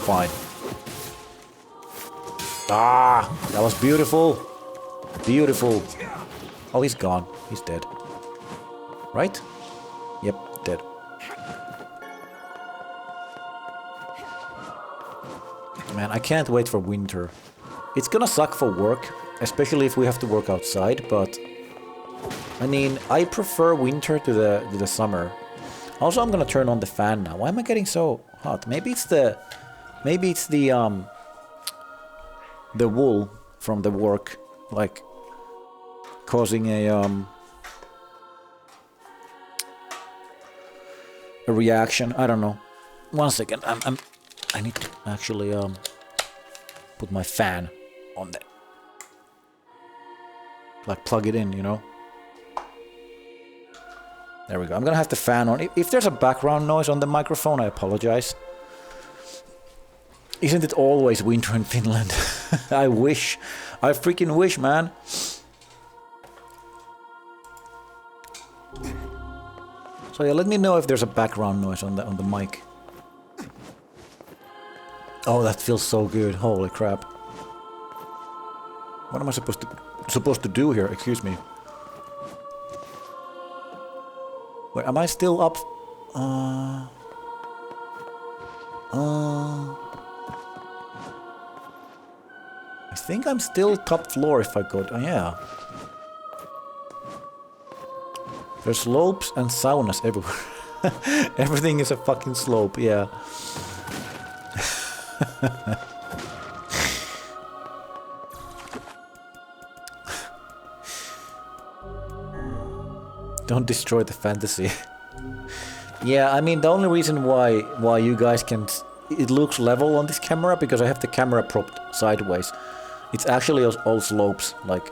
Fine. Ah, that was beautiful. Beautiful. Oh, he's gone. He's dead. Right? Yep, dead. Man, I can't wait for winter. It's gonna suck for work, especially if we have to work outside, but... I mean, I prefer winter to the summer. Also, I'm gonna turn on the fan now. Why am I getting so hot? Maybe it's the wool from the work, like, causing a reaction. I don't know. One second. I need to actually put my fan on there. Like plug it in, you know. There we go. I'm gonna have the fan on. If there's a background noise on the microphone, I apologize. Isn't it always winter in Finland? I wish. I freaking wish, man. So yeah, let me know if there's a background noise on the mic. Oh, that feels so good. Holy crap. What am I supposed to do here? Excuse me. Wait, am I still up? I think I'm still top floor if I go... Oh, yeah. There's slopes and saunas everywhere. Everything is a fucking slope, yeah. Don't destroy the fantasy. Yeah, I mean, the only reason why you guys can... It looks level on this camera, because I have the camera propped sideways. It's actually all slopes, like...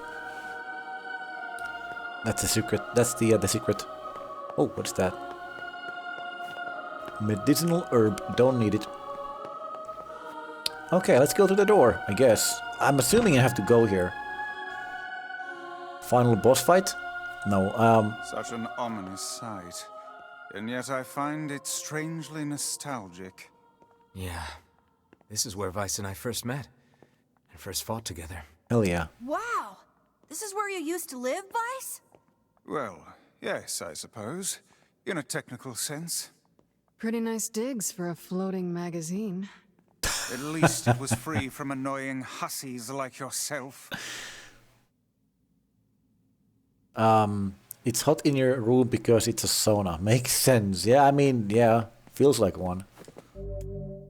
That's the secret. That's the secret. Oh, what's that? Medicinal herb. Don't need it. Okay, let's go to the door, I guess. I'm assuming I have to go here. Final boss fight? No, Such an ominous sight. And yet I find it strangely nostalgic. Yeah. This is where Vice and I first met. And first fought together. Hell yeah. Wow! This is where you used to live, Vice? Well, yes, I suppose. In a technical sense. Pretty nice digs for a floating magazine. At least it was free from annoying hussies like yourself. It's hot in your room because it's a sauna. Makes sense. Yeah, I mean, yeah, feels like one.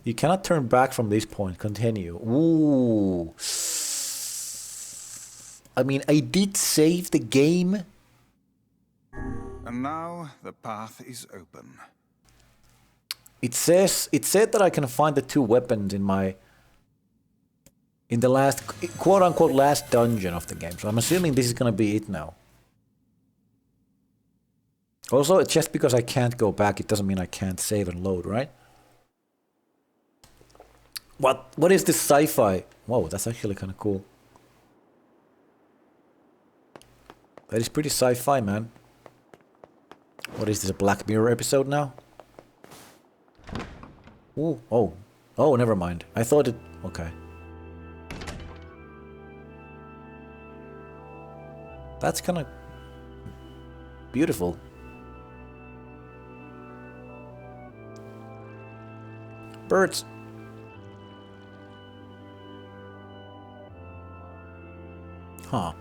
You cannot turn back from this point. Continue. Ooh. I mean, I did save the game. And now the path is open. It said that I can find the 2 weapons in the last quote-unquote last dungeon of the game. So I'm assuming this is gonna be it now. Also, just because I can't go back, it doesn't mean I can't save and load, right? What is this sci-fi? Whoa, that's actually kind of cool. That is pretty sci-fi, man. What is this, a Black Mirror episode now? Ooh, oh, never mind. I thought it... Okay. That's kind of beautiful. Birds. Huh.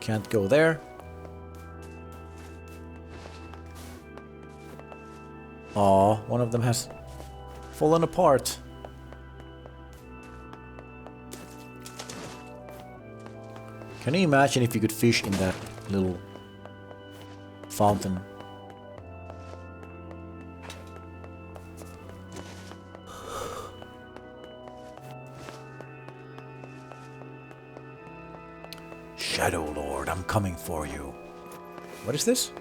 Can't go there. Aw, one of them has fallen apart. Can you imagine if you could fish in that little fountain? Shadow Lord, I'm coming for you. What is this?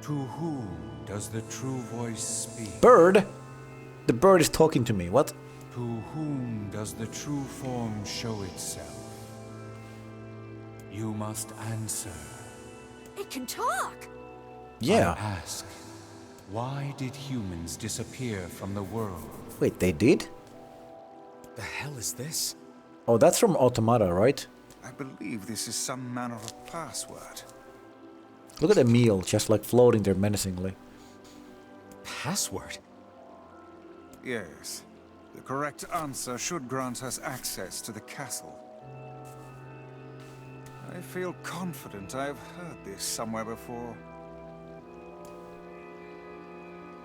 To whom does the true voice speak? Bird? The bird is talking to me. What? To whom does the true form show itself? You must answer. It can talk! Yeah. I ask, why did humans disappear from the world? Wait, they did? The hell is this? Oh, that's from Automata, right? I believe this is some manner of password. Look at Emil, just like floating there menacingly. Password? Yes. The correct answer should grant us access to the castle. I feel confident I've heard this somewhere before.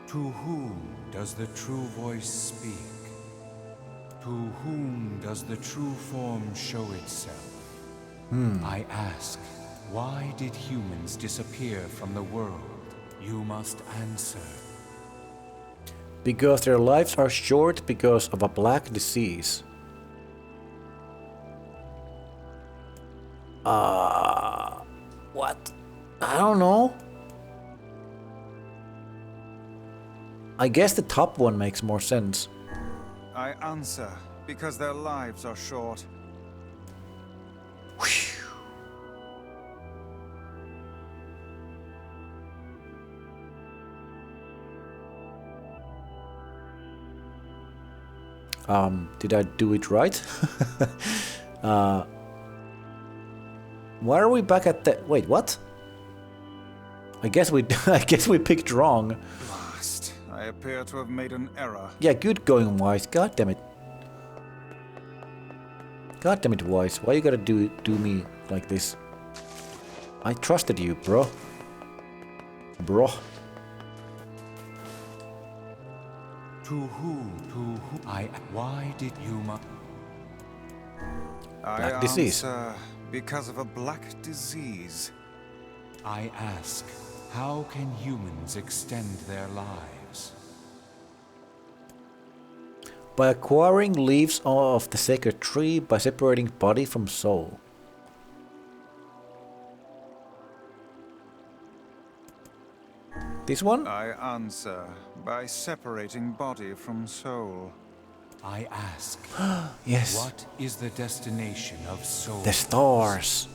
To whom does the true voice speak? To whom does the true form show itself? I ask, why did humans disappear from the world? You must answer. Because their lives are short because of a black disease. What? I don't know. I guess the top one makes more sense. I answer because their lives are short. Did I do it right? Why are we back at the... Wait, what? I guess we picked wrong. Blast. I appear to have made an error. Yeah, good going, Wise. God damn it. God damn it, Wise. Why you gotta do me like this? I trusted you, bro. Bro. Why did you Black disease. Answer because of a black disease. I ask, how can humans extend their lives? By acquiring leaves of the sacred tree, by separating body from soul. This one? I answer by separating body from soul. I ask, Yes. what is the destination of souls? The stars.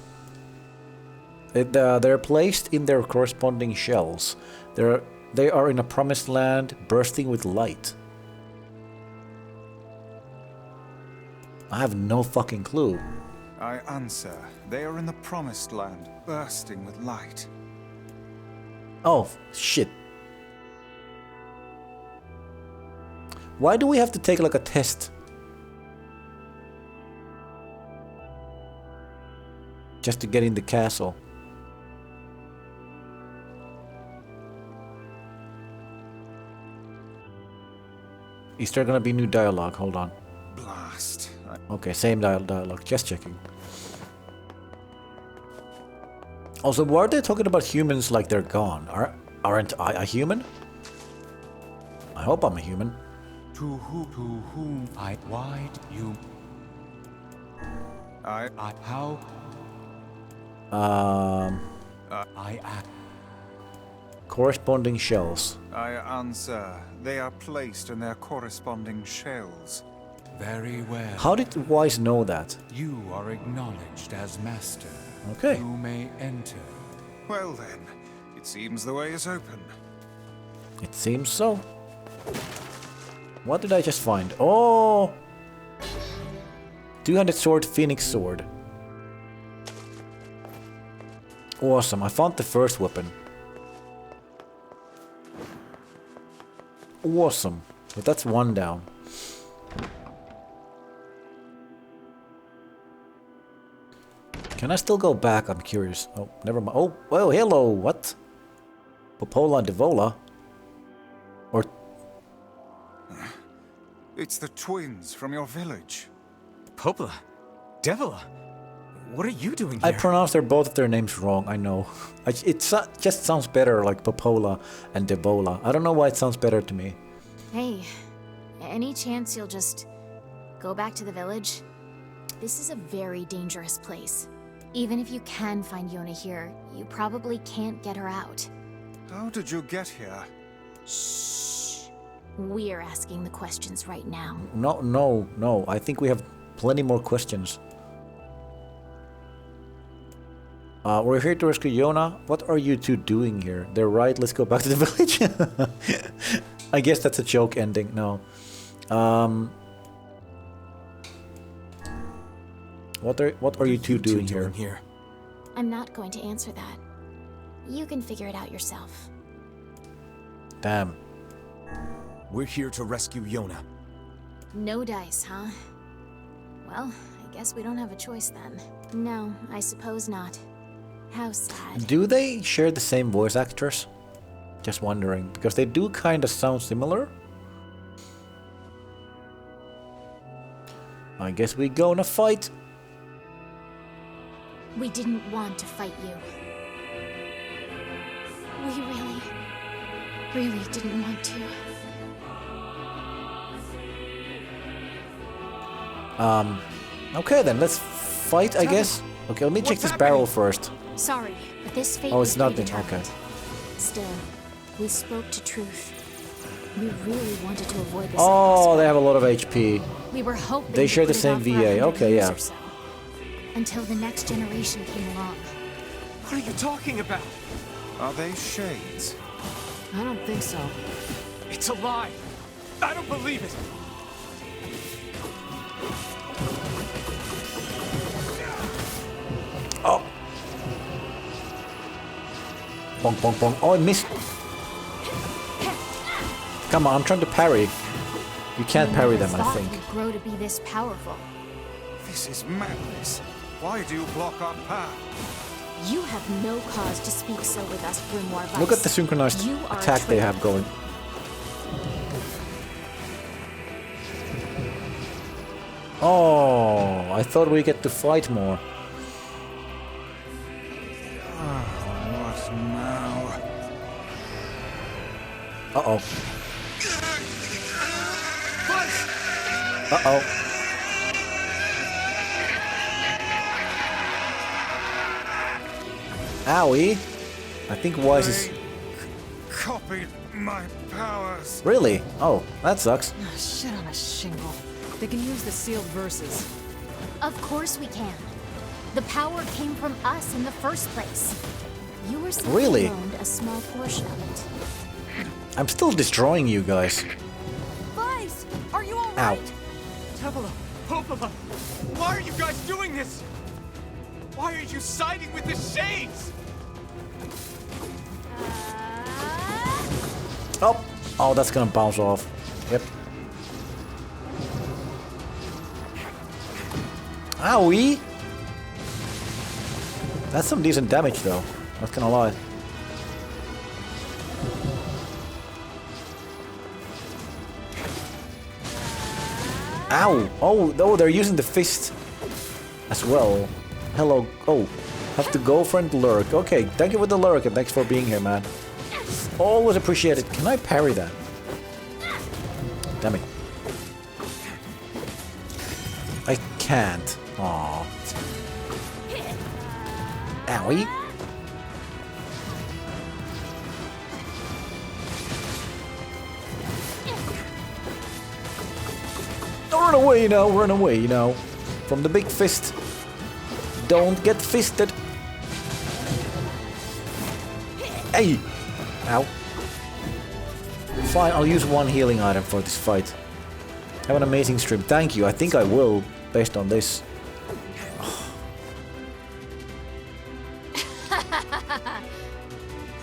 They're placed in their corresponding shells. They are in a promised land, bursting with light. I have no fucking clue. I answer, they are in the promised land, bursting with light. Oh, shit. Why do we have to take like a test? Just to get in the castle. Is there gonna be new dialogue? Hold on. Blast. Okay, same dialogue. Just checking. Also, why are they talking about humans like they're gone? Aren't I a human? I hope I'm a human. To whom why you how I ask. Corresponding shells. I answer, they are placed in their corresponding shells. Very well. How did Wise know that? You are acknowledged as master. Okay. You may enter. Well then, it seems the way is open. It seems so. What did I just find? Oh! 200 sword, Phoenix sword. Awesome, I found the first weapon. Awesome. But that's one down. Can I still go back? I'm curious. Oh, never mind. Oh, well, hello. What? Popola and Devola? Or... It's the twins from your village. Popola? Devola? What are you doing here? I pronounced both of their names wrong, I know. Just sounds better like Popola and Devola. I don't know why it sounds better to me. Hey, any chance you'll just go back to the village? This is a very dangerous place. Even if you can find Yona here, you probably can't get her out. How did you get here? Shh. We're asking the questions right now. No. I think we have plenty more questions. We're here to rescue Yona. What are you two doing here? They're right, let's go back to the village. I guess that's a joke ending. No. What are you two doing here? I'm not going to answer that. You can figure it out yourself. Damn. We're here to rescue Yona. No dice, huh? Well, I guess we don't have a choice then. No, I suppose not. How sad. Do they share the same voice actors? Just wondering, because they do kind of sound similar. I guess we gonna fight. We didn't want to fight you. We really didn't want to. Okay then, let's fight, I guess. Okay, let me check this barrel first. Sorry, but this fate Oh, was it's nothing. predetermined. Okay. Still, we spoke to truth. We really wanted to avoid this. Oh, they have a lot of HP. We were hoping They share to the put it same off for VA. 100 Okay, years yeah. or so, until the next generation came along. What are you talking about? Are they shades? I don't think so. It's a lie. I don't believe it. Oh. Bonk, bonk, bonk. Oh, I missed. Come on, I'm trying to parry. You can't parry them, I think. We'd grow to be this powerful. This is madness. Why do you block our path? You have no cause to speak so with us, Grimoire Vice. Look at the synchronized You are a attack they traitor. have going. Oh, I thought we get to fight more. What now? Uh-oh. Uh-oh. Owie. I think Wise is... Copied my powers. Really? Oh, that sucks. Ah, shit on a shingle. They can use the sealed verses. Of course we can. The power came from us in the first place. You were simply Really? loaned a small portion of it. I'm still destroying you guys. Vice, are you all Ow. right? Tevela, Popola, why are you guys doing this? Why are you siding with the Shades? Oh, oh, that's gonna bounce off. Yep. Owie! That's some decent damage though, not gonna lie. Ow! Oh, they're using the fist as well. Hello. Oh, have to go friend lurk. Okay, thank you for the lurk and thanks for being here, man. Always appreciate it. Can I parry that? Damn it. I can't. Aww. Owie. Run away, you know. From the big fist. Don't get fisted. Hey! Ow. Fine, I'll use one healing item for this fight. Have an amazing stream. Thank you. I think I will, based on this.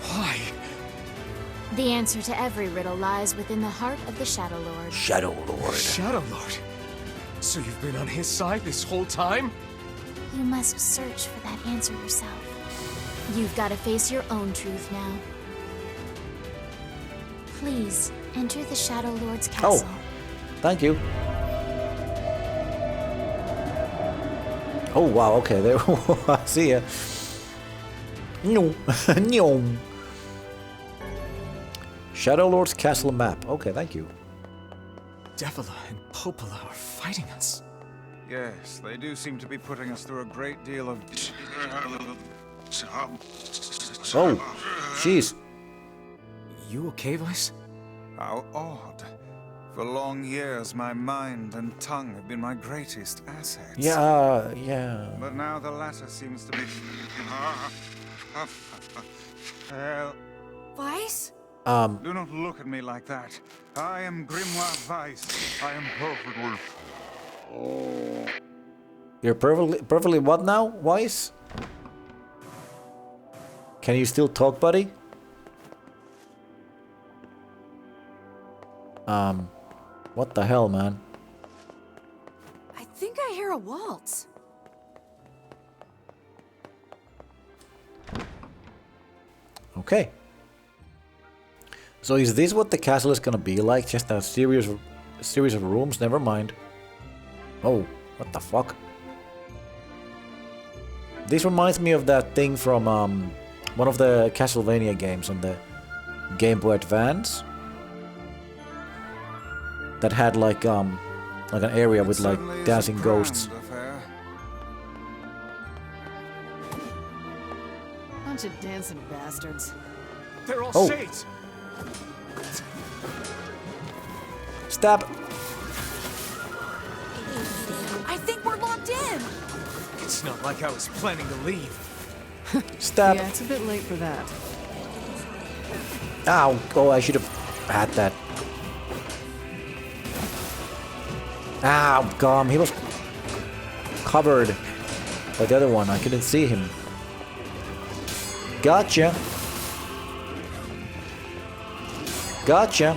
Why? The answer to every riddle lies within the heart of the Shadow Lord. Shadow Lord. Shadow Lord. So you've been on his side this whole time? You must search for that answer yourself. You've got to face your own truth now. Please, enter the Shadow Lord's castle. Oh, thank you. Oh, wow, okay, there. See ya. No. No. Shadow Lord's castle map. Okay, thank you. Devila and Popola are fighting us. Yes, they do seem to be putting us through a great deal of... Oh, jeez. You okay, Vice? How odd. For long years, my mind and tongue have been my greatest assets. Yeah. But now the latter seems to be... Well... Vice? Do not look at me like that. I am Grimoire Vice. I am perfectly... You're perfectly what now, Weiss? Can you still talk, buddy? What the hell, man? I think I hear a waltz. Okay. So is this what the castle is gonna be like? Just a series of rooms? Never mind. Oh, what the fuck? This reminds me of that thing from one of the Castlevania games on the Game Boy Advance. That had like an area with like dancing ghosts. Bunch of dancing bastards. They're all Oh. shades! Stab! I think we're locked in. It's not like I was planning to leave. Stab! Yeah, it's a bit late for that. Ow! Oh, I should have had that. Ow, gum. He was covered by the other one. I couldn't see him. Gotcha. Gotcha.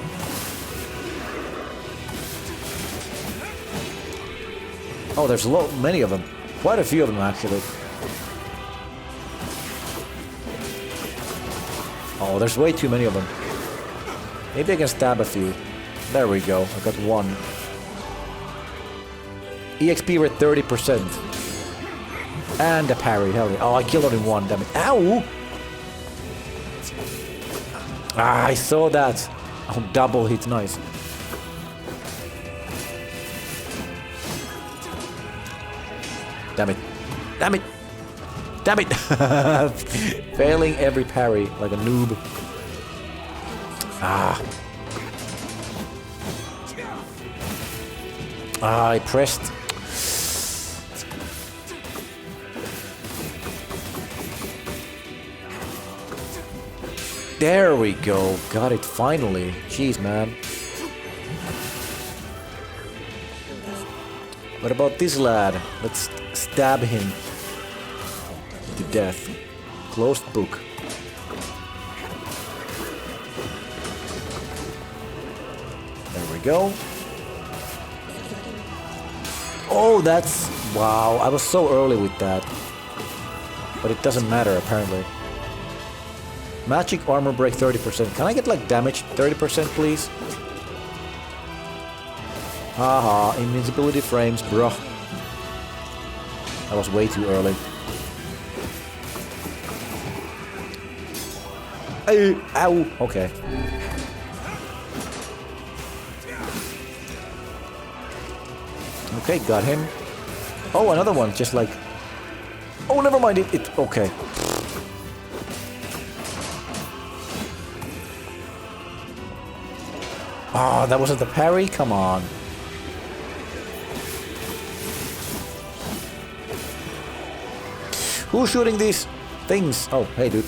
Oh, there's many of them. Quite a few of them, actually. Oh, there's way too many of them. Maybe I can stab a few. There we go. I got one. EXP with 30%. And a parry. Hell yeah. Oh, I killed only one. Damn it. Ow! Ah, I saw that. Oh, double hit. Nice. Damn it. Damn it. Damn it. Failing every parry like a noob. Ah. Ah, I pressed. There we go. Got it finally. Jeez, man. What about this lad? Let's stab him to death. Closed book. There we go. Oh, that's... Wow, I was so early with that. But it doesn't matter, apparently. Magic armor break 30%. Can I get, like, damage 30%, please? Haha, invincibility frames, bruh. That was way too early. Ow! Okay. Okay, got him. Oh, another one, just like... Oh, never mind, it okay. Oh, that wasn't the parry? Come on. Who's shooting these things? Oh, hey, dude.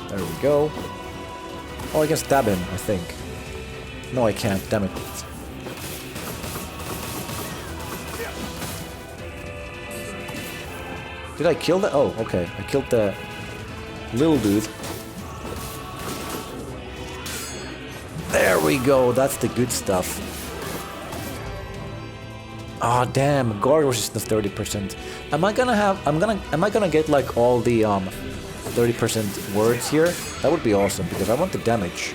There we go. Oh, I can stab him, I think. No, I can't. Damn it. Did I kill the... Oh, okay. I killed the little dude. There we go. That's the good stuff. Ah, oh, damn. Guard resistance 30%. Am I gonna get like all the 30% words here? That would be awesome because I want the damage.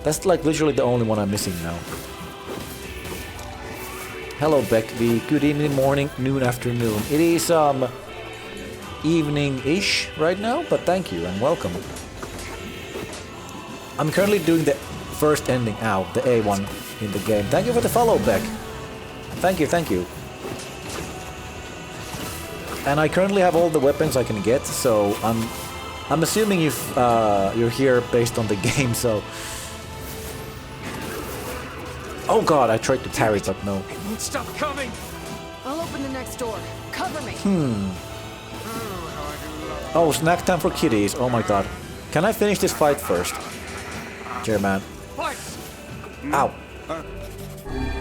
That's like literally the only one I'm missing now. Hello, Beckby. Good evening, morning, noon, afternoon. It is evening-ish right now, but thank you and welcome. I'm currently doing the first ending out, the A1 in the game. Thank you for the follow, Beck. Thank you, thank you. And I currently have all the weapons I can get, so I'm assuming you're here based on the game, so... Oh god, I tried to parry, but no. It won't stop coming! I'll open the next door. Cover me! Oh, snack time for kiddies. Oh my god. Can I finish this fight first? Chairman. Ow.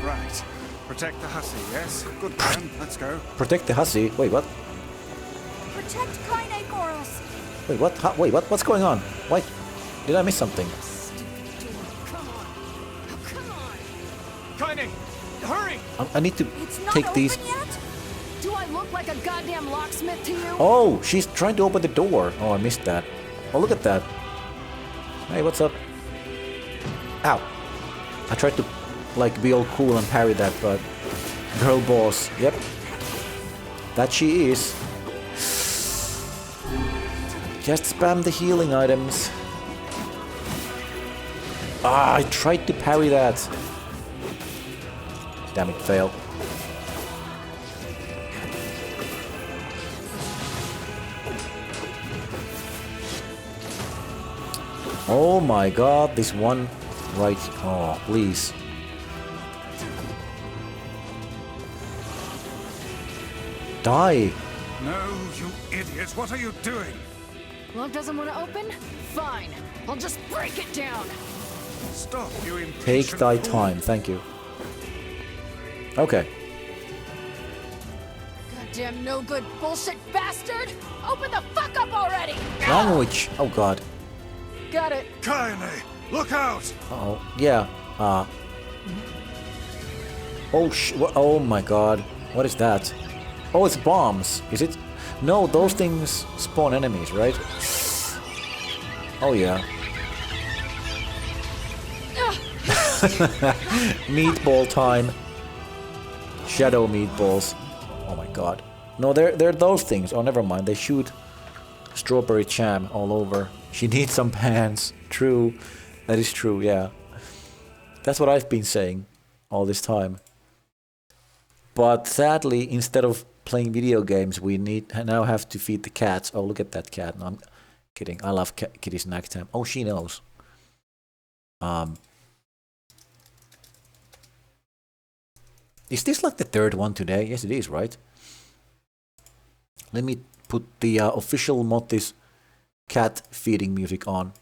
Right. Protect the hussy, yes? Good plan. Let's go. Protect the hussy? Wait, what? Protect Kaine Goros. Wait, what? Wait, what? What's going on? Why? Did I miss something? Kaine! Hurry! I need to It's not take open these... yet? Do I look like a goddamn locksmith to you? Oh, she's trying to open the door. Oh, I missed that. Oh, look at that. Hey, what's up? Ow. I tried to, like, be all cool and parry that, but... Girl boss. Yep. That she is. Just spam the healing items. Ah, I tried to parry that. Damn it, failed. Oh my god, this one right... Oh, please. Die! No, you idiot. What are you doing? Lock doesn't want to open? Fine. I'll just break it down. Stop, you impatient Take thy fool. time, thank you. Okay. Goddamn no good bullshit bastard! Open the fuck up already! Language! Oh god. Got it. Kaine, look out! Uh-oh. Yeah. Oh oh my god. What is that? Oh, it's bombs. Is it? No, those things spawn enemies, right? Oh yeah. Meatball time. Shadow meatballs. Oh my god. No, they're those things. Oh, never mind. They shoot strawberry jam all over. She needs some pants. True. That is true, yeah. That's what I've been saying all this time. But sadly, instead of playing video games, we now have to feed the cats. Oh, look at that cat. No, I'm kidding. I love kitty snack time. Oh, she knows. Is this like the third one today? Yes, it is, right? Let me put the official Mottis cat feeding music on.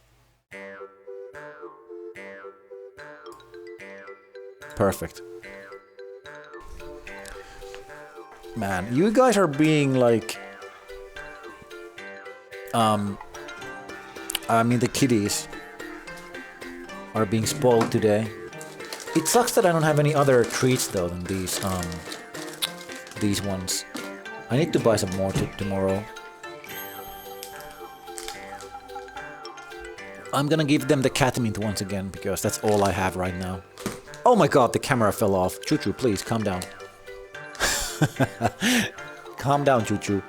Perfect. Man, you guys are being like... I mean the kiddies are being spoiled today. It sucks that I don't have any other treats though than these ones. I need to buy some more tomorrow. I'm gonna give them the cat mint once again because that's all I have right now. Oh my god, the camera fell off. Choo-choo, please, calm down. Calm down, Choo-choo.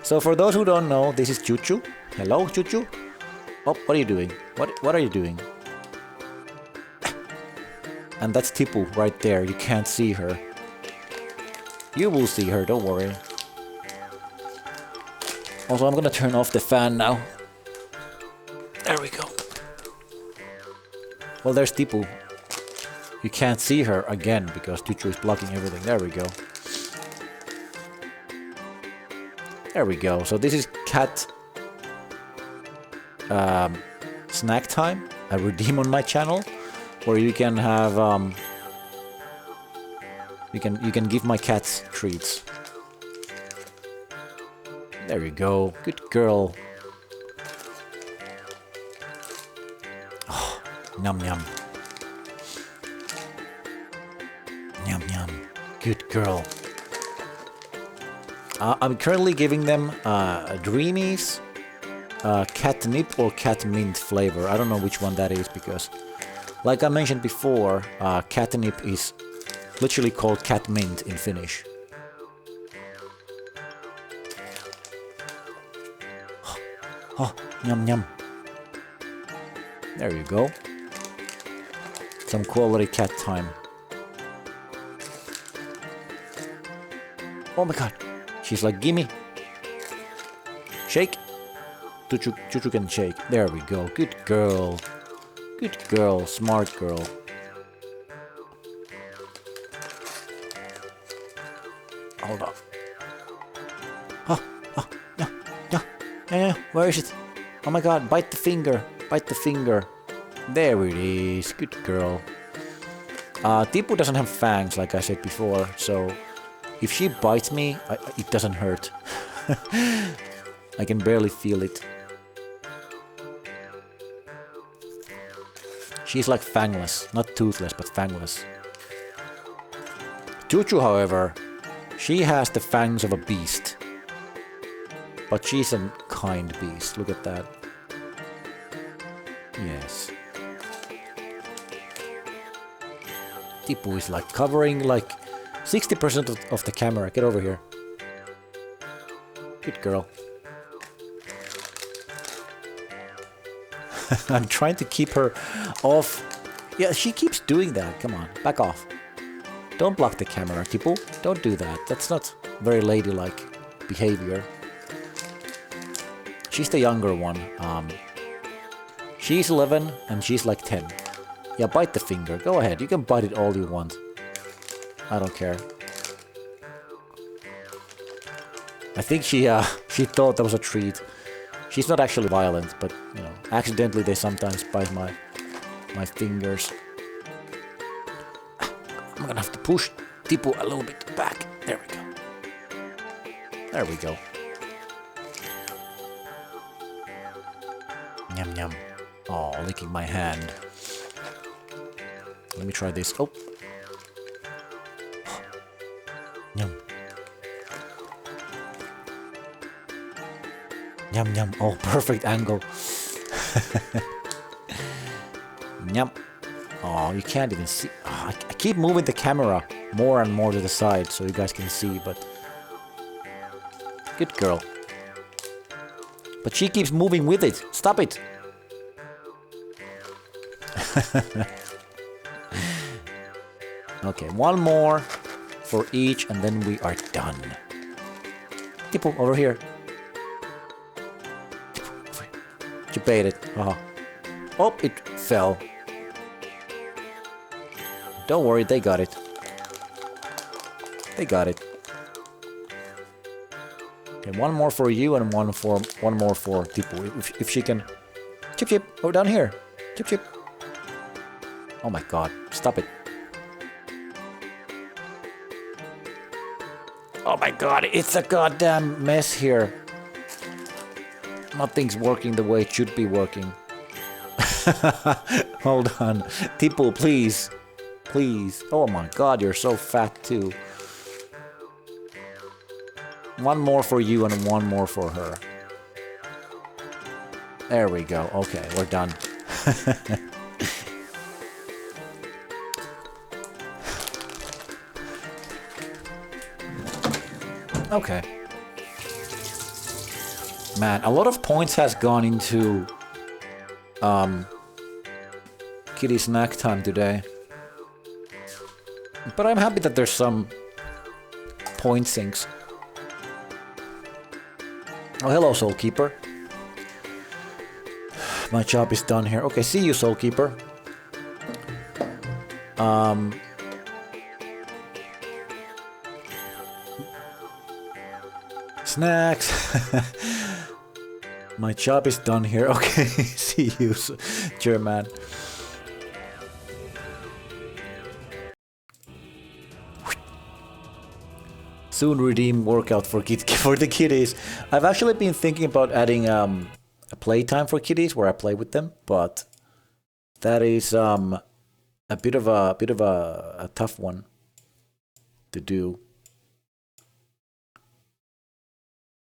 So for those who don't know, this is Choo-choo. Hello, Choo-choo. Oh, what are you doing? What are you doing? And that's Tipu right there. You can't see her. You will see her, don't worry. Also, I'm gonna turn off the fan now. There we go. Well, there's Tipu. You can't see her again because Choo-choo is blocking everything. There we go. There we go. So this is cat snack time. I redeem on my channel, where you can have you can give my cats treats. There you go. Good girl. Oh, yum yum. Yum yum. Good girl. I'm currently giving them Dreamies, catnip or cat mint flavor. I don't know which one that is because, like I mentioned before, catnip is literally called cat mint in Finnish. Oh, yum yum. There you go. Some quality cat time. Oh my god. She's like, gimme. Shake. Chuchu can shake. There we go. Good girl. Good girl. Smart girl. Hold on. Yeah. Where is it? Oh my god. Bite the finger. Bite the finger. There it is. Good girl. Tipu doesn't have fangs, like I said before, so if she bites me, it doesn't hurt. I can barely feel it. She's like fangless. Not toothless, but fangless. Chuchu, however, she has the fangs of a beast. But she's a kind beast. Look at that. Yes. Tipu is like covering like 60% of the camera. Get over here. Good girl. I'm trying to keep her off. Yeah, she keeps doing that. Come on, back off. Don't block the camera, Tipu. Don't do that. That's not very ladylike behavior. She's the younger one. She's 11 and she's like 10. Yeah, bite the finger. Go ahead. You can bite it all you want. I don't care. I think she thought that was a treat. She's not actually violent, but you know, accidentally they sometimes bite my fingers. I'm gonna have to push Tipu a little bit back. There we go. There we go. Yum yum. Oh, licking my hand. Let me try this. Oh. Yum. Yum yum. Oh, perfect angle. Yum. Oh, you can't even see. Oh, I keep moving the camera more and more to the side so you guys can see, but... Good girl. But she keeps moving with it. Stop it. Okay, one more for each and then we are done. Tipu, over here. You bait it. Oh, it fell. Don't worry, they got it. They got it. Okay, one more for you and one more for Tipu. If she can... Chip chip, oh down here. Chip chip. Oh my god, stop it. Oh my god, it's a goddamn mess here. Nothing's working the way it should be working. Hold on. Tipu, please. Please. Oh my god, you're so fat too. One more for you and one more for her. There we go. Okay, we're done. Okay. Man, a lot of points has gone into kitty snack time today. But I'm happy that there's some point sinks. Oh, hello, Soul Keeper. My job is done here. Okay, see you, Soul Keeper. Snacks. My job is done here. Okay, see you, German. Soon redeem workout for the kitties. I've actually been thinking about adding a playtime for kitties where I play with them, but that is a bit of a tough one to do.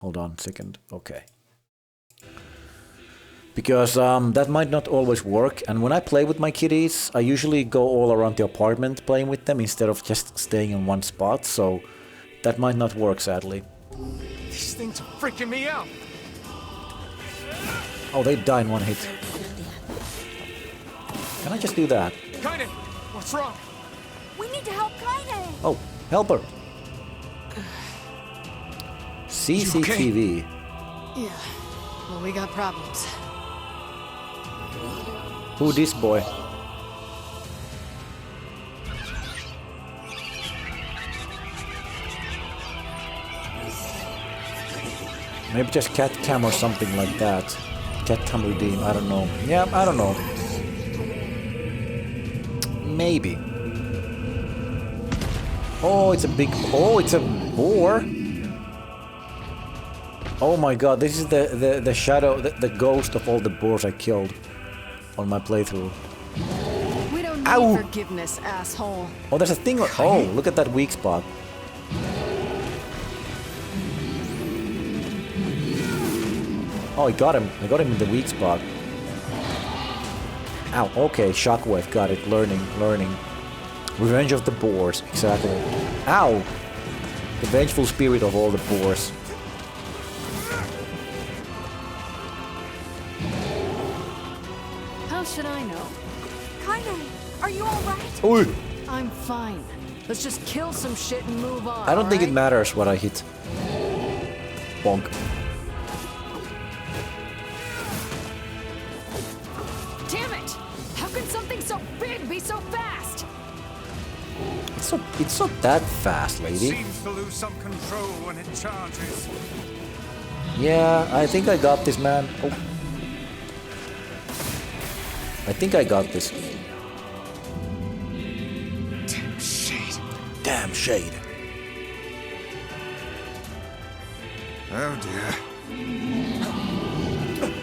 Hold on a second. Okay. Because that might not always work, and when I play with my kitties, I usually go all around the apartment playing with them instead of just staying in one spot, so that might not work, sadly. These things are freaking me out. Oh, they die in one hit. Can I just do that? Kaine, what's wrong? We need to help Kaine. Oh, help her. CCTV. Yeah. Well, we got problems. Who this boy? Maybe just cat cam or something like that. Cat cam redeem, I don't know. Yeah, I don't know. Maybe. Oh, it's a big... Oh, it's a boar. Oh my god, this is the shadow, the ghost of all the boars I killed on my playthrough. We don't need Ow! forgiveness, asshole. Oh, there's a thing... Oh, look at that weak spot. Oh, I got him. I got him in the weak spot. Ow, okay, shockwave, got it. Learning. Revenge of the boars, exactly. Ow! The vengeful spirit of all the boars. How should I know? Kaine, are you alright? Oi! I'm fine. Let's just kill some shit and move on. I don't think it alright? matters what I hit. Bonk. Damn it! How can something so big be so fast? It's not that fast, It lady. seems to lose some control when it charges. Yeah, I think I got this, man. Oh. I think I got this. Damn shade. Damn shade. Oh dear.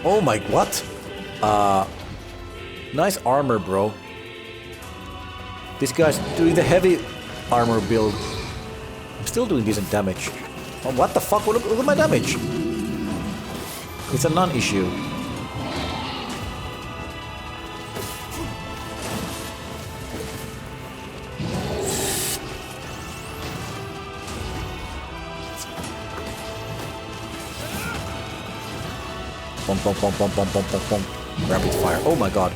Oh my, what? Nice armor, bro. This guy's doing the heavy armor build. I'm still doing decent damage. Oh, what the fuck? Look at my damage. It's a non-issue. Bum, bum, bum, bum, bum, bum, bum, bum. Rapid fire. Oh my god.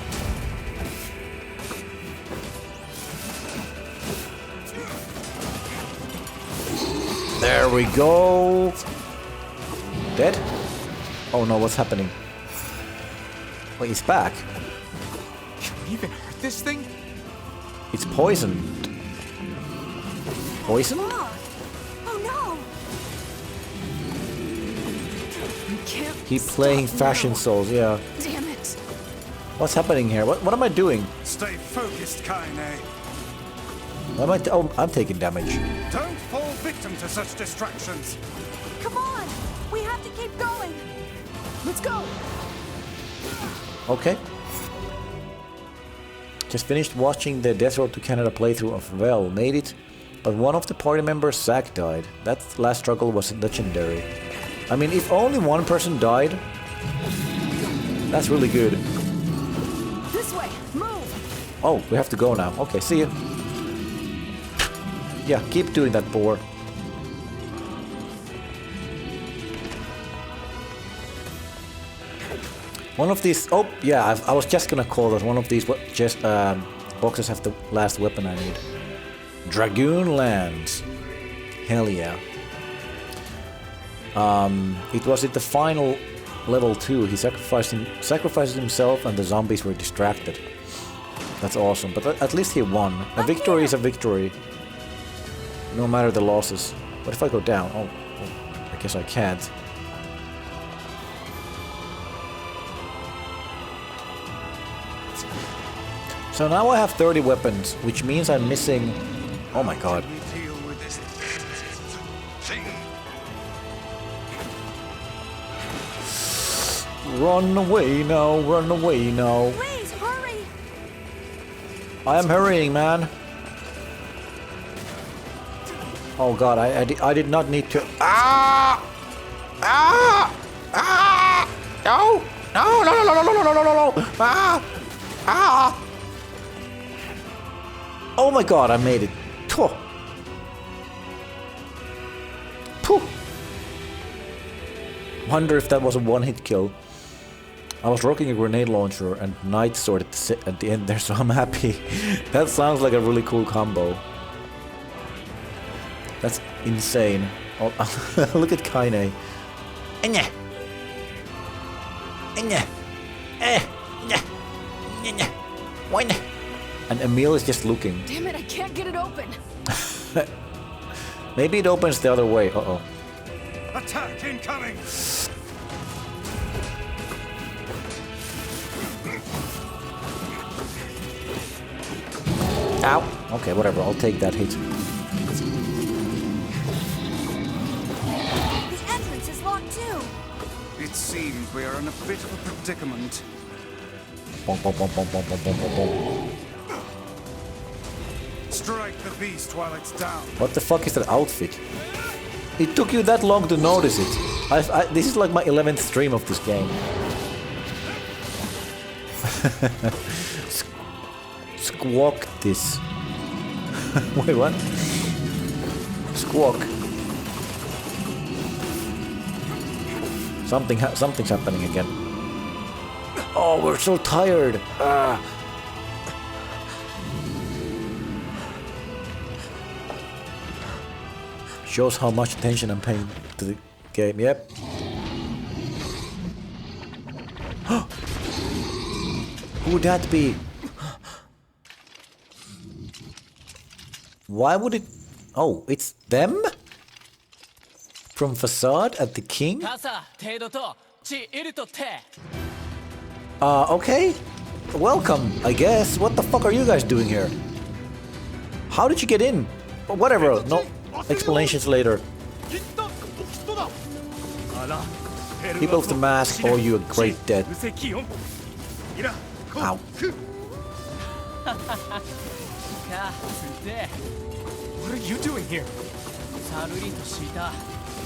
There we go. Dead? Oh no, what's happening? Wait, he's back. Can we even hurt this thing? It's poisoned. Poison? Oh no! You can't. He's playing stop Fashion now. Souls, yeah. Damn it! What's happening here? What am I doing? Stay focused, Kaine. What am I oh, I'm taking damage. Don't fall victim to such distractions. Come on! We have to keep going! Let's go. Okay. Just finished watching the Death Road to Canada playthrough of Well. Made it, but one of the party members, Zack, died. That last struggle was legendary. I mean, if only one person died, that's really good. This way. Move. Oh, we have to go now. Okay, see you. Yeah, keep doing that, boar. One of these... Oh, yeah, I was just gonna call that one of these boxes have the last weapon I need. Dragoon Lance. Hell yeah. It was at the final level 2. He sacrificed himself and the zombies were distracted. That's awesome, but at least he won. A victory is a victory. No matter the losses. What if I go down? Oh, I guess I can't. So now I have 30 weapons, which means I'm missing... Oh my god. Run away now, run away now. Please, hurry! I am hurrying, man. Oh god, I did not need to... Ah! Ah! Ah! No! No, no, no, no, no, no, no, no, no, no! Ah! Ah! Oh my god, I made it. Phew. Phew. Wonder if that was a one-hit kill. I was rocking a grenade launcher and Knight Sword at the end there, so I'm happy. That sounds like a really cool combo. That's insane. Oh, look at Kaine. And Emil is just looking. Damn it, I can't get it open. Maybe it opens the other way. Uh-oh. Attack incoming! Ow. Okay, whatever. I'll take that hit. The entrance is locked too. It seems we are in a bit of a predicament. Bom, bom, bom, bom, bom, bom, bom, bom, bom. Strike the beast while it's down. What the fuck is that outfit? It took you that long to notice it. This is like my 11th stream of this game. Squawk this. Wait, what? Squawk. Something's happening again. Oh, we're so tired. Shows how much attention I'm paying to the game. Yep. Who would that be? Why would it... Oh, it's them? From Facade at the King? Okay. Welcome, I guess. What the fuck are you guys doing here? How did you get in? Whatever, no explanations later. People of the Mask owe you a great debt. Ow. What are you doing here?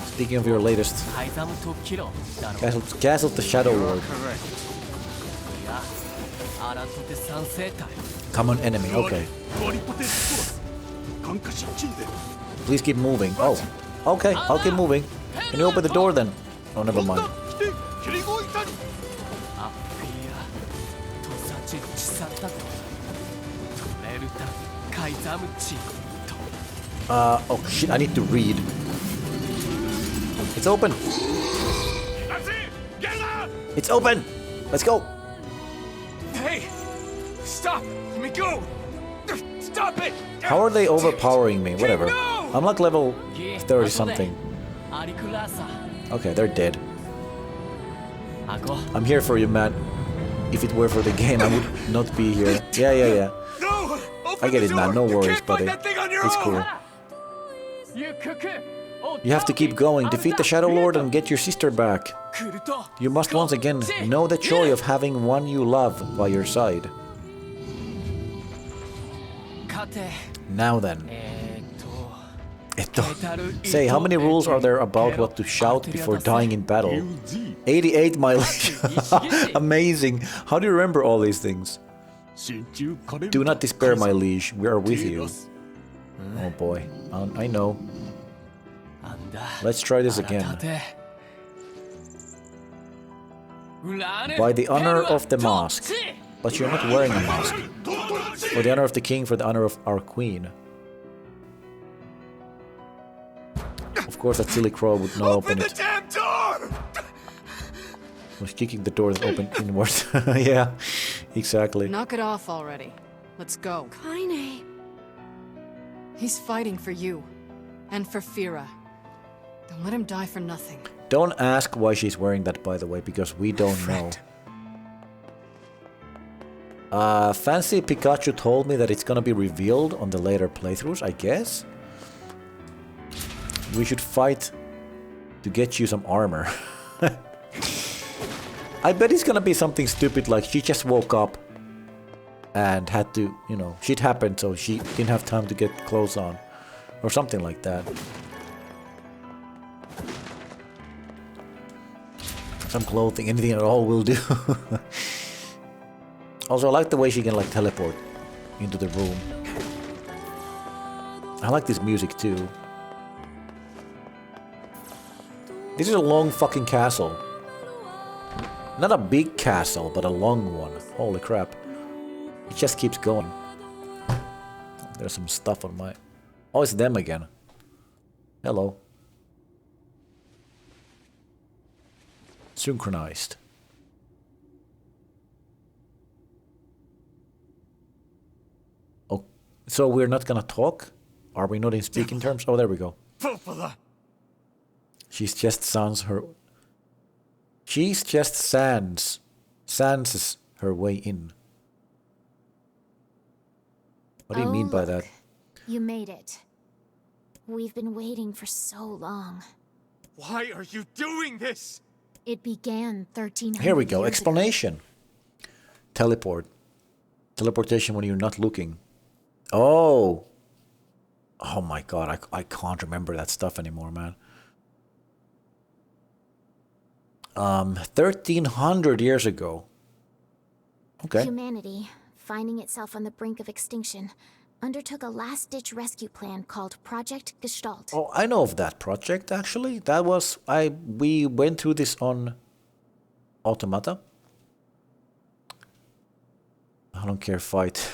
Speaking of your latest, Castle the Shadow Lord. Common enemy, okay. Please keep moving. Oh, okay, I'll keep moving. Can you open the door then? Oh, never mind. Oh shit, I need to read. It's open! It's open! Let's go! Hey! Stop! Let me go! Stop it! How are they overpowering me? Whatever. I'm like level 30 something. Okay, they're dead. I'm here for you, man. If it were for the game, I would not be here. Yeah. I get it, man. No worries, buddy. It's cool. You have to keep going. Defeat the Shadow Lord and get your sister back. You must once again know the joy of having one you love by your side. Now then. Say, how many rules are there about what to shout before dying in battle? 88 mileage. Amazing. How do you remember all these things? Do not despair, my liege. We are with you. Oh boy. I know. Let's try this again. By the honor of the mask. But you're not wearing a mask. For the honor of the king, for the honor of our queen. Of course that silly crow would not open it. Damn door! Was kicking the door that opened inward. Yeah, exactly. Knock it off already. Let's go. Kaine. He's fighting for you. And for Fira. Don't let him die for nothing. Don't ask why she's wearing that, by the way, because we don't know. Fancy Pikachu told me that it's gonna be revealed on the later playthroughs, I guess. We should fight to get you some armor. I bet it's gonna be something stupid like she just woke up and had to, you know, shit happened so she didn't have time to get clothes on. Or something like that. Some clothing, anything at all will do. Also, I like the way she can like teleport into the room. I like this music too. This is a long fucking castle. Not a big castle, but a long one. Holy crap. It just keeps going. There's some stuff on my... Oh, it's them again. Hello. Synchronized. Oh, so we're not gonna talk? Are we not in speaking terms? Oh, there we go. She's just sans her... She's just sanses her way in. What do you mean by that? You made it. We've been waiting for so long. Why are you doing this? It began 1300 Here we go. years Explanation. Teleport. Teleportation when you're not looking. Oh. Oh my god, I can't remember that stuff anymore, man. 1300 years ago. Okay. Humanity, finding itself on the brink of extinction, undertook a last-ditch rescue plan called Project Gestalt. Oh, I know of that project, actually. That was... We went through this on... Automata. I don't care, fight.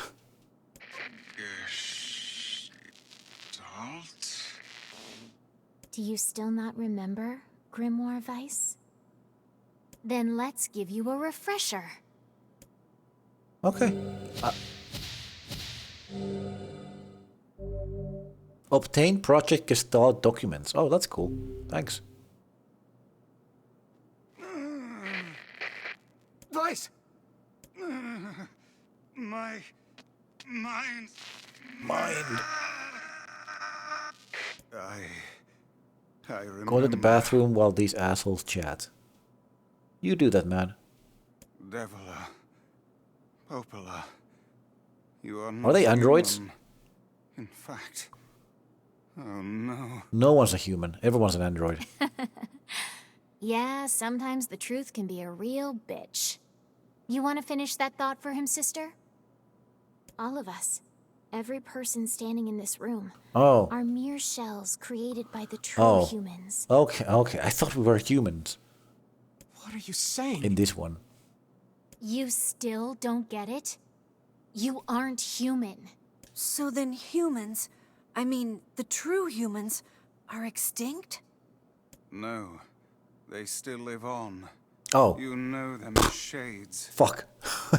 Gestalt? Do you still not remember, Grimoire Weiss? Then let's give you a refresher. Okay. Obtain Project Gestalt documents. Oh, that's cool. Thanks. Weiss! My mind. I remember. Go to the bathroom while these assholes chat. You do that, man. Devila. Popola. You are not they androids? human. In fact. Oh no. No one's a human. Everyone's an android. Yeah, sometimes the truth can be a real bitch. You want to finish that thought for him, sister? All of us, every person standing in this room, are mere shells created by the true humans. Okay. I thought we were humans. What are you saying? In this one. You still don't get it? You aren't human. So then humans, I mean, the true humans, are extinct? No. They still live on. Oh. You know them as shades. Fuck.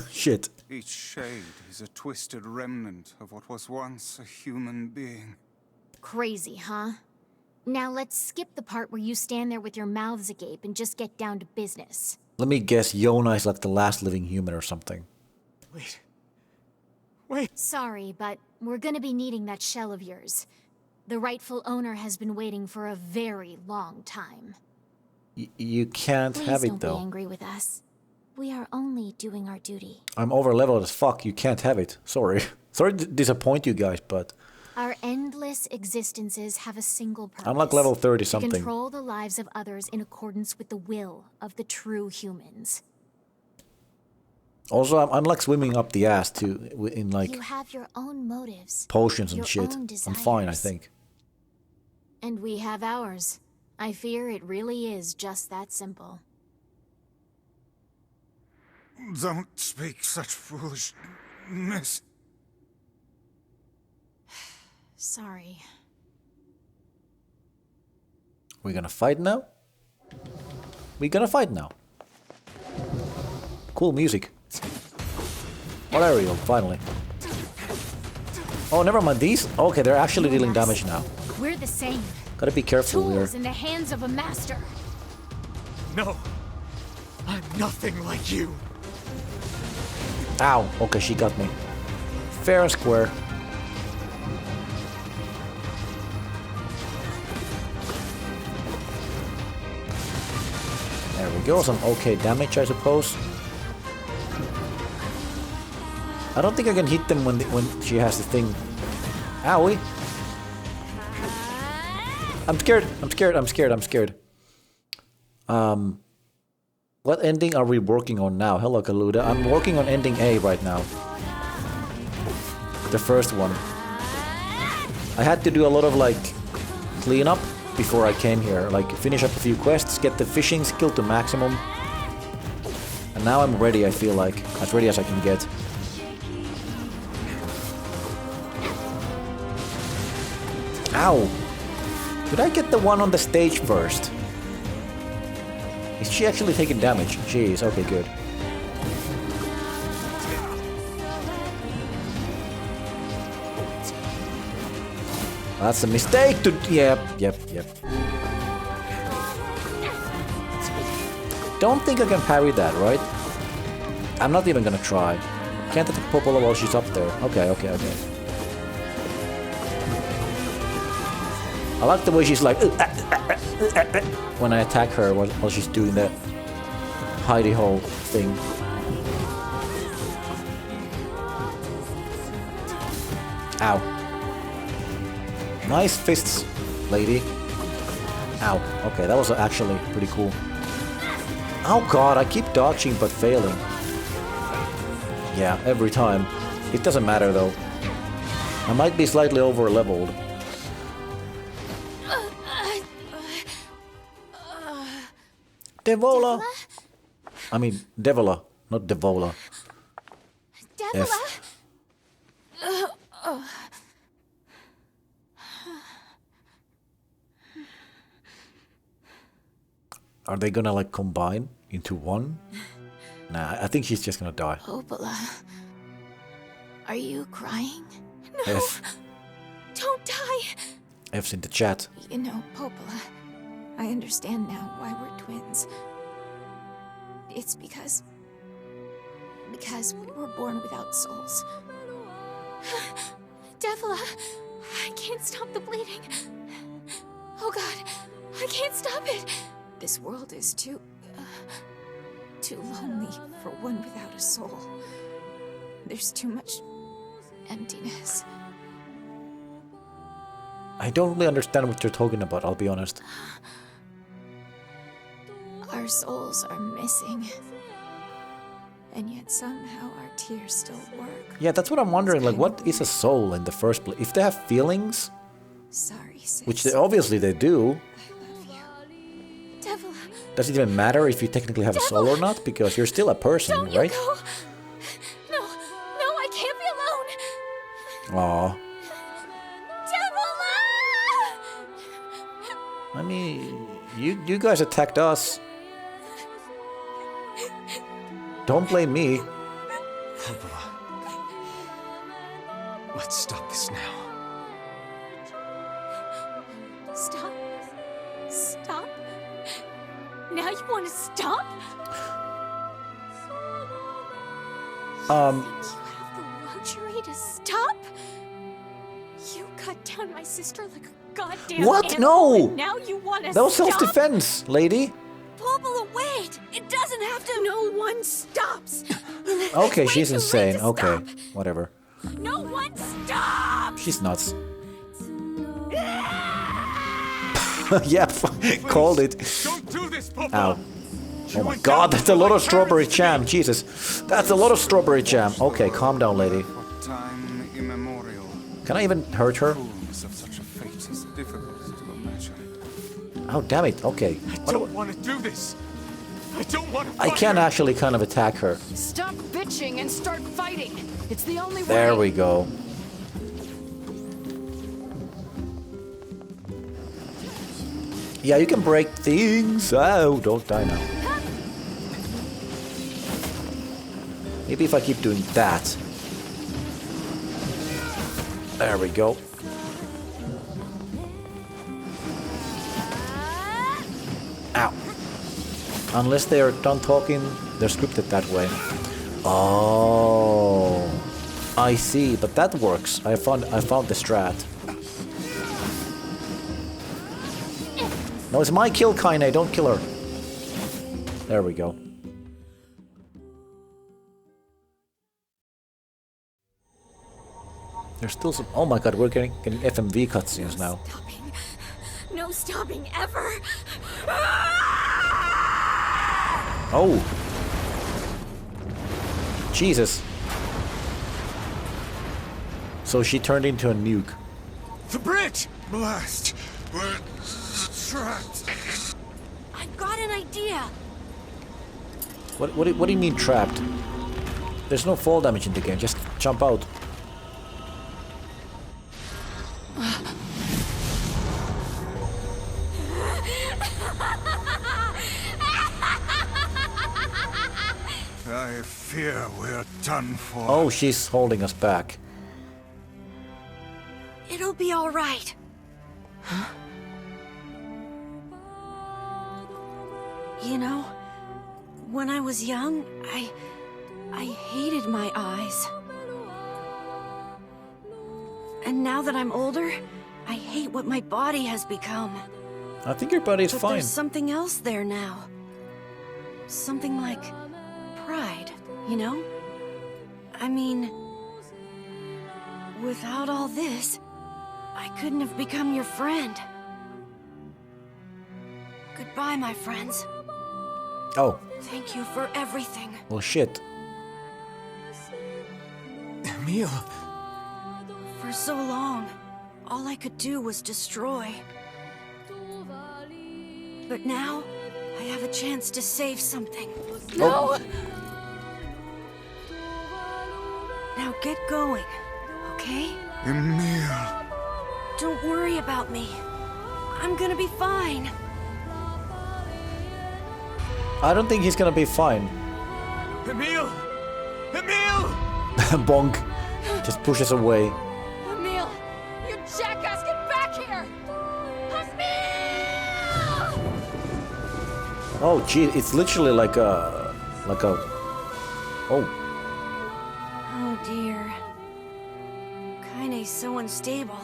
Shit. Each shade is a twisted remnant of what was once a human being. Crazy, huh? Now let's skip the part where you stand there with your mouths agape and just get down to business. Let me guess, Yona is like the last living human or something. Wait. Sorry, but we're gonna be needing that shell of yours. The rightful owner has been waiting for a very long time. You can't have it, Please though. don't be angry with us. We are only doing our duty. I'm over-leveled as fuck. You can't have it. Sorry. Sorry to disappoint you guys, but... Our endless existences have a single purpose. I'm like level 30 to something. control the lives of others in accordance with the will of the true humans. Also, I'm like swimming up the ass too, in like... You have your own motives. Potions and your shit. own I'm fine, I desires. think. And we have ours. I fear it really is just that simple. Don't speak such foolishness. Sorry. We gonna fight now? We gonna fight now. Cool music. Oh, there we go, finally. Oh, never mind these. Okay, they're actually dealing damage now. We're the same. Gotta be careful here. Tools in the hands of a master. No. I'm nothing like you. Ow. Okay, she got me. Fair and square. There we go, some okay damage, I suppose. I don't think I can hit them when she has the thing. Owie. I'm scared. What ending are we working on now? Hello, Kaluda. I'm working on ending A right now. The first one. I had to do a lot of like cleanup before I came here. Like finish up a few quests, get the fishing skill to maximum. Now I'm ready, I feel like. As ready as I can get. Ow! Did I get the one on the stage first? Is she actually taking damage? Jeez, okay, good. That's a mistake to... Yep. Don't think I can parry that, right? I'm not even gonna try. Can't attack Popola while she's up there. Okay. I like the way she's like... when I attack her while she's doing that hidey-hole thing. Ow. Nice fists, lady. Ow. Okay, that was actually pretty cool. Oh god, I keep dodging but failing. Yeah, every time. It doesn't matter though. I might be slightly over-leveled. Devola! I mean, Devola, not Devola. Devola! Are they gonna like combine into one? Nah, I think she's just gonna die. Popola, are you crying? No, F. Don't die! F's in the chat. You know, Popola, I understand now why we're twins. It's because we were born without souls. Devola, I can't stop the bleeding. Oh god, I can't stop it. This world is too lonely for one without a soul. There's too much emptiness. I don't really understand what you're talking about, I'll be honest. Our souls are missing. And yet somehow our tears still work. Yeah, that's what I'm wondering, like what is a soul in the first place? If they have feelings, sorry, sis. which obviously they do. Devola. Does it even matter if you technically have a soul or not? Because you're still a person, Don't right? You go. No, I can't be alone. Aw. Devola! I mean, you guys attacked us. Don't blame me. Popola. Let's stop this now. Stop? Now you want to stop? You have the luxury to stop? You cut down my sister like a goddamn What? animal, No! and now you want to That was stop? self-defense, lady. Popola, wait! It doesn't have to. No one stops. Okay, It's she's way too insane. late to Okay, stop. whatever. No one stops. She's nuts. Yep, called it. Don't do this, Popola. Ow. Oh my god, that's a lot of strawberry jam. Jesus. That's a lot of strawberry jam. Okay, calm down, lady. Time immemorial. Can I even hurt her? Coolness of such a fate is difficult to imagine. Oh, damn it. Okay. I don't want to do this. I don't want to I can actually kind of attack her. Stop bitching and start fighting. It's the only way. There we go. Yeah, you can break things. Oh, don't die now. Maybe if I keep doing that. There we go. Ow. Unless they are done talking, they're scripted that way. Oh, I see. But that works. I found the strat. No, it's my kill, Kaine. Don't kill her. There we go. There's still some... Oh my god, we're getting FMV cutscenes now. No stopping ever. Oh. Jesus. So she turned into a nuke. The bridge! Blast! We're trapped. I've got an idea. What do you mean trapped? There's no fall damage in the game, just jump out. I fear we're done for. Oh, she's holding us back. It'll be all right. You know, when I was young, I hated my eyes. And now that I'm older, I hate what my body has become. I think your body is But fine. there's something else there now. Something like pride, you know? I mean, without all this, I couldn't have become your friend. Goodbye, my friends. Oh, Thank you for everything. well shit. Emil! For so long, all I could do was destroy. But now, I have a chance to save something. No! Now get going, okay? Emil. Don't worry about me. I'm gonna be fine. I don't think he's gonna be fine. Emil! Emil! Bonk. Just pushes away. Emil! You jackass, get back here! Emil! Oh gee, it's literally like a oh. Oh dear. Kaine's so unstable,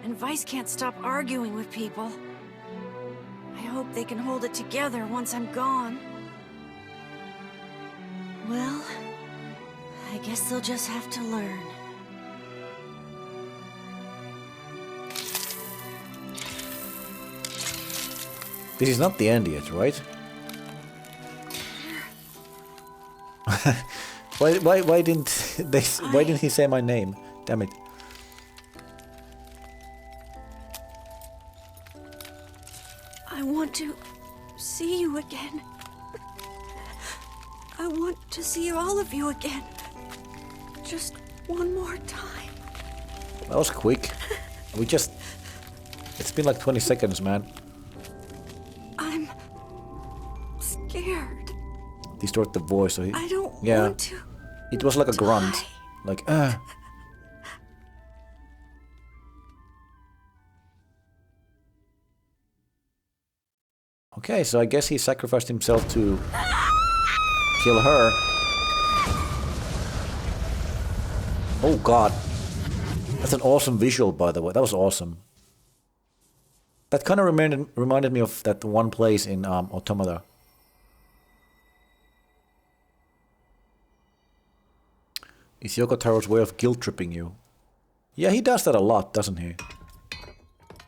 and Vice can't stop arguing with people. I hope they can hold it together once I'm gone. Well, I guess they'll just have to learn. This is not the end yet, right? why didn't they? Why didn't he say my name? Damn it! I want to see you again. I want to see all of you again. Just one more time. That was quick. We just... It's been like 20 seconds, man. I'm scared. Distort the voice, so he... I don't yeah. want to. It was like a grunt. Like, Okay, so I guess he sacrificed himself to kill her. Oh god. That's an awesome visual, by the way. That was awesome. That kind of reminded me of that one place in Automata. Is Yoko Taro's way of guilt-tripping you? Yeah, he does that a lot, doesn't he?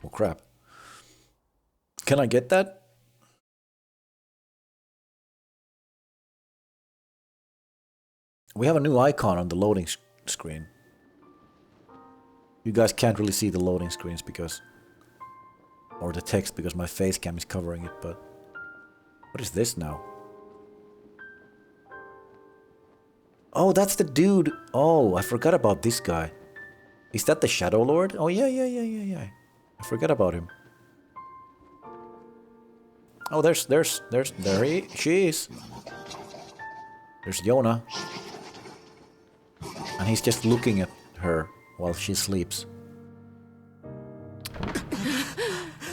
Oh crap. Can I get that? We have a new icon on the loading screen. You guys can't really see the loading screens because... or the text because my face cam is covering it, but... What is this now? Oh, that's the dude! Oh, I forgot about this guy. Is that the Shadow Lord? Oh, yeah. I forgot about him. Oh, there she is. There's Yona. And he's just looking at her while she sleeps.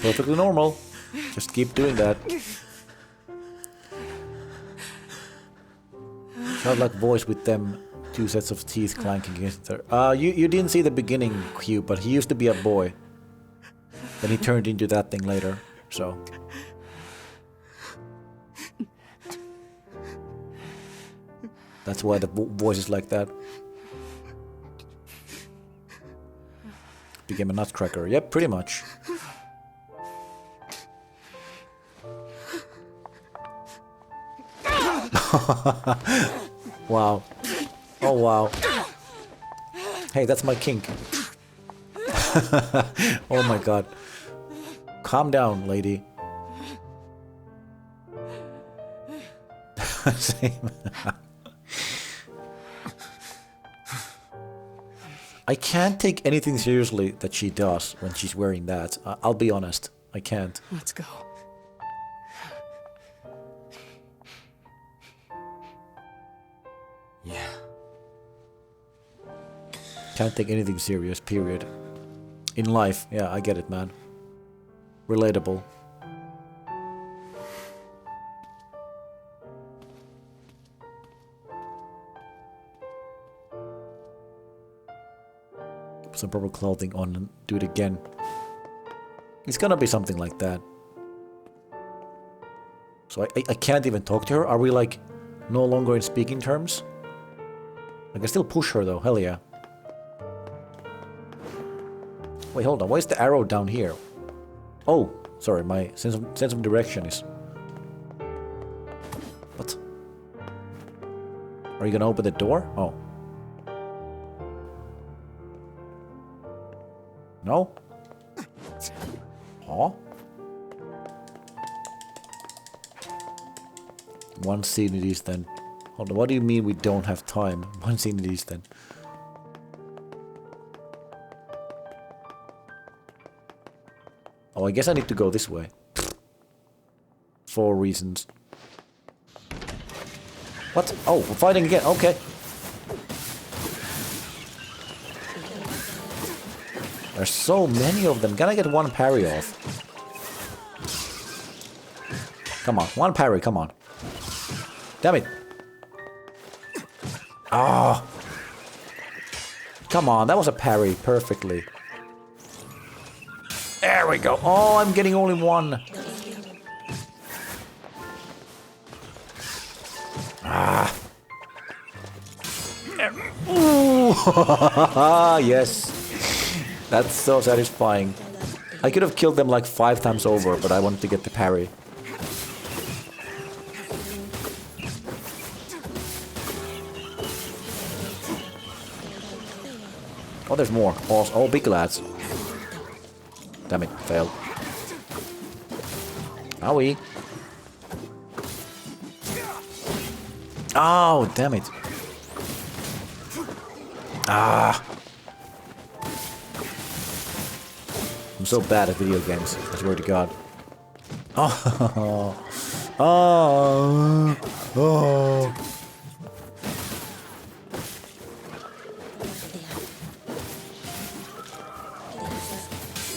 Perfectly normal. Just keep doing that. Childlike voice with them two sets of teeth clanking against her. You didn't see the beginning, Hugh, but he used to be a boy. Then he turned into that thing later, so... That's why the voice is like that. Became a nutcracker. Yep, pretty much. Wow. Oh, wow. Hey, that's my kink. Oh my god. Calm down, lady. Same. I can't take anything seriously that she does when she's wearing that. I'll be honest. I can't. Let's go. Yeah. Can't take anything serious, period. In life, yeah, I get it, man. Relatable. Put some proper clothing on and do it again. It's gonna be something like that. So I can't even talk to her? Are we like no longer in speaking terms? I can still push her though, hell yeah. Wait, hold on, why is the arrow down here? Oh, sorry, my sense of direction is... What? Are you gonna open the door? Oh. No? Huh? One scene it is then. Hold on, what do you mean we don't have time? One scene it is then. Oh, I guess I need to go this way. 4 reasons. What? Oh, we're fighting again. Okay. There's so many of them. Can I get one parry off? Come on, one parry, come on. Damn it. Ah. Come on, that was a parry perfectly. There we go. Oh, I'm getting only one. Ah. Ooh. Yes. That's so satisfying. I could have killed them like 5 times over, but I wanted to get the parry. Oh, there's more. Oh, big lads. Damn it, failed. Owie. Oh, damn it. Ah. I'm so bad at video games, I swear to God. Oh. Oh. Oh.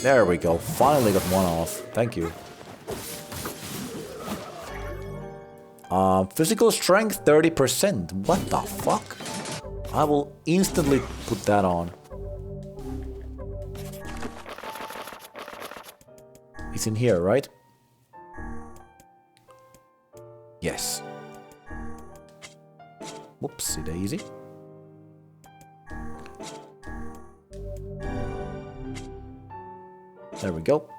There we go. Finally got one off. Thank you. Physical strength 30%. What the fuck? I will instantly put that on. It's in here, right? Yes. Whoopsie daisy. There we go.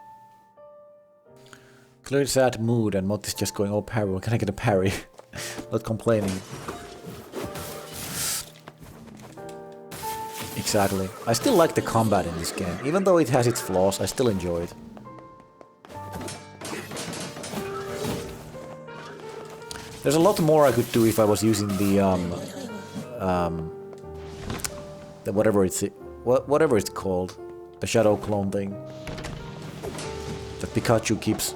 Clearly sad mood and Mott is just going, oh parry, can I get a parry? Not complaining. Exactly. I still like the combat in this game. Even though it has its flaws, I still enjoy it. There's a lot more I could do if I was using the whatever it's called. The shadow clone thing. That Pikachu keeps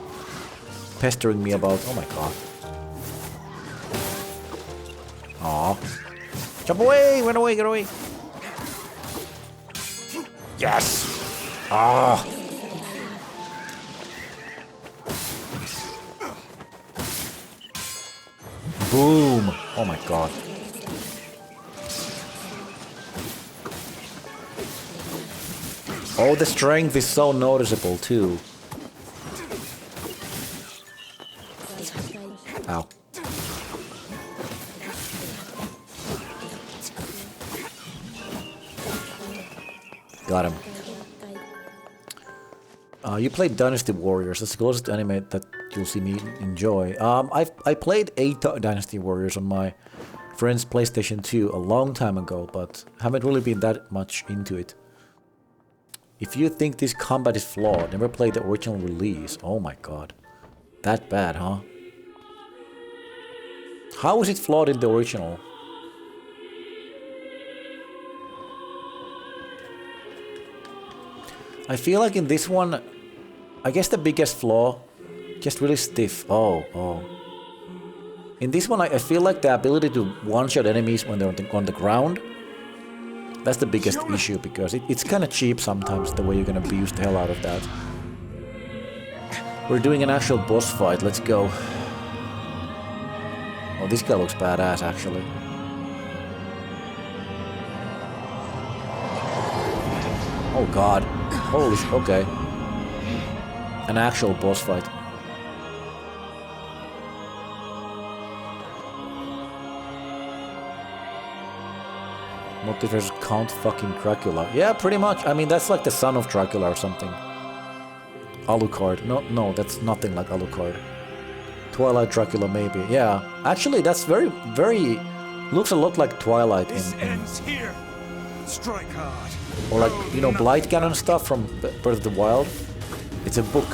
pestering me about. Oh my god. Aw. Jump away! Run away! Get away! Yes! Ah! Boom! Oh my god. Oh, the strength is so noticeable too. Ow. Got him. You played Dynasty Warriors. That's the closest anime that you'll see me enjoy. I played Dynasty Warriors on my friend's PlayStation 2 a long time ago, but haven't really been that much into it. If you think this combat is flawed, never played the original release. Oh my god. That bad, huh? How is it flawed in the original? I feel like in this one, I guess the biggest flaw, just really stiff. Oh. In this one, I feel like the ability to one-shot enemies when they're on the ground, that's the biggest issue, because it's kind of cheap sometimes the way you're gonna abuse the hell out of that. We're doing an actual boss fight, let's go. Oh, this guy looks badass, actually. Oh god. Holy sh... okay. An actual boss fight. Multiverse Count fucking Dracula. Yeah, pretty much. I mean, that's like the son of Dracula or something. Alucard. No, that's nothing like Alucard. Twilight Dracula, maybe. Yeah. Actually, that's very... looks a lot like Twilight in here. Strike hard. or like, you know, Blight Cannon stuff from Breath of the Wild. It's a book.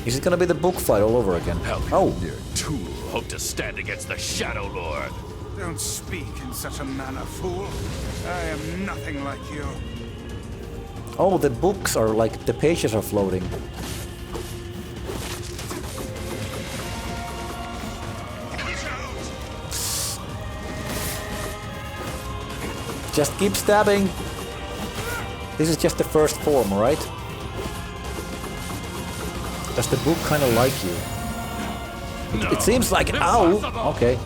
Is it gonna be the book fight all over again? Oh, your tool hope to stand against the Shadow Lord. Don't speak in such a manner, fool. I am nothing like you. Oh, the books are like, the pages are floating. Just keep stabbing. This is just the first form, right? Does the book kind of like you? No, it seems like... Ow! Okay.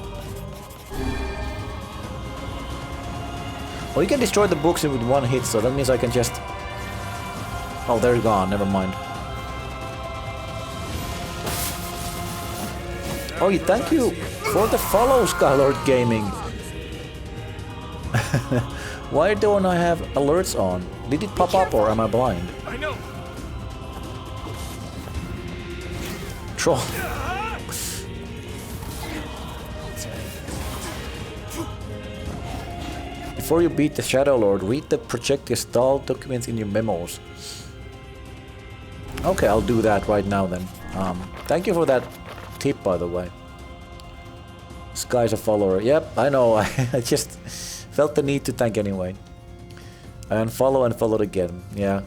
Well, you can destroy the books with one hit, so that means I can just... Oh, they're gone. Never mind. Oh, thank you for the follow, Skylord Gaming. Why don't I have alerts on? Did it pop up or am I blind? I know. Troll. Before you beat the Shadow Lord, read the Project Gestalt documents in your memos. Okay, I'll do that right now then. Thank you for that tip, by the way. Sky's a follower. Yep, I know. I just felt the need to thank anyway. I unfollow and followed again. Yeah.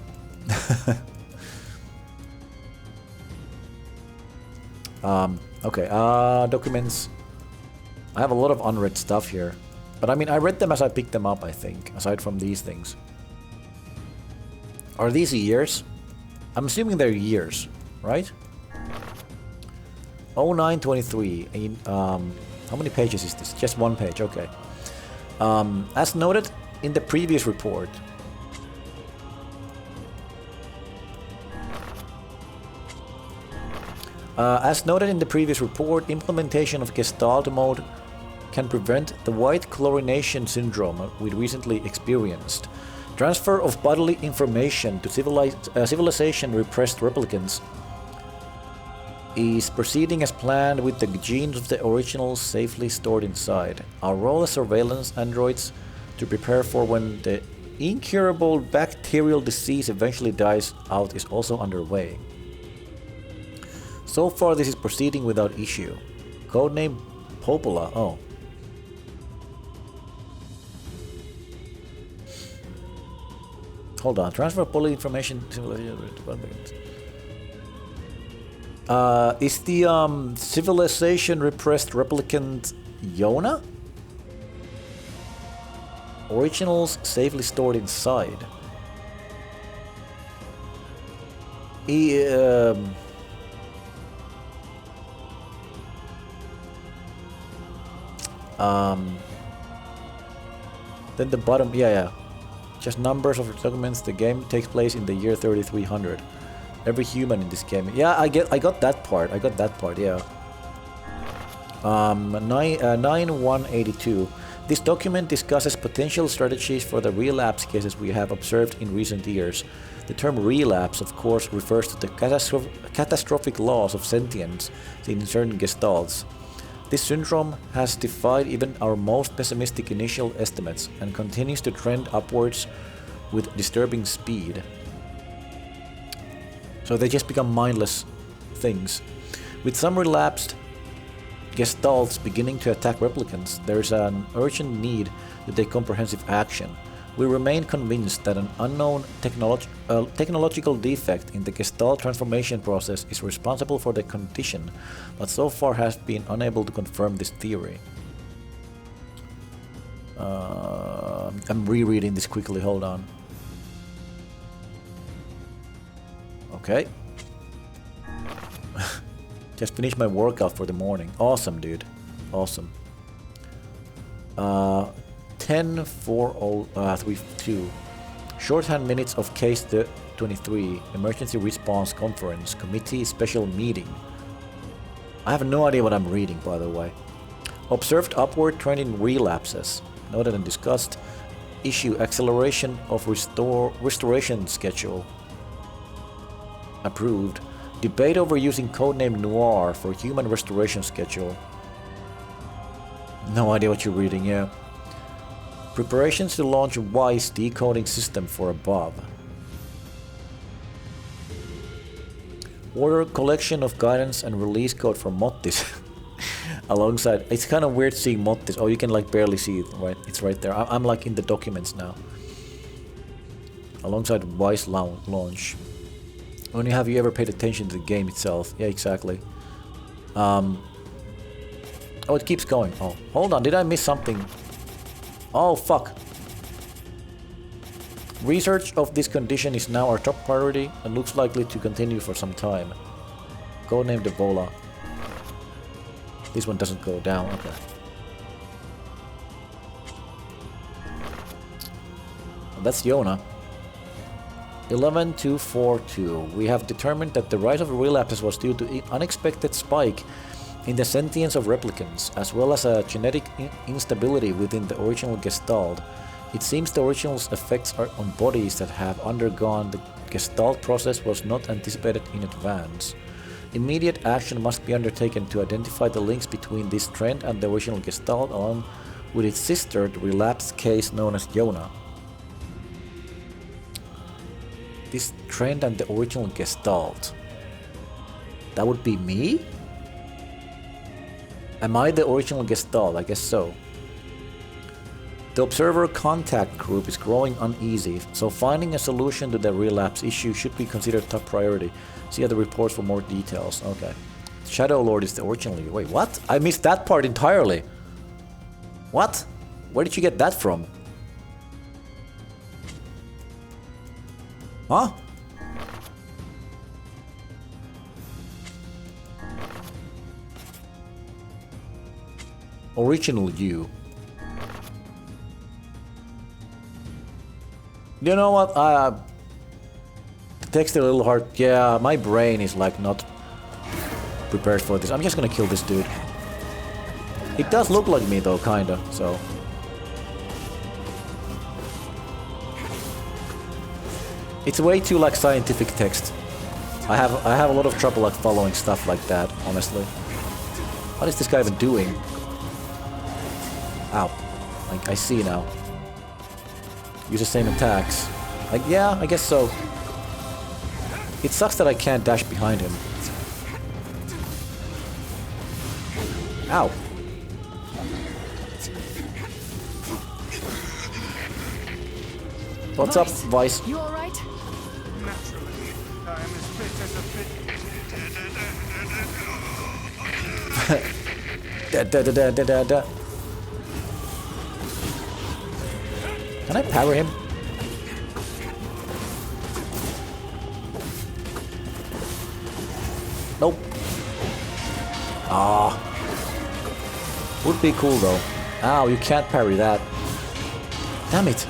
Okay, documents. I have a lot of unread stuff here. But I mean, I read them as I picked them up, I think, aside from these things. Are these years? I'm assuming they're years, right? 0923. How many pages is this? Just one page, okay. As noted in the previous report, implementation of Gestalt mode can prevent the white chlorination syndrome we recently experienced. Transfer of bodily information to civilization-repressed replicants is proceeding as planned with the genes of the originals safely stored inside. Our role as surveillance androids to prepare for when the incurable bacterial disease eventually dies out is also underway. So far this is proceeding without issue. Codename Popola. Oh. Hold on. Transfer poly information. Is the civilization repressed replicant Yona? Originals safely stored inside. Then the bottom, yeah. Just numbers of documents. The game takes place in the year 3300. Every human in this game. Yeah, I got that part. Yeah. 9182. This document discusses potential strategies for the relapse cases we have observed in recent years. The term relapse, of course, refers to the catastrophic loss of sentience in certain gestalts. This syndrome has defied even our most pessimistic initial estimates and continues to trend upwards with disturbing speed. So they just become mindless things. With some relapsed gestalts beginning to attack replicants, there is an urgent need to take comprehensive action. We remain convinced that an unknown technological defect in the gestalt transformation process is responsible for the condition, but so far has been unable to confirm this theory. I'm rereading this quickly, hold on. Okay. Just finished my workout for the morning. Awesome, dude. Awesome. 10-4-32. Shorthand minutes of case 23. Emergency response conference. Committee special meeting. I have no idea what I'm reading, by the way. Observed upward trend in relapses. Noted and discussed. Issue acceleration of restoration schedule. Approved. Debate over using codename Noir for human restoration schedule. No idea what you're reading, yeah. Preparations to launch a WISE decoding system for above. Order collection of guidance and release code for Mottis. Alongside, it's kind of weird seeing Mottis. Oh, you can like barely see it, right? It's right there. I'm like in the documents now. Alongside WISE launch. Only have you ever paid attention to the game itself? Yeah, exactly. Oh, it keeps going. Oh, hold on. Did I miss something? Oh, fuck. Research of this condition is now our top priority and looks likely to continue for some time. Codename Devola. This one doesn't go down. Okay. Well, that's Yona. 11-242. We have determined that the rise of relapses was due to an unexpected spike in the sentience of replicants, as well as a genetic instability within the original gestalt. It seems the original's effects are on bodies that have undergone the gestalt process was not anticipated in advance. Immediate action must be undertaken to identify the links between this trend and the original gestalt, along with its sister, the relapsed case known as Yona. This trend and the original gestalt. That would be me? Am I the original gestalt? I guess so. The observer contact group is growing uneasy, so finding a solution to the relapse issue should be considered top priority. See other reports for more details. Okay. Shadow Lord is the original. Wait, what? I missed that part entirely. What? Where did you get that from? Huh? Original you. You know what? The text a little hard. Yeah, my brain is like not prepared for this. I'm just gonna kill this dude. It does look like me though, kinda, so. It's way too like scientific text. I have a lot of trouble like following stuff like that, honestly. What is this guy even doing? Ow. I see now. Use the same attacks. Like, yeah, I guess so. It sucks that I can't dash behind him. Ow. What's up, Vice? You alright? Naturally, I am as fit as a fit. Da. Can I power him? Nope. Ah. Would be cool though. Ow, you can't parry that. Damn it.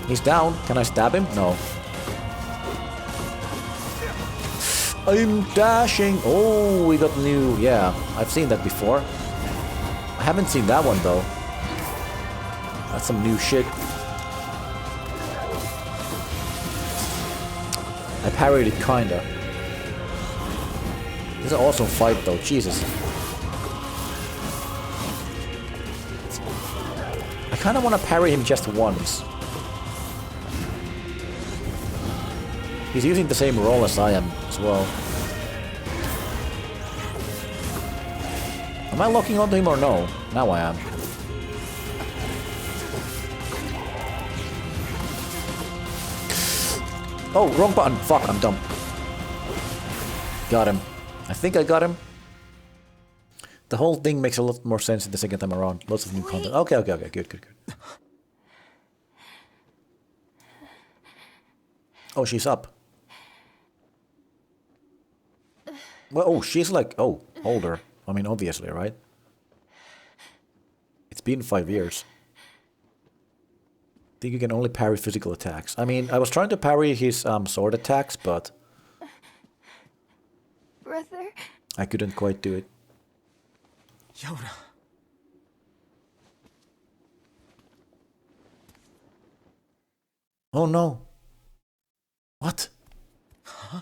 He's down. Can I stab him? No. I'm dashing. Oh, we got new. Yeah, I've seen that before. I haven't seen that one though. That's some new shit. I parried it kinda. This is an awesome fight though, Jesus. I kinda wanna parry him just once. He's using the same role as I am as well. Am I locking onto him or no? Now I am. Oh, wrong button. Fuck, I'm dumb. Got him. I think I got him. The whole thing makes a lot more sense the second time around. Lots of new content. Okay, okay, okay. Good, good, good. Oh, she's up. Well, oh, she's like, oh, older. I mean, obviously, right? It's been 5 years. I think you can only parry physical attacks. I mean, I was trying to parry his sword attacks, but... Brother? I couldn't quite do it. Yona. Oh no. What? Huh?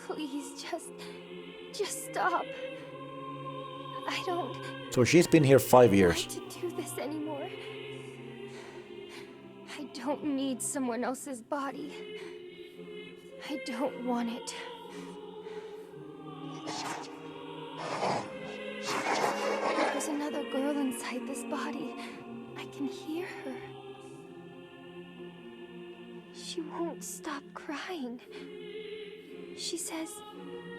Please, just stop. I don't... So she's been here 5 years. want to do this anymore. I don't need someone else's body. I don't want it. There's another girl inside this body. I can hear her. She won't stop crying. She says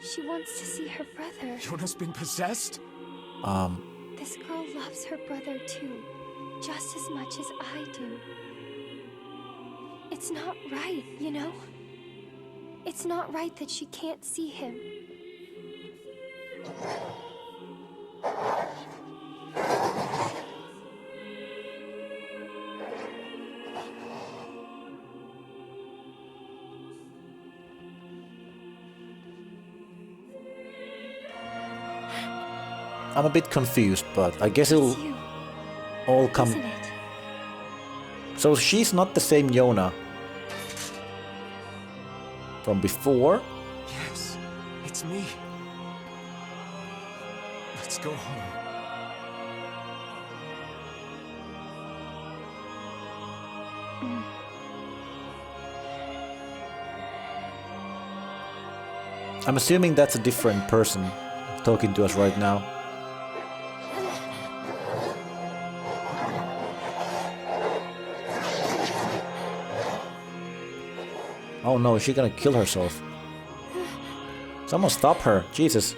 she wants to see her brother. Yona's been possessed? This girl loves her brother too, just as much as I do. It's not right, you know? It's not right that she can't see him. I'm a bit confused, but I guess it'll all come... Isn't it? So she's not the same Yona from before? Yes, it's me. Let's go home. I'm assuming that's a different person talking to us right now. Oh no, is she gonna kill herself? Someone stop her, Jesus.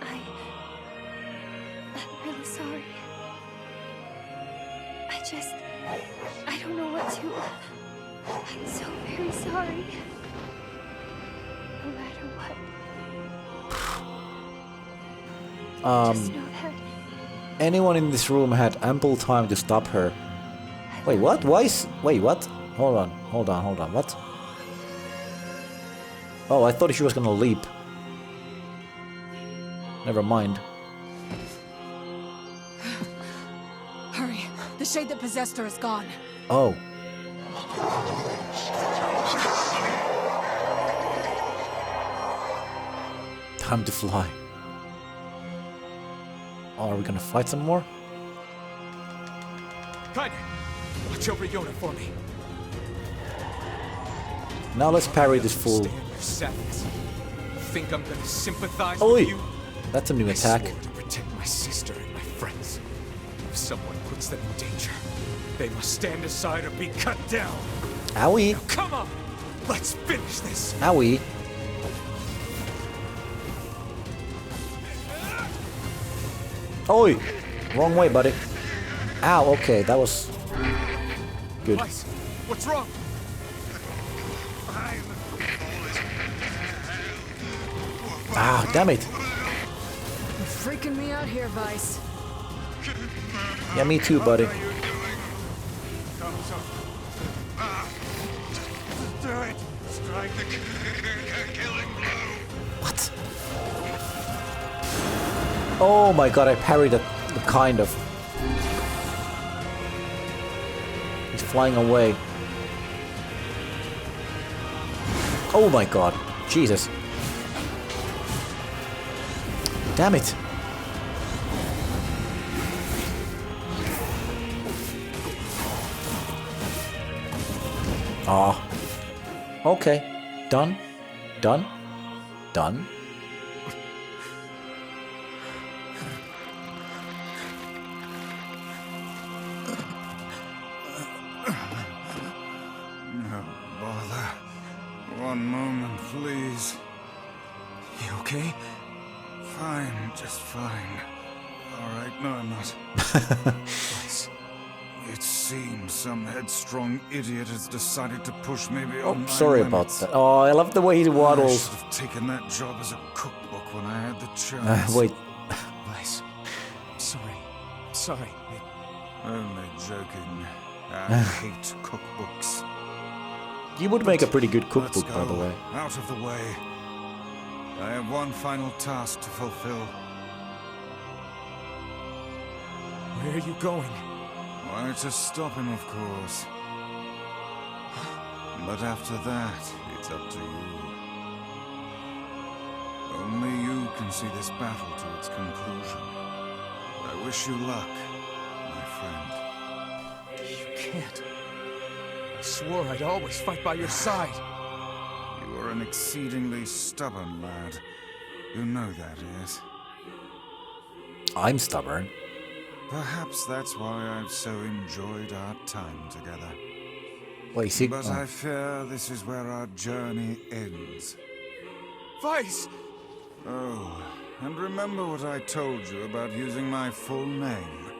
I'm really sorry. I don't know what to... I'm so very sorry. No matter what. Just know that... Anyone in this room had ample time to stop her. Wait, what? Why is... Wait, what? Hold on, what? Oh, I thought she was gonna leap. Never mind. Hurry. The shade that possessed her is gone. Oh. Time to fly. Oh, are we gonna fight some more? Kaine, watch over Yona for me. Now let's parry this fool. Understand your sadness. Think I'm gonna sympathize Oi! with you? That's a new attack. I swore to protect my sister and my friends. If someone puts them in danger, they must stand aside or be cut down. Owie! Now come on! Let's finish this! Owie! Oi! Wrong way, buddy. Ow, okay, that was... good. Weiss, what's wrong? Ah, damn it! You're freaking me out here, Weiss. Yeah, me too, buddy. Do it! Strike the killing blow! What? Oh my god, I parried it, kind of. It flying away. Oh my god. Jesus. Damn it. Ah. Okay. Done. Done. Done. No bother. One moment, please. You okay? Fine, just fine. Alright, no, I'm not. It seems some headstrong idiot has decided to push me beyond my Sorry about limits. that. Oh, I love the way he I waddles. should have taken that job as a cookbook when I had the chance. Wait. Vice. Sorry. Sorry. Only joking. I hate cookbooks. You would make a pretty good Let's cookbook, go. by the way. Out of the way. I have one final task to fulfill. Where are you going? Why, to stop him, of course. But after that, it's up to you. Only you can see this battle to its conclusion. I wish you luck, my friend. You can't. I swore I'd always fight by your side. You are an exceedingly stubborn lad. You know that, yes? I'm stubborn. Perhaps that's why I've so enjoyed our time together. Wait, see? But I fear this is where our journey ends. Vice! Oh, and remember what I told you about using my full name?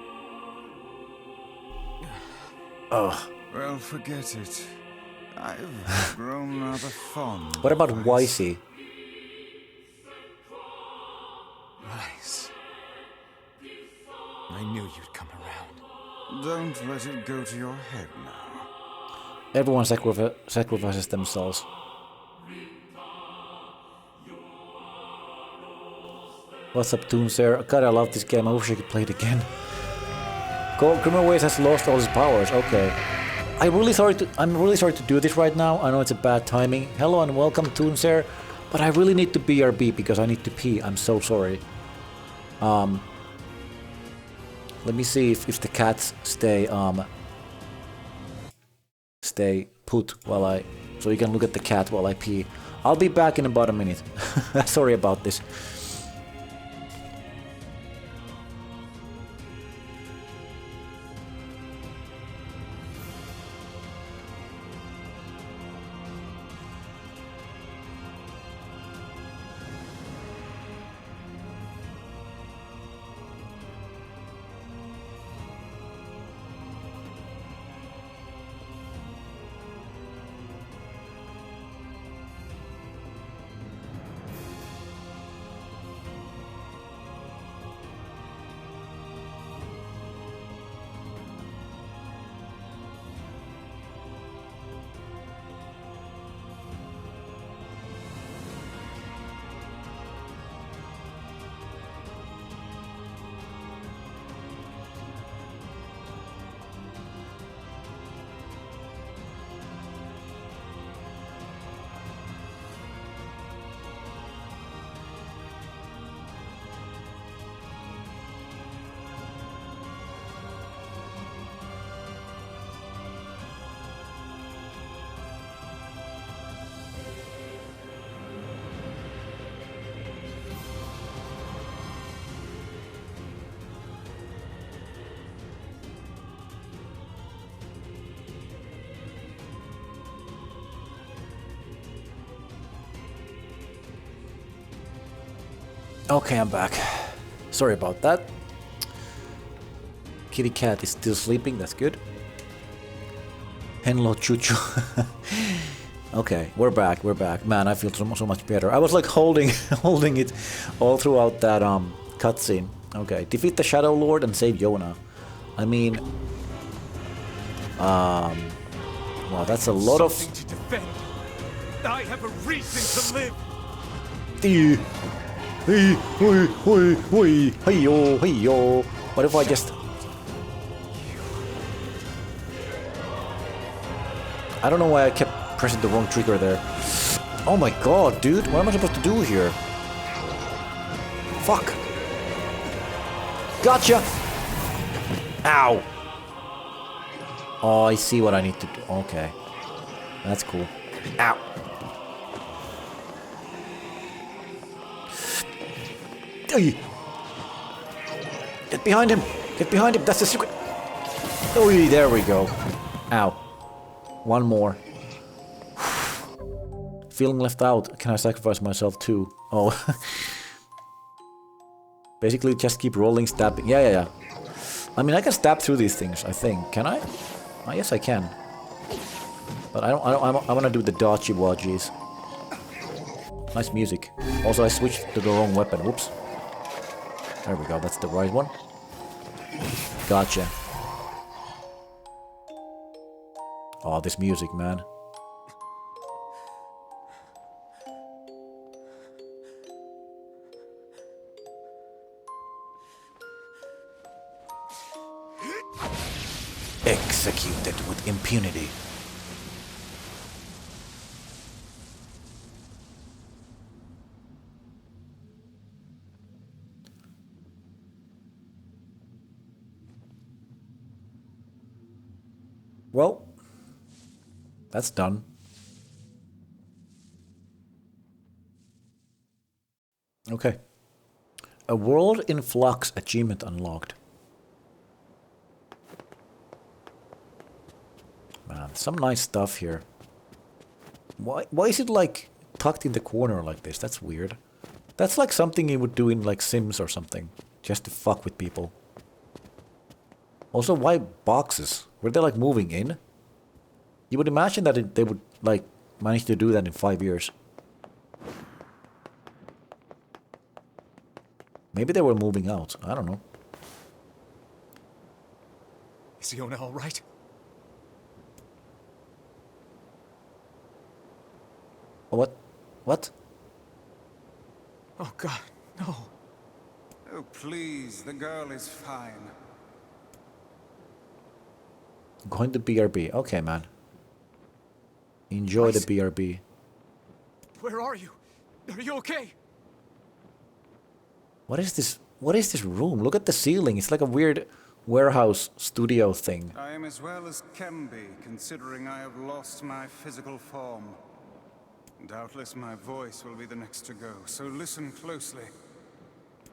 Oh. Well, forget it. I've grown rather fond. What about of Wisey? Vice. I knew you'd come around. Don't let it go to your head now. Everyone sacrifices themselves. What's up, Toonser? God, I love this game. I wish I could play it again. Criminal Ways has lost all his powers. Okay. I'm really sorry to do this right now. I know it's a bad timing. Hello and welcome, Toonser. But I really need to BRB because I need to pee. I'm so sorry. Let me see if the cats stay put while I, so you can look at the cat while I pee. I'll be back in about a minute. Sorry about this. Okay, I'm back. Sorry about that. Kitty cat is still sleeping, that's good. Hello, Chuchu. Okay, we're back. Man, I feel so much better. I was like holding it all throughout that cutscene. Okay, defeat the Shadow Lord and save Yona. I mean, wow, that's a lot of. Something to defend. I have a reason to live. Hey yo. What if I just... I don't know why I kept pressing the wrong trigger there. Oh my god, dude, what am I supposed to do here? Fuck. Gotcha! Ow! Oh, I see what I need to do. Okay. That's cool. Ow! Get behind him! Get behind him! That's the secret! Oh, there we go. Ow. One more. Feeling left out. Can I sacrifice myself too? Oh. Basically, just keep rolling, stabbing. Yeah. I mean, I can stab through these things, I think. Can I? Oh, yes, I can. But I want to do the dodgy wodgies. Nice music. Also, I switched to the wrong weapon. Whoops. There we go. That's the right one. Gotcha. Oh, this music, man. Executed with impunity. Well, that's done. Okay. A world in flux achievement unlocked. Man, some nice stuff here. Why is it like tucked in the corner like this? That's weird. That's like something you would do in like Sims or something. Just to fuck with people. Also, why boxes? Were they like moving in? You would imagine that they would like manage to do that in 5 years. Maybe they were moving out. I don't know. Is Iona all right? What? What? Oh God, no. Oh, please, the girl is fine. Going to BRB. Okay, man. Enjoy the BRB. Where are you? Are you okay? What is this? What is this room? Look at the ceiling. It's like a weird warehouse studio thing. I am as well as can be, considering I have lost my physical form. Doubtless my voice will be the next to go, so listen closely.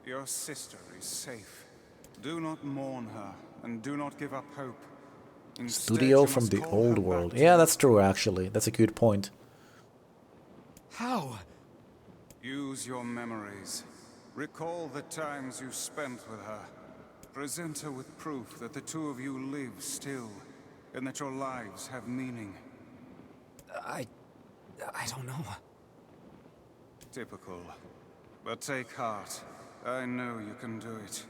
Your sister is safe. Do not mourn her, and do not give up hope. Instead, Studio you from must the call old her world. back Yeah, to that's true actually. That's a good point. How? Use your memories. Recall the times you spent with her. Present her with proof that the two of you live still, and that your lives have meaning. I don't know. Typical. But take heart. I know you can do it.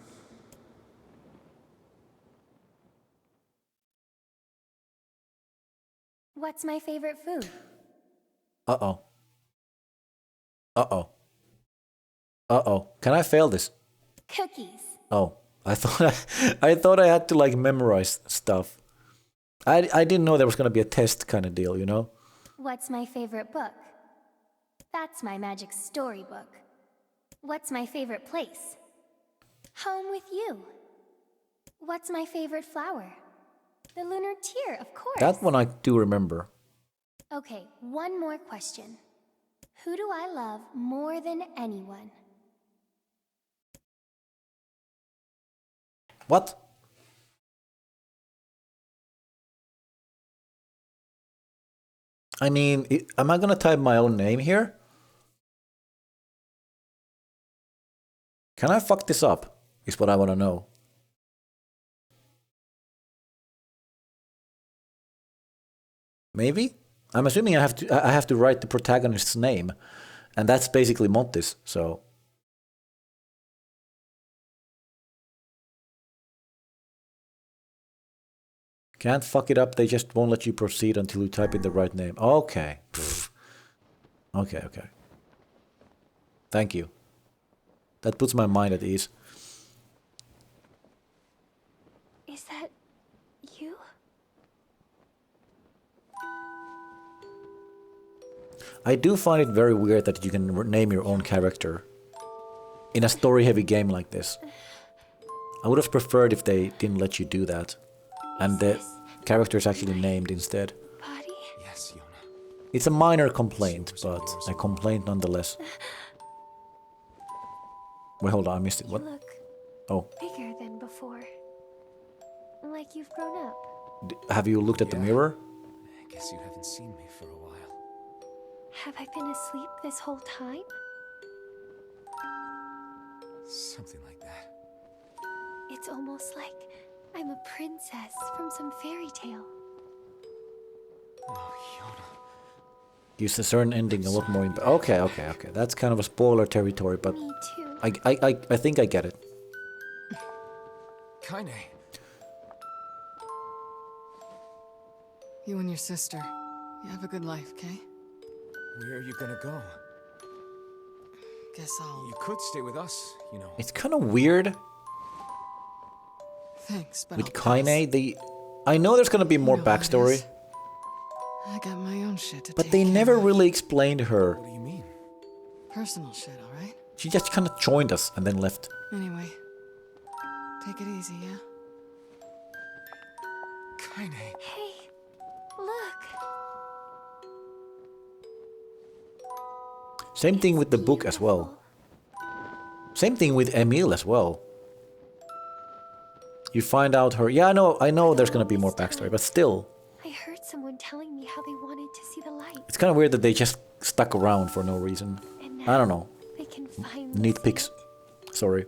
What's my favorite food? Uh-oh. Uh-oh. Uh-oh. Can I fail this? Cookies. Oh. I thought I had to like memorize stuff. I didn't know there was gonna be a test kind of deal, you know? What's my favorite book? That's my magic storybook. What's my favorite place? Home with you. What's my favorite flower? The lunar tear, of course. That one I do remember. Okay, one more question. Who do I love more than anyone? What? I mean, am I gonna type my own name here? Can I fuck this up? Is what I wanna know. Maybe? I'm assuming I have to write the protagonist's name. And that's basically Montis, so... Can't fuck it up, they just won't let you proceed until you type in the right name. Okay. Pfft. Okay. Thank you. That puts my mind at ease. Is that you? I do find it very weird that you can name your own character in a story-heavy game like this. I would have preferred if they didn't let you do that, and the character is actually named instead. Yes, Yona. It's a minor complaint, but a complaint nonetheless. Wait, hold on, I missed it. What? Look Oh. bigger than before. Like you've grown up. Have you looked at the mirror? I guess you haven't seen me for a while. Have I been asleep this whole time? Something like that. It's almost like I'm a princess from some fairy tale. Oh, Yona. Use a certain ending a lot more. Okay. That's kind of a spoiler territory, but Me too. I think I get it. Kaine. You and your sister, you have a good life, okay? Where are you gonna go? Guess I'll... You could stay with us, you know. It's kind of weird Thanks, but with I'll pass. Kaine. I know there's gonna be more You know how it backstory, is. I got my own shit to but take they care never of. really explained her. What do you mean? Personal shit, alright? She just kind of joined us and then left. Anyway, take it easy, yeah? Kaine. Hey, look. Same thing with the book as well. Same thing with Emil as well. You find out her... Yeah, I know there's gonna be more backstory, but still. I heard someone telling me how they wanted to see the light. It's kind of weird that they just stuck around for no reason. And I don't know. they can finally Neat pics. Sorry.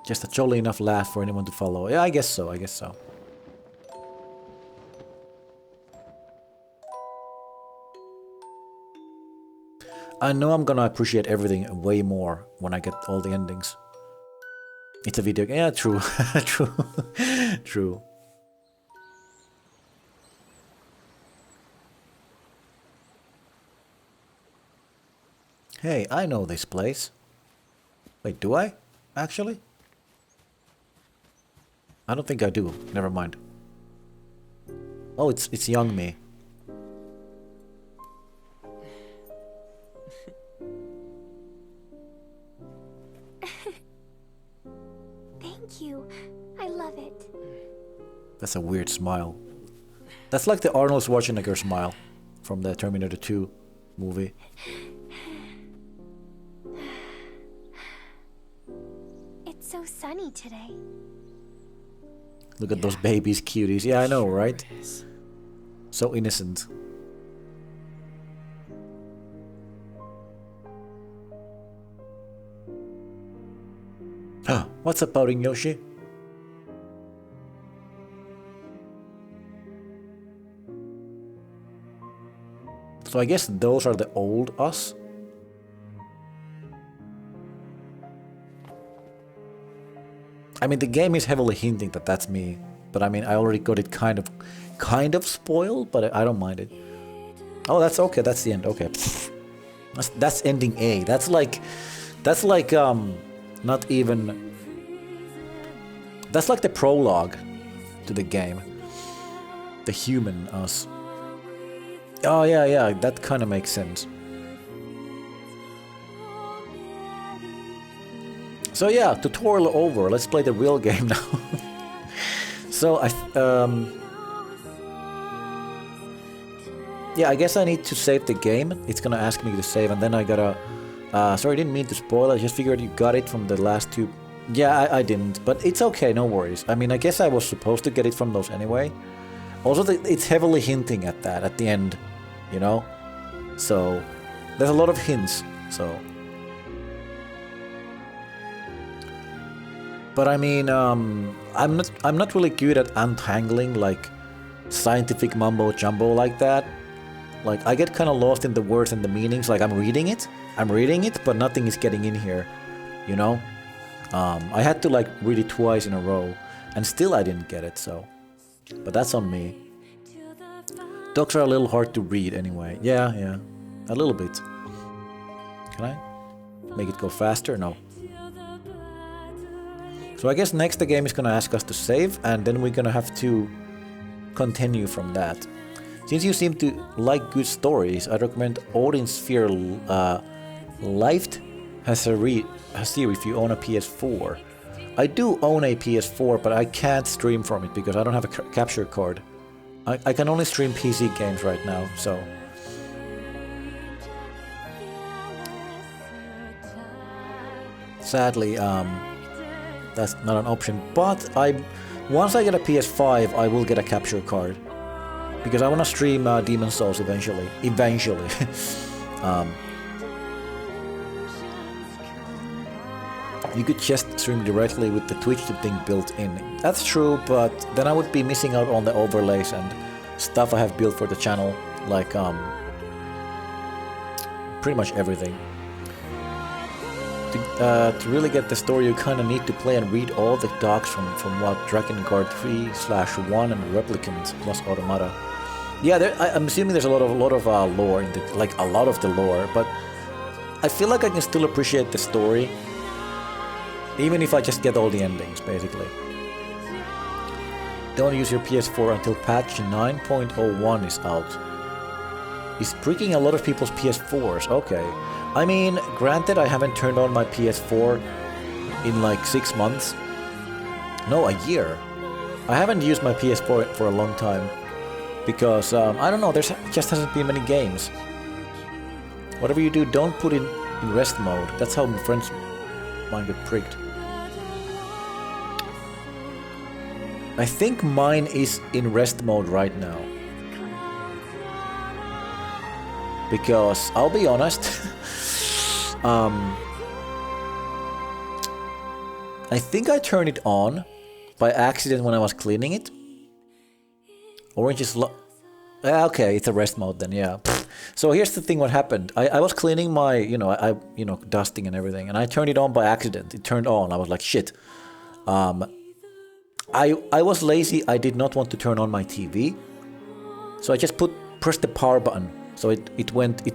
Just a jolly enough laugh for anyone to follow. Yeah, I guess so. I know I'm gonna appreciate everything way more when I get all the endings. It's a video game. Yeah, true. True. Hey, I know this place. Wait, do I? Actually? I don't think I do. Never mind. Oh, it's young me. Thank you. I love it. That's a weird smile. That's like the Arnold Schwarzenegger smile from the Terminator 2 movie. It's so sunny today. Look at those babies, cuties. Yeah, I know, right? So innocent. What's up, Pouting Yoshi? So I guess those are the old us. I mean, the game is heavily hinting that that's me, but I mean, I already got it kind of spoiled, but I don't mind it. Oh, that's okay. That's the end. Okay, that's ending A. That's like, not even. That's like the prologue to the game. The human us. Oh yeah, that kind of makes sense. So yeah, tutorial over. Let's play the real game now. So yeah, I guess I need to save the game. It's gonna ask me to save, and then I gotta. Sorry, I didn't mean to spoil. I just figured you got it from the last two. Yeah, I didn't, but it's okay. No worries. I mean, I guess I was supposed to get it from those anyway. Also, it's heavily hinting at that at the end, you know. So there's a lot of hints. So. But I mean, I'm not really good at untangling like scientific mumbo jumbo like that. Like I get kind of lost in the words and the meanings. Like I'm reading it, but nothing is getting in here, you know. I had to like read it twice in a row, and still I didn't get it. So, but that's on me. Docs are a little hard to read anyway. Yeah, a little bit. Can I make it go faster? No. So I guess next the game is gonna ask us to save, and then we're gonna have to continue from that. Since you seem to like good stories, I recommend Odin Sphere Lift has a series if you own a PS4. I do own a PS4, but I can't stream from it because I don't have a capture card. I can only stream PC games right now, so... Sadly, that's not an option, but once I get a PS5, I will get a capture card. Because I want to stream Demon's Souls eventually. You could just stream directly with the Twitch thing built in. That's true, but then I would be missing out on the overlays and stuff I have built for the channel, like pretty much everything. To really get the story, you kind of need to play and read all the docs from what Dragon Guard 3/1 and Replicant plus Automata. Yeah, I'm assuming there's a lot of lore in the, like a lot of the lore, but I feel like I can still appreciate the story, even if I just get all the endings, basically. Don't use your PS4 until patch 9.01 is out. Is pricking a lot of people's PS4s, okay. I mean, granted, I haven't turned on my PS4 in like 6 months. No, a year. I haven't used my PS4 for a long time. Because, I don't know, there just hasn't been many games. Whatever you do, don't put it in rest mode. That's how my friends mine get pricked. I think mine is in rest mode right now. Because, I'll be honest, I think I turned it on by accident when I was cleaning it. Orange is okay, it's a rest mode then, yeah. So here's the thing what happened. I was cleaning my, dusting and everything, and I turned it on by accident. It turned on. I was like, shit. I was lazy. I did not want to turn on my TV. So I just pressed the power button. So it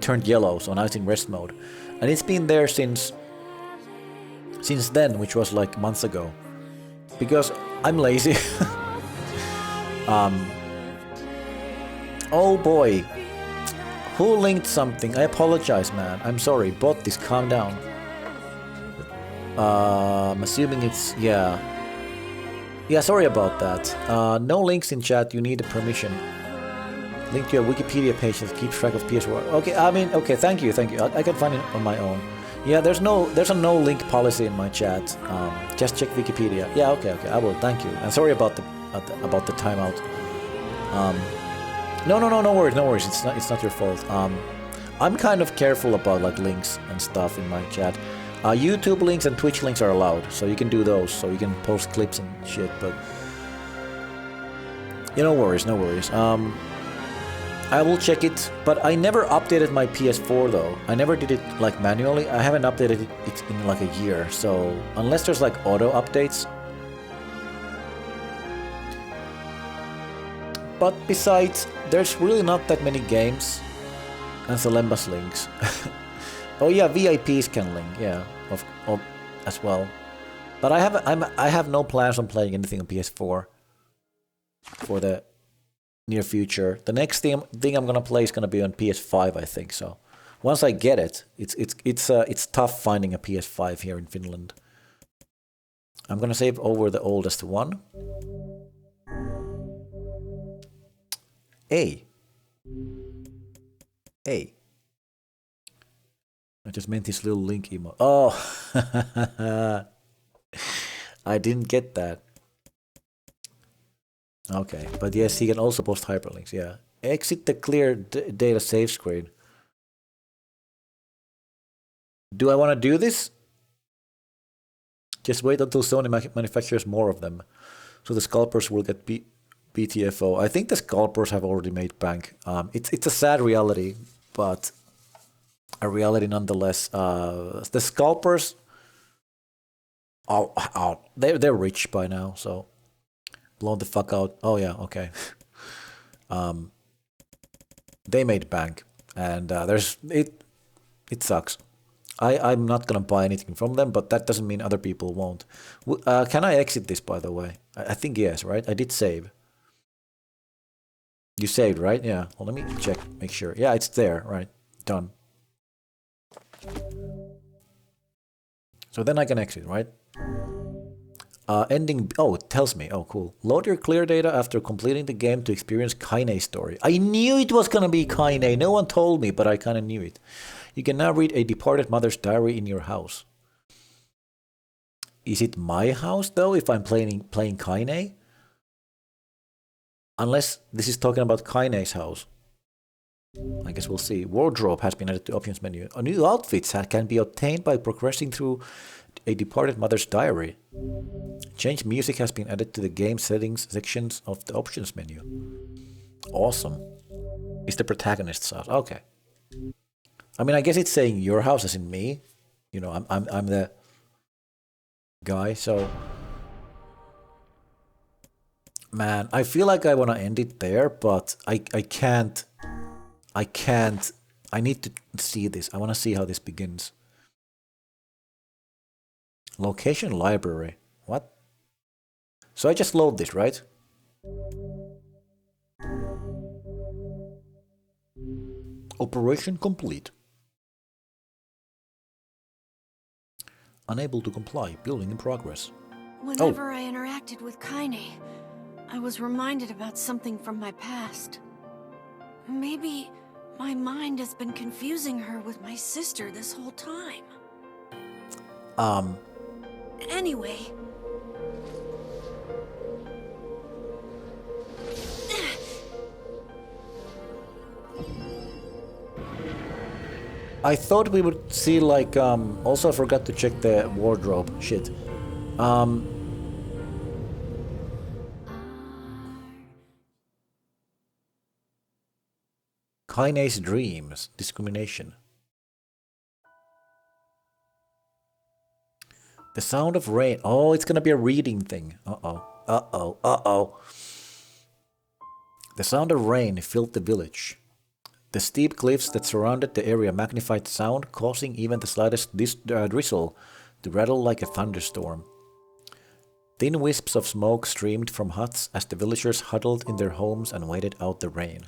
turned yellow, so now it's in rest mode. And it's been there since then, which was like months ago. Because I'm lazy. Oh boy. Who linked something? I apologize, man. I'm sorry. Bot this, calm down. I'm assuming it's... yeah. Yeah, sorry about that. No links in chat, you need a permission. Link to your Wikipedia page that keeps track of PS4. Okay, I mean, okay, thank you. I can find it on my own. Yeah, there's a no link policy in my chat. Just check Wikipedia. Yeah, okay, I will. Thank you. And sorry about the timeout. No worries. It's not your fault. I'm kind of careful about like links and stuff in my chat. YouTube links and Twitch links are allowed, so you can do those. So you can post clips and shit. But yeah, no worries. I will check it, but I never updated my PS4 though. I never did it like manually. I haven't updated it in like a year, so unless there's like auto updates. But besides, there's really not that many games. And Celembas links. Oh yeah, VIPs can link, yeah, of as well. But I have no plans on playing anything on PS4 for the near future. The next thing I'm gonna play is gonna be on PS5, I think. So once I get it, it's tough finding a PS5 here in Finland. I'm gonna save over the oldest one. A. I just meant his little link emo. Oh, I didn't get that. Okay, but yes, he can also post hyperlinks, yeah. Exit the clear data save screen. Do I want to do this? Just wait until Sony manufactures more of them. So the scalpers will get BTFO. I think the scalpers have already made bank. It's a sad reality, but a reality nonetheless. The scalpers, they're rich by now, so blown the fuck out. Oh yeah, okay. They made bank, and it sucks. I'm not gonna buy anything from them, but that doesn't mean other people won't. Can I exit this, by the way? I think yes, right? I did save. You saved, right? Yeah. Well, let me check, make sure. Yeah, it's there, right? Done. So then I can exit, right? Ending. Oh, it tells me. Oh, cool. Load your clear data after completing the game to experience Kaine's story. I knew it was gonna be Kaine. No one told me, but I kind of knew it. You can now read a departed mother's diary in your house. Is it my house though? If I'm playing Kaine, unless this is talking about Kaine's house. I guess we'll see. Wardrobe has been added to options menu. A new outfits can be obtained by progressing through a departed mother's diary. Change music has been added to the game settings sections of the options menu. Awesome. It's the protagonist's house. Okay. I mean, I guess it's saying your house as in me. You know, I'm the guy. So, man, I feel like I want to end it there, but I can't. I can't. I need to see this. I want to see how this begins. Location library. What? So I just load this, right? Operation complete. Unable to comply. Building in progress. Whenever I interacted with Kaine, I was reminded about something from my past. Maybe my mind has been confusing her with my sister this whole time. Anyway. I thought we would see like also I forgot to check the wardrobe shit. Kaine's dreams, discrimination. The sound of rain. Oh, it's gonna be a reading thing. Uh-oh. The sound of rain filled the village. The steep cliffs that surrounded the area magnified the sound, causing even the slightest drizzle to rattle like a thunderstorm. Thin wisps of smoke streamed from huts as the villagers huddled in their homes and waited out the rain.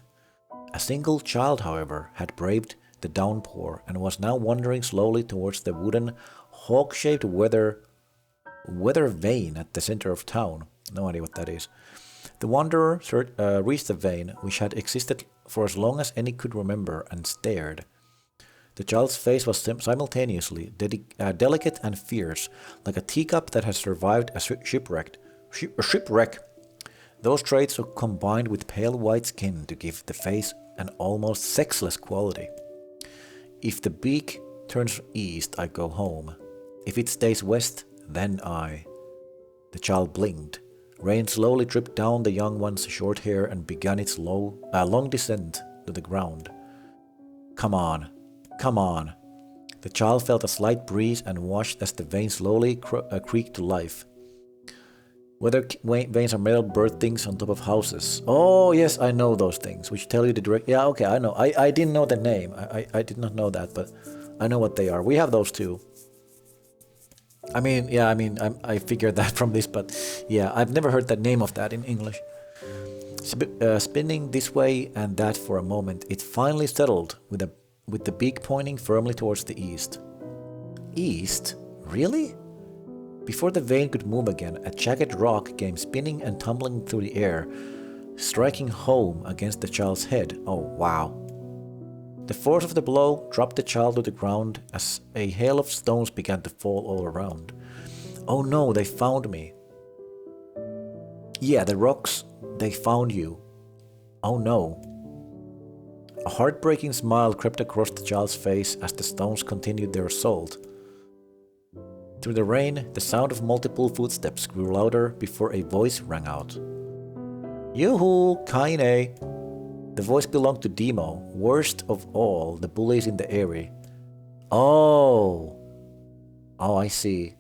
A single child, however, had braved the downpour and was now wandering slowly towards the wooden, hawk-shaped weather vane at the center of town. No idea what that is. The wanderer reached the vane, which had existed for as long as any could remember, and stared. The child's face was simultaneously delicate and fierce, like a teacup that has survived a shipwreck. Those traits were combined with pale white skin to give the face an almost sexless quality. If the beak turns east, I go home. If it stays west, then I. The child blinked. Rain slowly dripped down the young one's short hair and began its long descent to the ground. Come on. The child felt a slight breeze and watched as the vein slowly creaked to life. Weather vanes are metal bird things on top of houses. Oh, yes, I know those things, which tell you the direct... Yeah, okay, I know. I didn't know the name. I did not know that, but I know what they are. We have those too. I figured that from this, but yeah, I've never heard the name of that in English. Spinning this way and that for a moment, it finally settled with the beak pointing firmly towards the east. East? Really? Before the vane could move again, a jagged rock came spinning and tumbling through the air, striking home against the child's head. Oh, wow. The force of the blow dropped the child to the ground as a hail of stones began to fall all around. Oh no, they found me. Yeah, the rocks, they found you. Oh no. A heartbreaking smile crept across the child's face as the stones continued their assault. Through the rain, the sound of multiple footsteps grew louder before a voice rang out. Yoo-hoo, Kaine! The voice belonged to Demo, worst of all the bullies in the area. Oh, I see.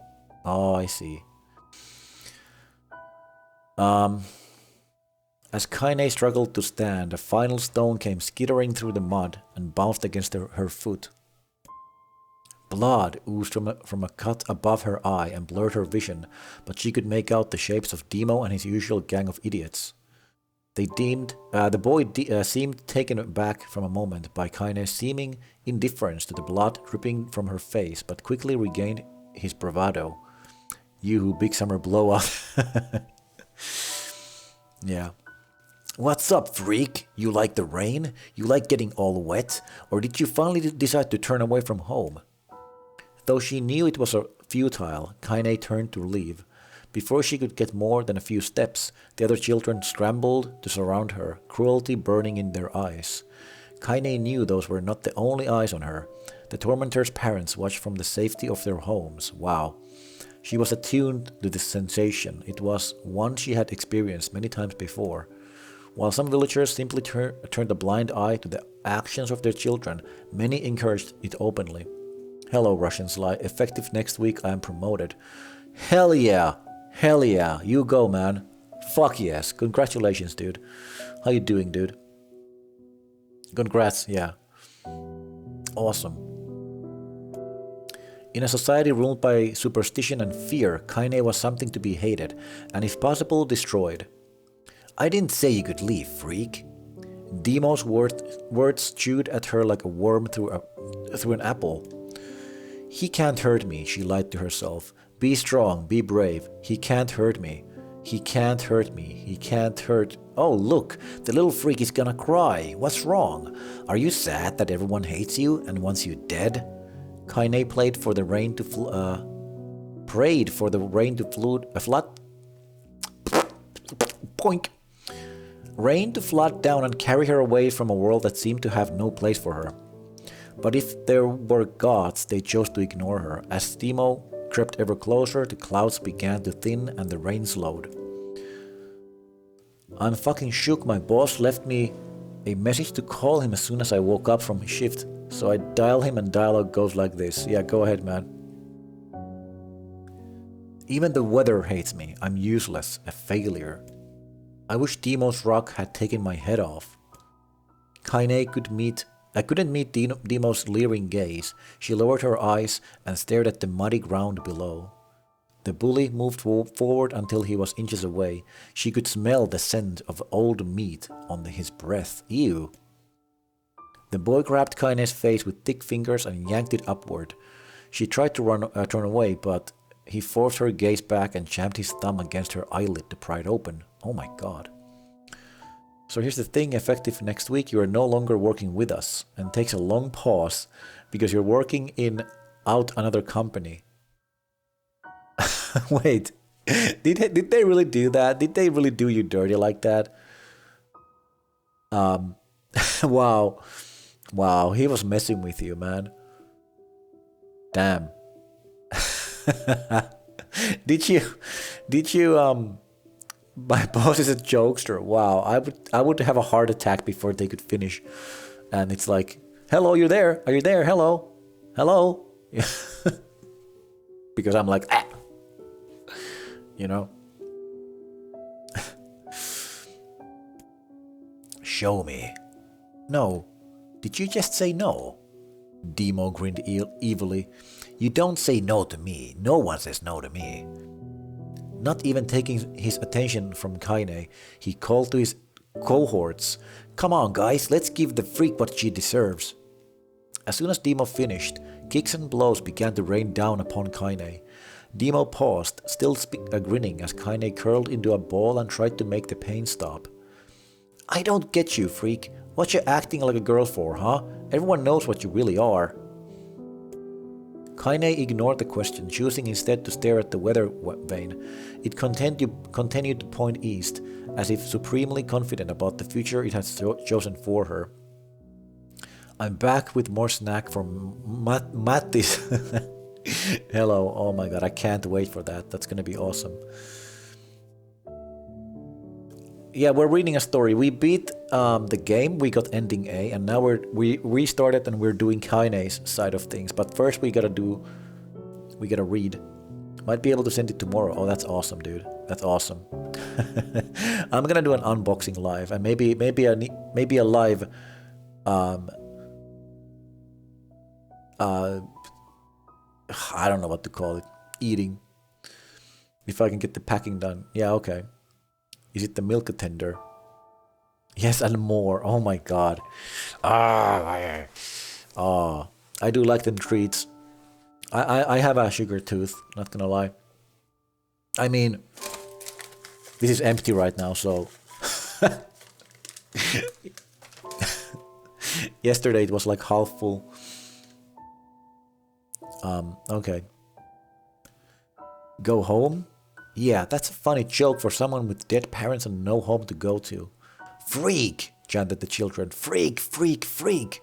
As Kaine struggled to stand, a final stone came skittering through the mud and bounced against her foot. Blood oozed from a cut above her eye and blurred her vision, but she could make out the shapes of Demo and his usual gang of idiots. The boy seemed taken aback from a moment by Kaine's seeming indifference to the blood dripping from her face, but quickly regained his bravado. You big summer blowout. Yeah. What's up, freak? You like the rain? You like getting all wet? Or did you finally decide to turn away from home? Though she knew it was futile, Kaine turned to leave. Before she could get more than a few steps, the other children scrambled to surround her, cruelty burning in their eyes. Kaine knew those were not the only eyes on her. The tormentor's parents watched from the safety of their homes. Wow. She was attuned to this sensation. It was one she had experienced many times before. While some villagers simply turned a blind eye to the actions of their children, many encouraged it openly. Hello, Russian Sly. Effective next week, I am promoted. Hell yeah! Hell yeah! You go, man. Fuck yes. Congratulations, dude. How you doing, dude? Congrats, yeah. Awesome. In a society ruled by superstition and fear, Kaine was something to be hated, and if possible, destroyed. I didn't say you could leave, freak. Demo's words chewed at her like a worm through an apple. He can't hurt me, she lied to herself. Be strong, be brave. He can't hurt me. He can't hurt me. He can't hurt... Oh, look, the little freak is gonna cry. What's wrong? Are you sad that everyone hates you and wants you dead? Kaine prayed for the rain to flood... Poink. Rain to flood down and carry her away from a world that seemed to have no place for her. But if there were gods, they chose to ignore her. As Demo crept ever closer, the clouds began to thin and the rain slowed. I'm fucking shook. My boss left me a message to call him as soon as I woke up from his shift. So I dial him and dialogue goes like this. Yeah, go ahead, man. Even the weather hates me. I'm useless, a failure. I wish Demo's rock had taken my head off. Kaine couldn't meet Demo's leering gaze. She lowered her eyes and stared at the muddy ground below. The bully moved forward until he was inches away. She could smell the scent of old meat on his breath. Ew. The boy grabbed Kaine's face with thick fingers and yanked it upward. She tried to turn away, but he forced her gaze back and jammed his thumb against her eyelid to pry it open. Oh my god. So here's the thing, effective next week, you are no longer working with us, and takes a long pause because you're working out another company. Wait, did they really do that? Did they really do you dirty like that? Wow, he was messing with you, man. Damn. Did you my boss is a jokester. Wow, I would have a heart attack before they could finish. And it's like, hello, you're there. Are you there? Hello? Hello? Because I'm like, ah. You know? Show me. No. Did you just say no? Demo grinned evilly. You don't say no to me. No one says no to me. Not even taking his attention from Kaine, he called to his cohorts. Come on, guys, let's give the freak what she deserves. As soon as Demo finished, kicks and blows began to rain down upon Kaine. Demo paused, still grinning as Kaine curled into a ball and tried to make the pain stop. I don't get you, freak. What you acting like a girl for, huh? Everyone knows what you really are. Kaine ignored the question, choosing instead to stare at the weather vane. It continued to point east, as if supremely confident about the future it had chosen for her. I'm back with more snack from Mattis. Hello, oh my god, I can't wait for that. That's gonna be awesome. Yeah, we're reading a story. We beat the game, we got ending A, and now we restarted and we're doing Kaine's side of things. But first we gotta read. Might be able to send it tomorrow. Oh, that's awesome, dude. That's awesome. I'm gonna do an unboxing live, and maybe a live I don't know what to call it. Eating. If I can get the packing done. Yeah, okay. Is it the milk tender? Yes, and more. Oh my god. Ah, I do like them treats. I have a sugar tooth, not gonna lie. I mean, this is empty right now, so... Yesterday it was like half full. Okay. Go home? Yeah, that's a funny joke for someone with dead parents and no home to go to. Freak! Chanted the children. Freak, freak, freak!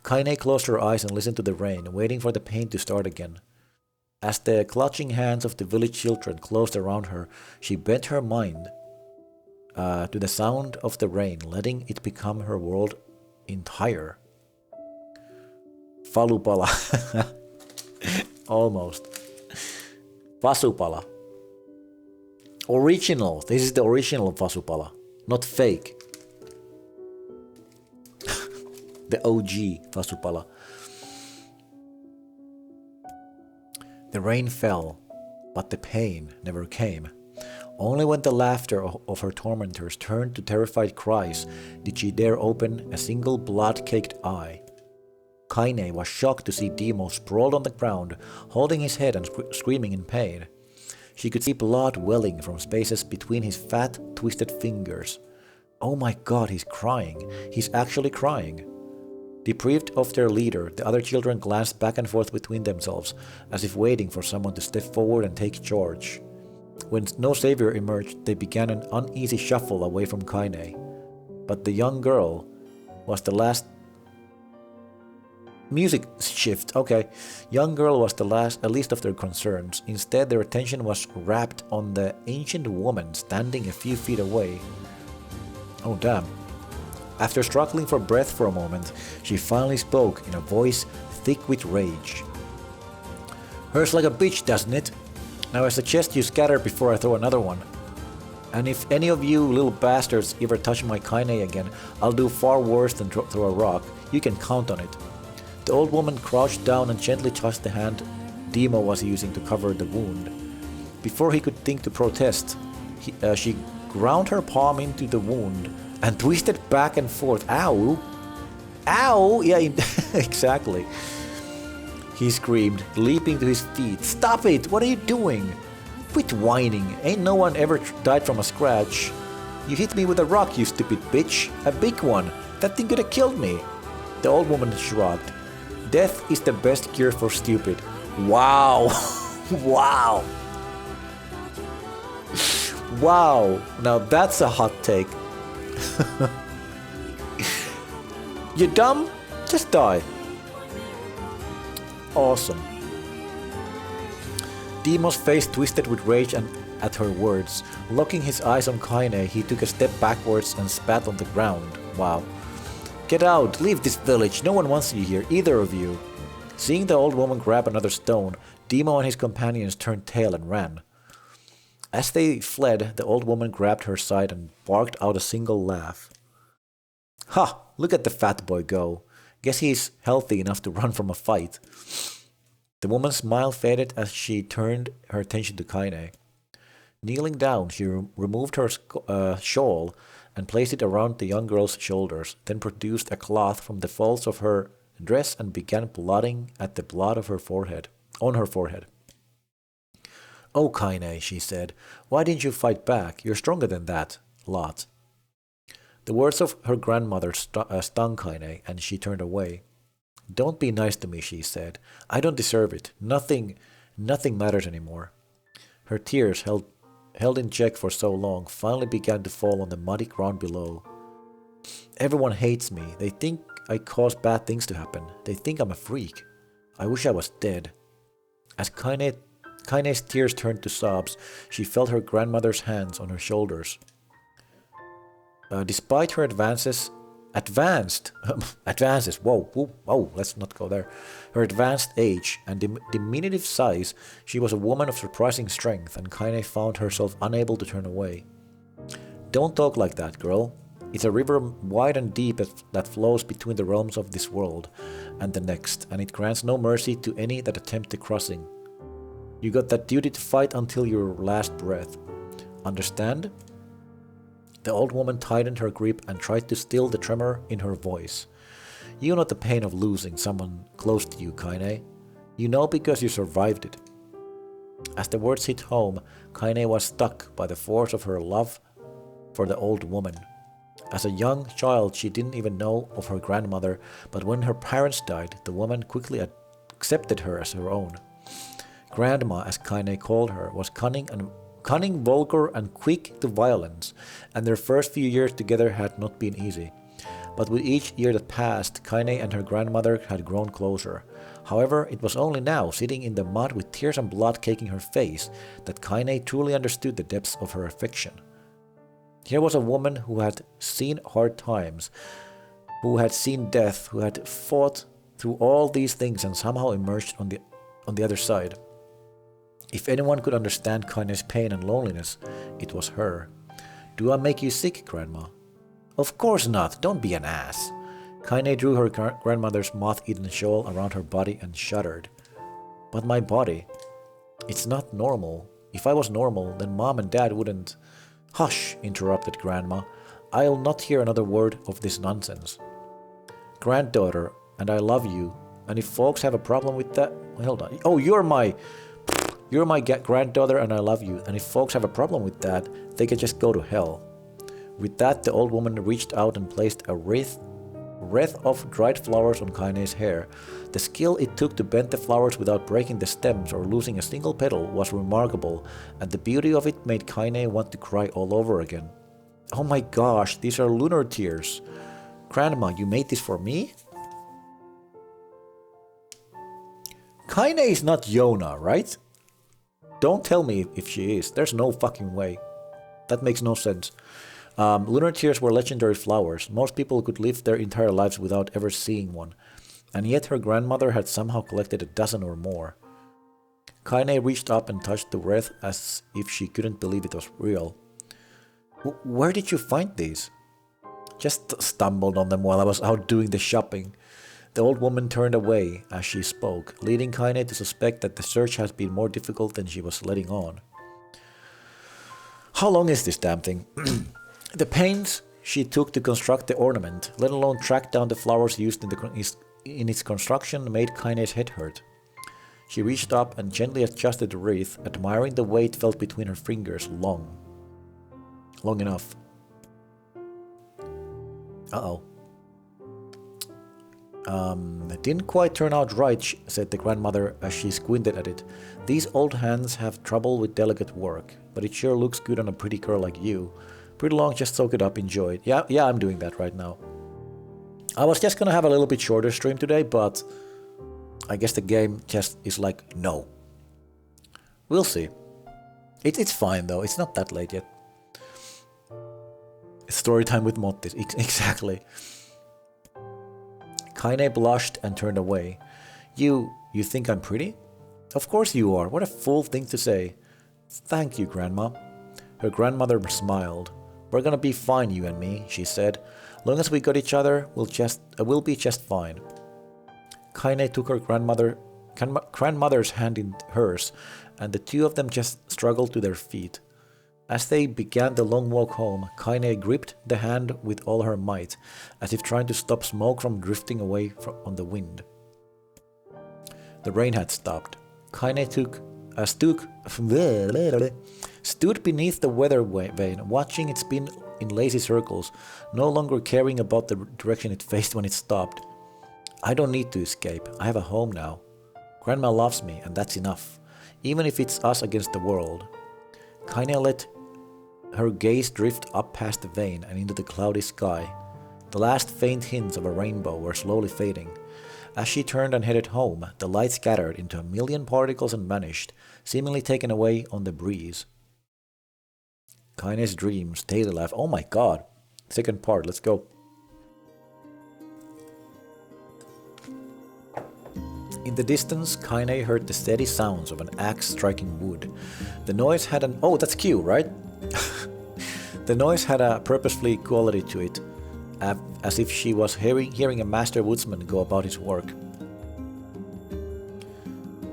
Kaine closed her eyes and listened to the rain, waiting for the pain to start again. As the clutching hands of the village children closed around her, she bent her mind to the sound of the rain, letting it become her world entire. Falupala. Almost. Vasupala. Original. This is the original Vasupala, not fake. The OG Vasupala. The rain fell, but the pain never came. Only when the laughter of her tormentors turned to terrified cries did she dare open a single blood-caked eye. Kaine was shocked to see Demo sprawled on the ground, holding his head and screaming in pain. She could see blood welling from spaces between his fat, twisted fingers. Oh my god, he's crying. He's actually crying. Deprived of their leader, the other children glanced back and forth between themselves, as if waiting for someone to step forward and take charge. When no savior emerged, they began an uneasy shuffle away from Kaine. But the young girl was the last... Music shift, okay. Young girl was the least of their concerns. Instead, their attention was wrapped on the ancient woman standing a few feet away. Oh damn. After struggling for breath for a moment, she finally spoke in a voice thick with rage. Hurts like a bitch, doesn't it? Now I suggest you scatter before I throw another one. And if any of you little bastards ever touch my Kaine again, I'll do far worse than throw a rock. You can count on it. The old woman crouched down and gently touched the hand Demo was using to cover the wound. Before he could think to protest, she ground her palm into the wound and twisted back and forth. Ow! Ow! Yeah, exactly. He screamed, leaping to his feet. Stop it! What are you doing? Quit whining. Ain't no one ever died from a scratch. You hit me with a rock, you stupid bitch. A big one. That thing could have killed me. The old woman shrugged. Death is the best cure for stupid. Wow! Wow! Wow! Now that's a hot take. You dumb? Just die. Awesome. Demo's face twisted with rage and at her words. Locking his eyes on Kaine, he took a step backwards and spat on the ground. Wow. Get out! Leave this village! No one wants you here, either of you! Seeing the old woman grab another stone, Demo and his companions turned tail and ran. As they fled, the old woman grabbed her side and barked out a single laugh. Ha! Look at the fat boy go. Guess he's healthy enough to run from a fight. The woman's smile faded as she turned her attention to Kaine. Kneeling down, she removed her shawl and placed it around the young girl's shoulders, then produced a cloth from the folds of her dress and began blotting at the blood of her forehead, on her forehead. Oh, Kaine, she said, why didn't you fight back? You're stronger than that, lot. The words of her grandmother stung Kaine, and she turned away. Don't be nice to me, she said. I don't deserve it. Nothing matters anymore. Her tears, held in check for so long, finally began to fall on the muddy ground below. Everyone hates me. They think I cause bad things to happen. They think I'm a freak. I wish I was dead. As Kaine's tears turned to sobs, she felt her grandmother's hands on her shoulders. Despite her advances, whoa, let's not go there. Her advanced age and diminutive size, she was a woman of surprising strength, and Kaine found herself unable to turn away. Don't talk like that, girl. It's a river wide and deep that flows between the realms of this world and the next, and it grants no mercy to any that attempt the crossing. You got that duty to fight until your last breath. Understand? The old woman tightened her grip and tried to still the tremor in her voice. You know the pain of losing someone close to you, Kaine. You know because you survived it. As the words hit home, Kaine was struck by the force of her love for the old woman. As a young child, she didn't even know of her grandmother, but when her parents died, the woman quickly accepted her as her own. Grandma, as Kaine called her, was cunning, vulgar, and quick to violence, and their first few years together had not been easy. But with each year that passed, Kaine and her grandmother had grown closer. However, it was only now, sitting in the mud with tears and blood caking her face, that Kaine truly understood the depths of her affection. Here was a woman who had seen hard times, who had seen death, who had fought through all these things and somehow emerged on the other side. If anyone could understand Kaine's pain and loneliness, it was her. Do I make you sick, Grandma? Of course not, don't be an ass. Kaine drew her grandmother's moth-eaten shawl around her body and shuddered. But my body, it's not normal. If I was normal, then Mom and Dad wouldn't... Hush, interrupted Grandma. I'll not hear another word of this nonsense. Granddaughter, and I love you, and if folks have a problem with that... Hold on. Oh, you're my granddaughter and I love you, and if folks have a problem with that, they can just go to hell. With that, the old woman reached out and placed a wreath of dried flowers on Kaine's hair. The skill it took to bend the flowers without breaking the stems or losing a single petal was remarkable, and the beauty of it made Kaine want to cry all over again. Oh my gosh, these are lunar tears. Grandma, you made this for me? Kaine is not Yona, right? Don't tell me if she is. There's no fucking way. That makes no sense. Lunar tears were legendary flowers. Most people could live their entire lives without ever seeing one. And yet her grandmother had somehow collected a dozen or more. Kaine reached up and touched the wreath as if she couldn't believe it was real. Where did you find these? Just stumbled on them while I was out doing the shopping. The old woman turned away as she spoke, leading Kaine to suspect that the search had been more difficult than she was letting on. How long is this damn thing? The pains she took to construct the ornament, let alone track down the flowers used in its construction, made Kaine's head hurt. She reached up and gently adjusted the wreath, admiring the way it felt between her fingers long enough. Uh-oh. It didn't quite turn out right, said the grandmother as she squinted at it. These old hands have trouble with delicate work, but it sure looks good on a pretty girl like you. Pretty long, just soak it up, enjoy it. Yeah, I'm doing that right now. I was just gonna have a little bit shorter stream today, but I guess the game just is like, no. We'll see. It's fine though, it's not that late yet. Story time with Mottis, exactly. Kaine blushed and turned away. You think I'm pretty? Of course you are, what a fool thing to say. Thank you, Grandma. Her grandmother smiled. We're gonna be fine, you and me, she said. Long as we got each other, we'll be just fine. Kaine took her grandmother's hand in hers, and the two of them just struggled to their feet. As they began the long walk home, Kaine gripped the hand with all her might, as if trying to stop smoke from drifting away on the wind. The rain had stopped. Kaine stood beneath the weather vane, watching it spin in lazy circles, no longer caring about the direction it faced when it stopped. I don't need to escape. I have a home now. Grandma loves me, and that's enough, even if it's us against the world. Kaine let her gaze drift up past the vane and into the cloudy sky. The last faint hints of a rainbow were slowly fading. As she turned and headed home, the light scattered into a million particles and vanished, seemingly taken away on the breeze. Kaine's dreams, daily life. Oh my god. Second part, let's go. In the distance, Kaine heard the steady sounds of an axe striking wood. The noise had an... Oh, that's cute, right? The noise had a purposeful quality to it, as if she was hearing a master woodsman go about his work.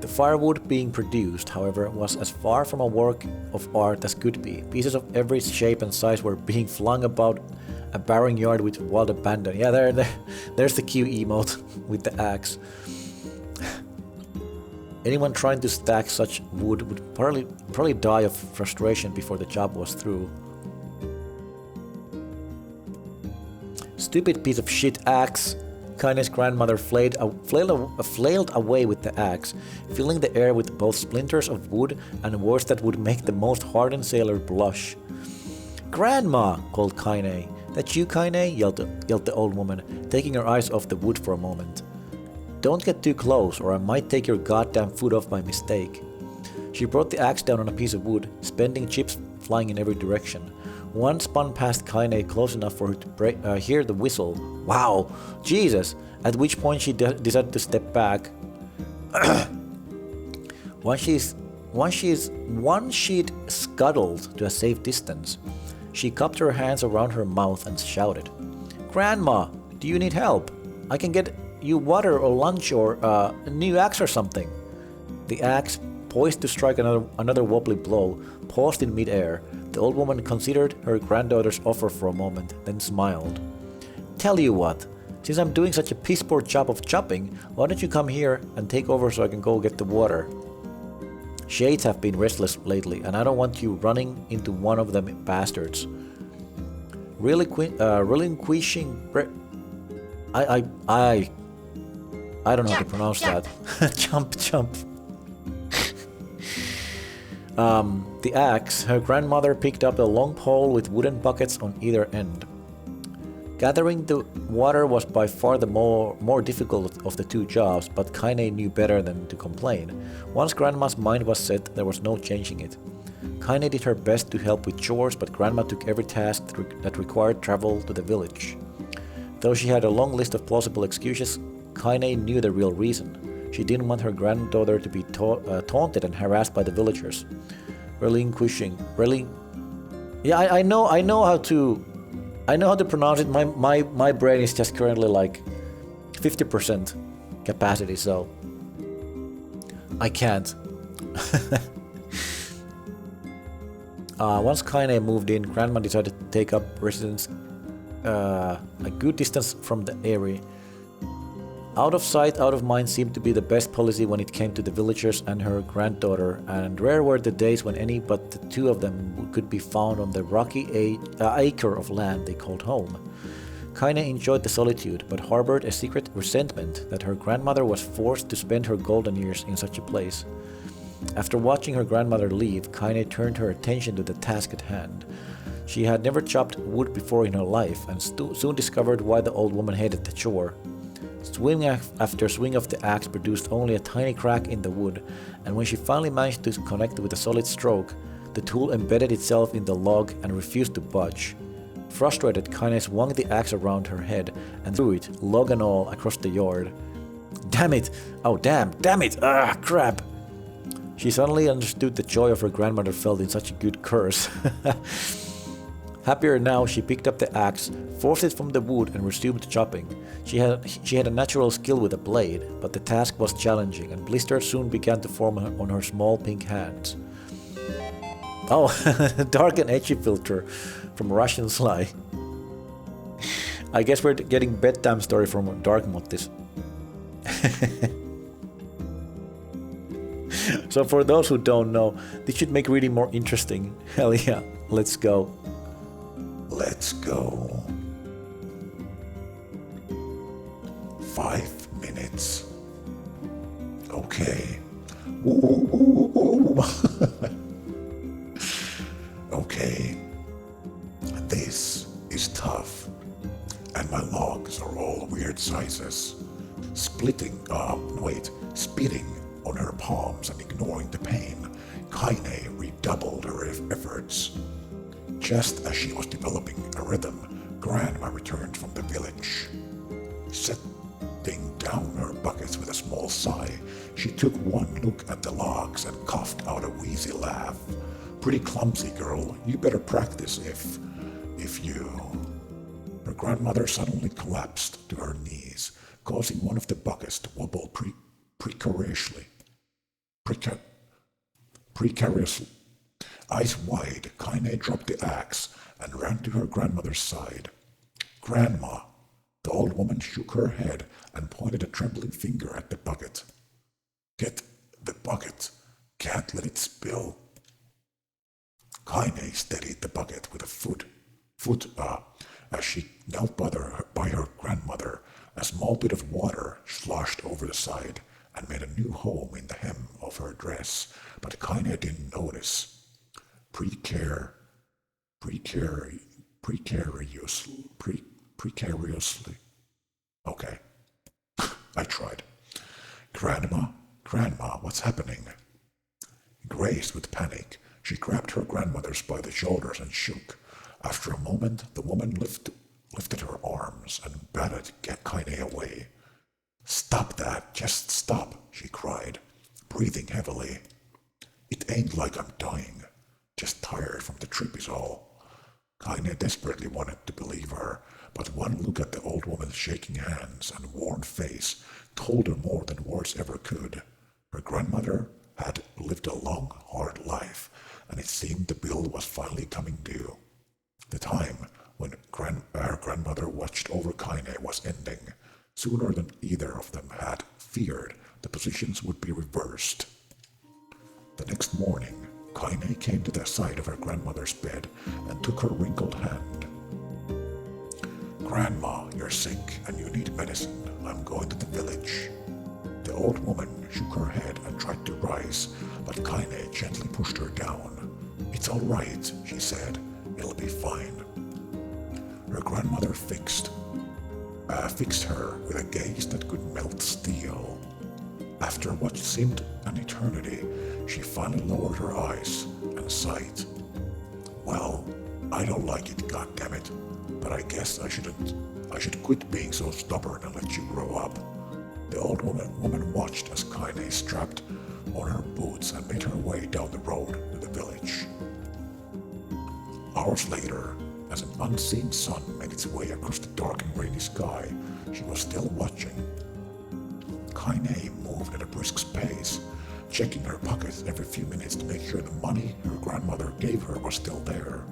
The firewood being produced, however, was as far from a work of art as could be. Pieces of every shape and size were being flung about a barren yard with wild abandon. Yeah, there's the Q emote with the axe. Anyone trying to stack such wood would probably die of frustration before the job was through. Stupid piece of shit axe. Kaine's grandmother flailed away with the axe, filling the air with both splinters of wood and words that would make the most hardened sailor blush. "Grandma!" called Kaine. "That you, Kaine?" yelled the old woman, taking her eyes off the wood for a moment. "Don't get too close, or I might take your goddamn foot off by mistake." She brought the axe down on a piece of wood, spending chips flying in every direction. One spun past Kaine close enough for her to hear the whistle. Wow! Jesus! At which point she decided to step back. Once she'd scuttled to a safe distance, she cupped her hands around her mouth and shouted, "Grandma, do you need help? I can get you water or lunch or a new axe or something." The axe, poised to strike another wobbly blow, paused in midair. The old woman considered her granddaughter's offer for a moment, then smiled. "Tell you what, since I'm doing such a piss-poor job of chopping, why don't you come here and take over so I can go get the water? Shades have been restless lately, and I don't want you running into one of them bastards." Relinquishing... I don't know how to pronounce that. Jump. The axe, her grandmother picked up a long pole with wooden buckets on either end. Gathering the water was by far the more difficult of the two jobs, but Kaine knew better than to complain. Once Grandma's mind was set, there was no changing it. Kaine did her best to help with chores, but Grandma took every task that required travel to the village. Though she had a long list of plausible excuses, Kaine knew the real reason. She didn't want her granddaughter to be taunted and harassed by the villagers. Yeah, I know how to pronounce it. My brain is just currently like 50% capacity, so I can't. Once Kaine moved in, Grandma decided to take up residence a good distance from the area. Out of sight, out of mind seemed to be the best policy when it came to the villagers and her granddaughter, and rare were the days when any but the two of them could be found on the rocky acre of land they called home. Kaine enjoyed the solitude, but harbored a secret resentment that her grandmother was forced to spend her golden years in such a place. After watching her grandmother leave, Kaine turned her attention to the task at hand. She had never chopped wood before in her life, and soon discovered why the old woman hated the chore. Swing after swing of the axe produced only a tiny crack in the wood, and when she finally managed to connect with a solid stroke, the tool embedded itself in the log and refused to budge. Frustrated, Kaine swung the axe around her head and threw it, log and all, across the yard. Damn it! Oh damn it! Ah, crap! She suddenly understood the joy of her grandmother felt in such a good curse. Happier now, she picked up the axe, forced it from the wood and resumed chopping. She had a natural skill with a blade, but the task was challenging, and blisters soon began to form on her small pink hands. Oh, dark and edgy filter from Russian Sly. I guess we're getting bedtime story from Dark Mottis. So for those who don't know, this should make reading more interesting. Hell yeah, let's go. Let's go. 5 minutes. Okay. Okay. This is tough. And my logs are all weird sizes. Spitting on her palms and ignoring the pain, Kaine redoubled her efforts. Just as she was developing a rhythm, Grandma returned from the village. Setting down her buckets with a small sigh, she took one look at the logs and coughed out a wheezy laugh. Pretty clumsy, girl. You better practice if you... Her grandmother suddenly collapsed to her knees, causing one of the buckets to wobble precariously. preca- precariously. Eyes wide, Kaine dropped the axe and ran to her grandmother's side. Grandma! The old woman shook her head and pointed a trembling finger at the bucket. Get the bucket. Can't let it spill. Kaine steadied the bucket with a foot as she knelt by her grandmother. A small bit of water sloshed over the side and made a new home in the hem of her dress, but Kaine didn't notice. Precariously. Okay. I tried. Grandma, what's happening? Crazed with panic, she grabbed her grandmother by the shoulders and shook. After a moment, the woman lifted her arms and batted Kaine away. Stop that, just stop, she cried, breathing heavily. It ain't like I'm dying, just tired from the trip is all. Kaine desperately wanted to believe her, but one look at the old woman's shaking hands and worn face told her more than words ever could. Her grandmother had lived a long, hard life, and it seemed the bill was finally coming due. The time when her grandmother watched over Kaine was ending. Sooner than either of them had feared, the positions would be reversed. The next morning, Kaine came to the side of her grandmother's bed and took her wrinkled hand. Grandma, you're sick and you need medicine. I'm going to the village. The old woman shook her head and tried to rise, but Kaine gently pushed her down. It's all right, she said. It'll be fine. Her grandmother fixed her with a gaze that could melt steel. After what seemed an eternity, she finally lowered her eyes and sighed. Well, I don't like it, goddammit, but I guess I should quit being so stubborn and let you grow up. The old woman watched as Kaine strapped on her boots and made her way down the road to the village. Hours later, as an unseen sun made its way across the dark and rainy sky, she was still watching. Kaine moved at a brisk pace, checking her pockets every few minutes to make sure the money her grandmother gave her was still there.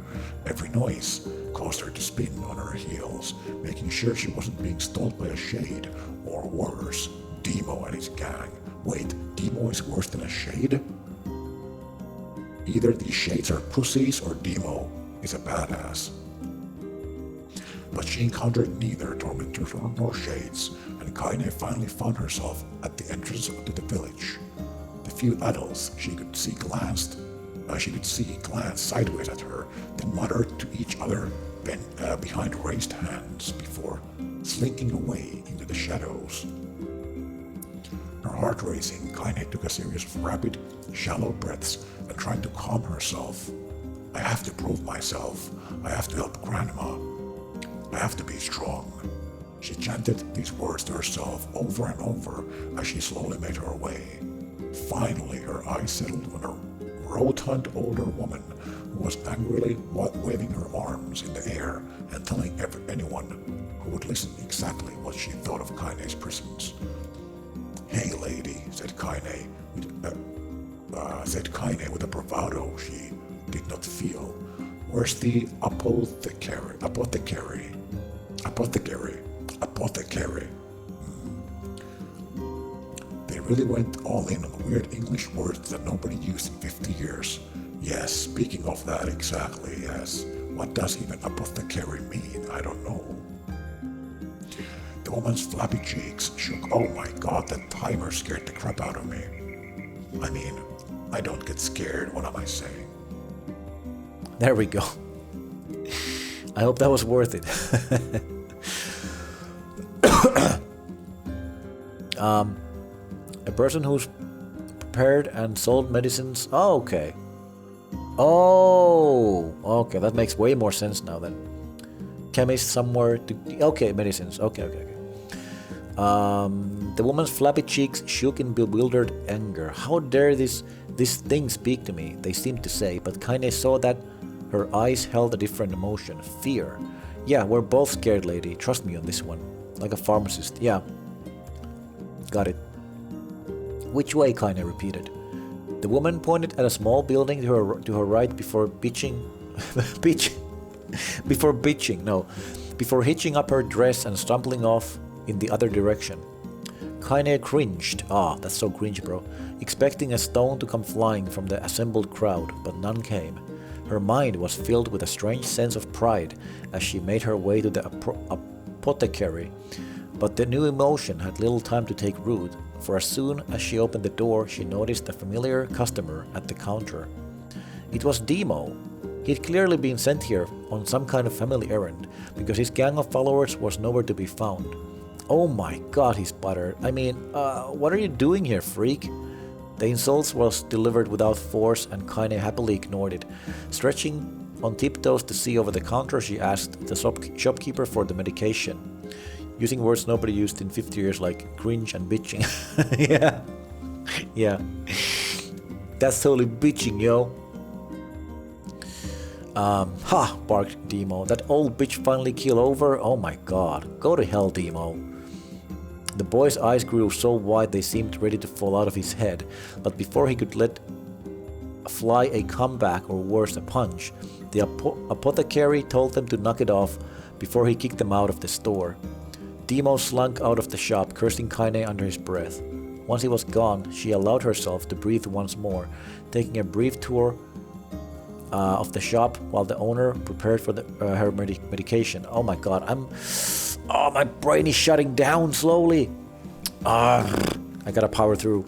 Every noise caused her to spin on her heels, making sure she wasn't being stalked by a shade, or worse, Demo and his gang. Wait, Demo is worse than a shade? Either these shades are pussies or Demo is a badass. But she encountered neither tormentors nor shades, and Kaine finally found herself at the entrance to the village. The few adults she could see glanced sideways at her, then muttered to each other behind raised hands before slinking away into the shadows. Her heart racing, Kaine took a series of rapid, shallow breaths and tried to calm herself. I have to prove myself. I have to help Grandma. I have to be strong. She chanted these words to herself over and over as she slowly made her way. Finally, her eyes settled on a rotund older woman who was angrily waving her arms in the air and telling anyone who would listen exactly what she thought of Kaine's presence. Hey lady, said Kaine with a bravado she did not feel. Where's the apothecary? They really went all in on weird English words that nobody used in 50 years. Yes, speaking of that exactly, yes. What does even apothecary mean? I don't know. The woman's flappy cheeks shook. Oh my god, that timer scared the crap out of me. I mean, I don't get scared, what am I saying? There we go. I hope that was worth it. A person who's prepared and sold medicines. Oh, okay. Oh, okay. That makes way more sense now then. Chemist somewhere to. Okay, medicines. Okay. The woman's flappy cheeks shook in bewildered anger. How dare this thing speak to me? They seemed to say, but Kaine saw that her eyes held a different emotion, fear. Yeah, we're both scared, lady. Trust me on this one. Like a pharmacist. Yeah. Got it. Which way? Kaine repeated. The woman pointed at a small building to her right before before hitching up her dress and stumbling off in the other direction. Kaine cringed. Ah, that's so cringe, bro. Expecting a stone to come flying from the assembled crowd, but none came. Her mind was filled with a strange sense of pride as she made her way to the apothecary. But the new emotion had little time to take root, for as soon as she opened the door, she noticed a familiar customer at the counter. It was Demo. He'd clearly been sent here on some kind of family errand, because his gang of followers was nowhere to be found. Oh my god, he sputtered. I mean, what are you doing here, freak? The insults was delivered without force, and Kaine happily ignored it. Stretching on tiptoes to see over the counter, she asked the shopkeeper for the medication, using words nobody used in 50 years like cringe and bitching. Yeah. That's totally bitching, yo. Ha, barked Demo. That old bitch finally keel over? Oh my god. Go to hell, Demo. The boy's eyes grew so wide they seemed ready to fall out of his head, but before he could let fly a comeback or worse, a punch, the apothecary told them to knock it off before he kicked them out of the store. Demo slunk out of the shop, cursing Kaine under his breath. Once he was gone, she allowed herself to breathe once more, taking a brief tour of the shop while the owner prepared for her medication. Oh my god, my brain is shutting down slowly. I gotta power through.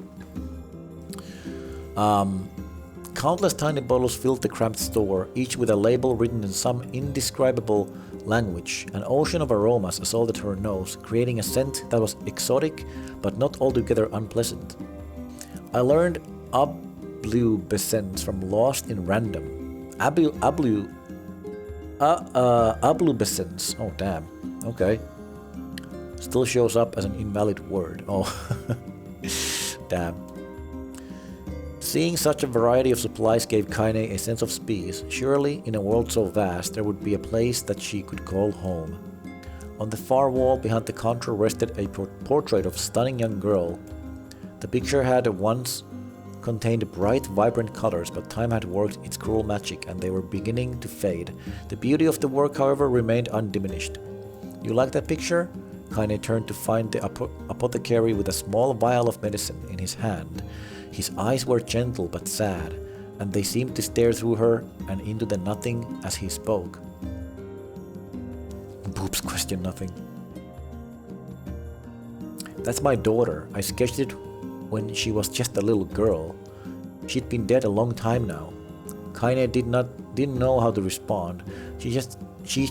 Countless tiny bottles filled the cramped store, each with a label written in some indescribable language. An ocean of aromas assaulted her nose, creating a scent that was exotic but not altogether unpleasant. I learned ablubescence from Lost in Random. Ablubescence. Oh damn. Okay. Still shows up as an invalid word. Oh. Damn. Seeing such a variety of supplies gave Kaine a sense of peace. Surely, in a world so vast, there would be a place that she could call home. On the far wall behind the counter rested a portrait of a stunning young girl. The picture had once contained bright, vibrant colors, but time had worked its cruel magic and they were beginning to fade. The beauty of the work, however, remained undiminished. You like that picture? Kaine turned to find the apothecary with a small vial of medicine in his hand. His eyes were gentle but sad, and they seemed to stare through her and into the nothing as he spoke. Boobs question nothing. That's my daughter. I sketched it when she was just a little girl. She'd been dead a long time now. Kaine didn't know how to respond. She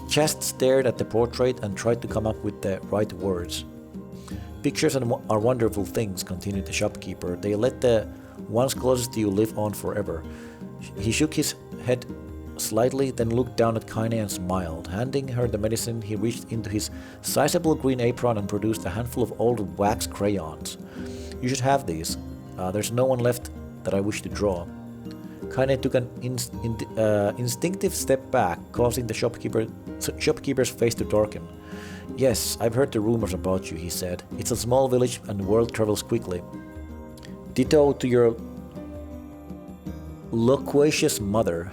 just stared at the portrait and tried to come up with the right words. Pictures are wonderful things, continued the shopkeeper. They let the ones closest to you live on forever. He shook his head slightly, then looked down at Kaine and smiled. Handing her the medicine, he reached into his sizable green apron and produced a handful of old wax crayons. You should have these. There's no one left that I wish to draw. Kaine took an instinctive step back, causing the shopkeeper's face to darken. Yes, I've heard the rumors about you, he said. It's a small village and word travels quickly. Ditto to your loquacious mother.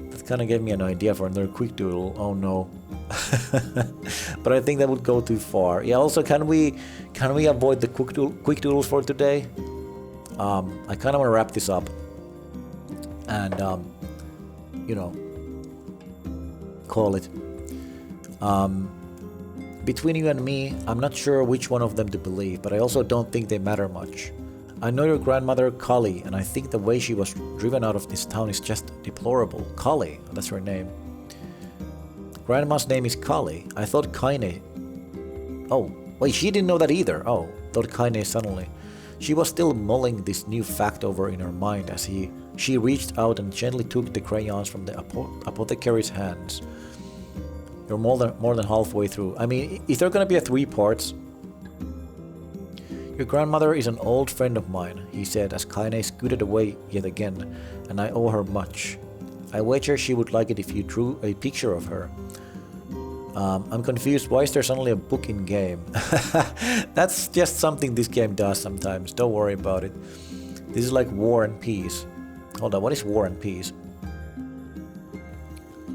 That kind of gave me an idea for another quick doodle. Oh no. But I think that would go too far. Yeah, also can we avoid the quick doodles for today? I kind of want to wrap this up and call it. Between you and me, I'm not sure which one of them to believe, but I also don't think they matter much. I know your grandmother, Kali, and I think the way she was driven out of this town is just deplorable. Kali, that's her name. Grandma's name is Kali. I thought Kaine... Oh, wait, she didn't know that either. Oh, thought Kaine suddenly. She was still mulling this new fact over in her mind as she reached out and gently took the crayons from the apothecary's hands. You're more than halfway through. I mean, is there gonna be a 3 parts? Your grandmother is an old friend of mine, he said as Kaine scooted away yet again, and I owe her much. I wager she would like it if you drew a picture of her. I'm confused, why is there suddenly a book in game? That's just something this game does sometimes, don't worry about it. This is like War and Peace. Hold on, what is War and Peace?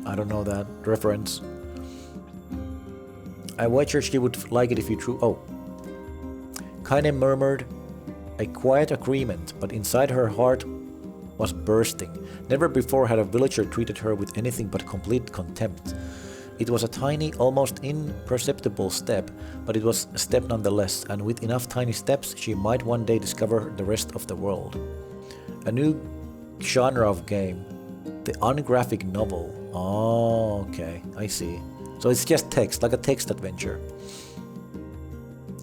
I don't know that reference. I wagered she would like it if you drew. Oh. Kaine murmured a quiet agreement, but inside her heart was bursting. Never before had a villager treated her with anything but complete contempt. It was a tiny, almost imperceptible step, but it was a step nonetheless, and with enough tiny steps she might one day discover the rest of the world. A new genre of game. The ungraphic novel. Oh, okay, I see. So it's just text, like a text adventure.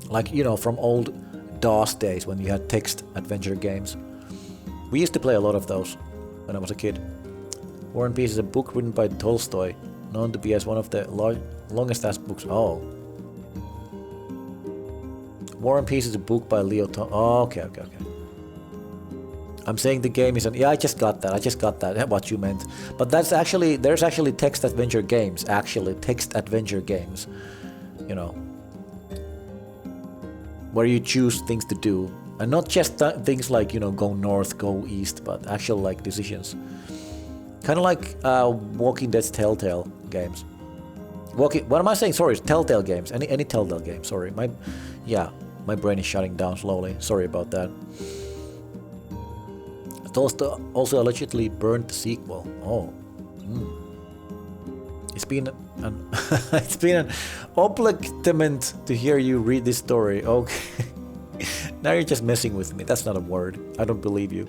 Like, you know, from old DOS days when you had text adventure games. We used to play a lot of those when I was a kid. War and Peace is a book written by Tolstoy, known to be as one of the longest ass books. Oh. War and Peace is a book by Leo Oh, okay. I'm saying the game is yeah, I just got that, what you meant. But there's actually text adventure games, you know, where you choose things to do, and not just things like, you know, go north, go east, but actual like decisions. Kind of like Walking Dead's Telltale games. What am I saying? Sorry, Telltale games. Any Telltale game. Sorry, my brain is shutting down slowly. Sorry about that. Tolstoy also allegedly burned the sequel. Oh. It's been an it's been an obligement to hear you read this story. Okay. Now you're just messing with me. That's not a word. I don't believe you.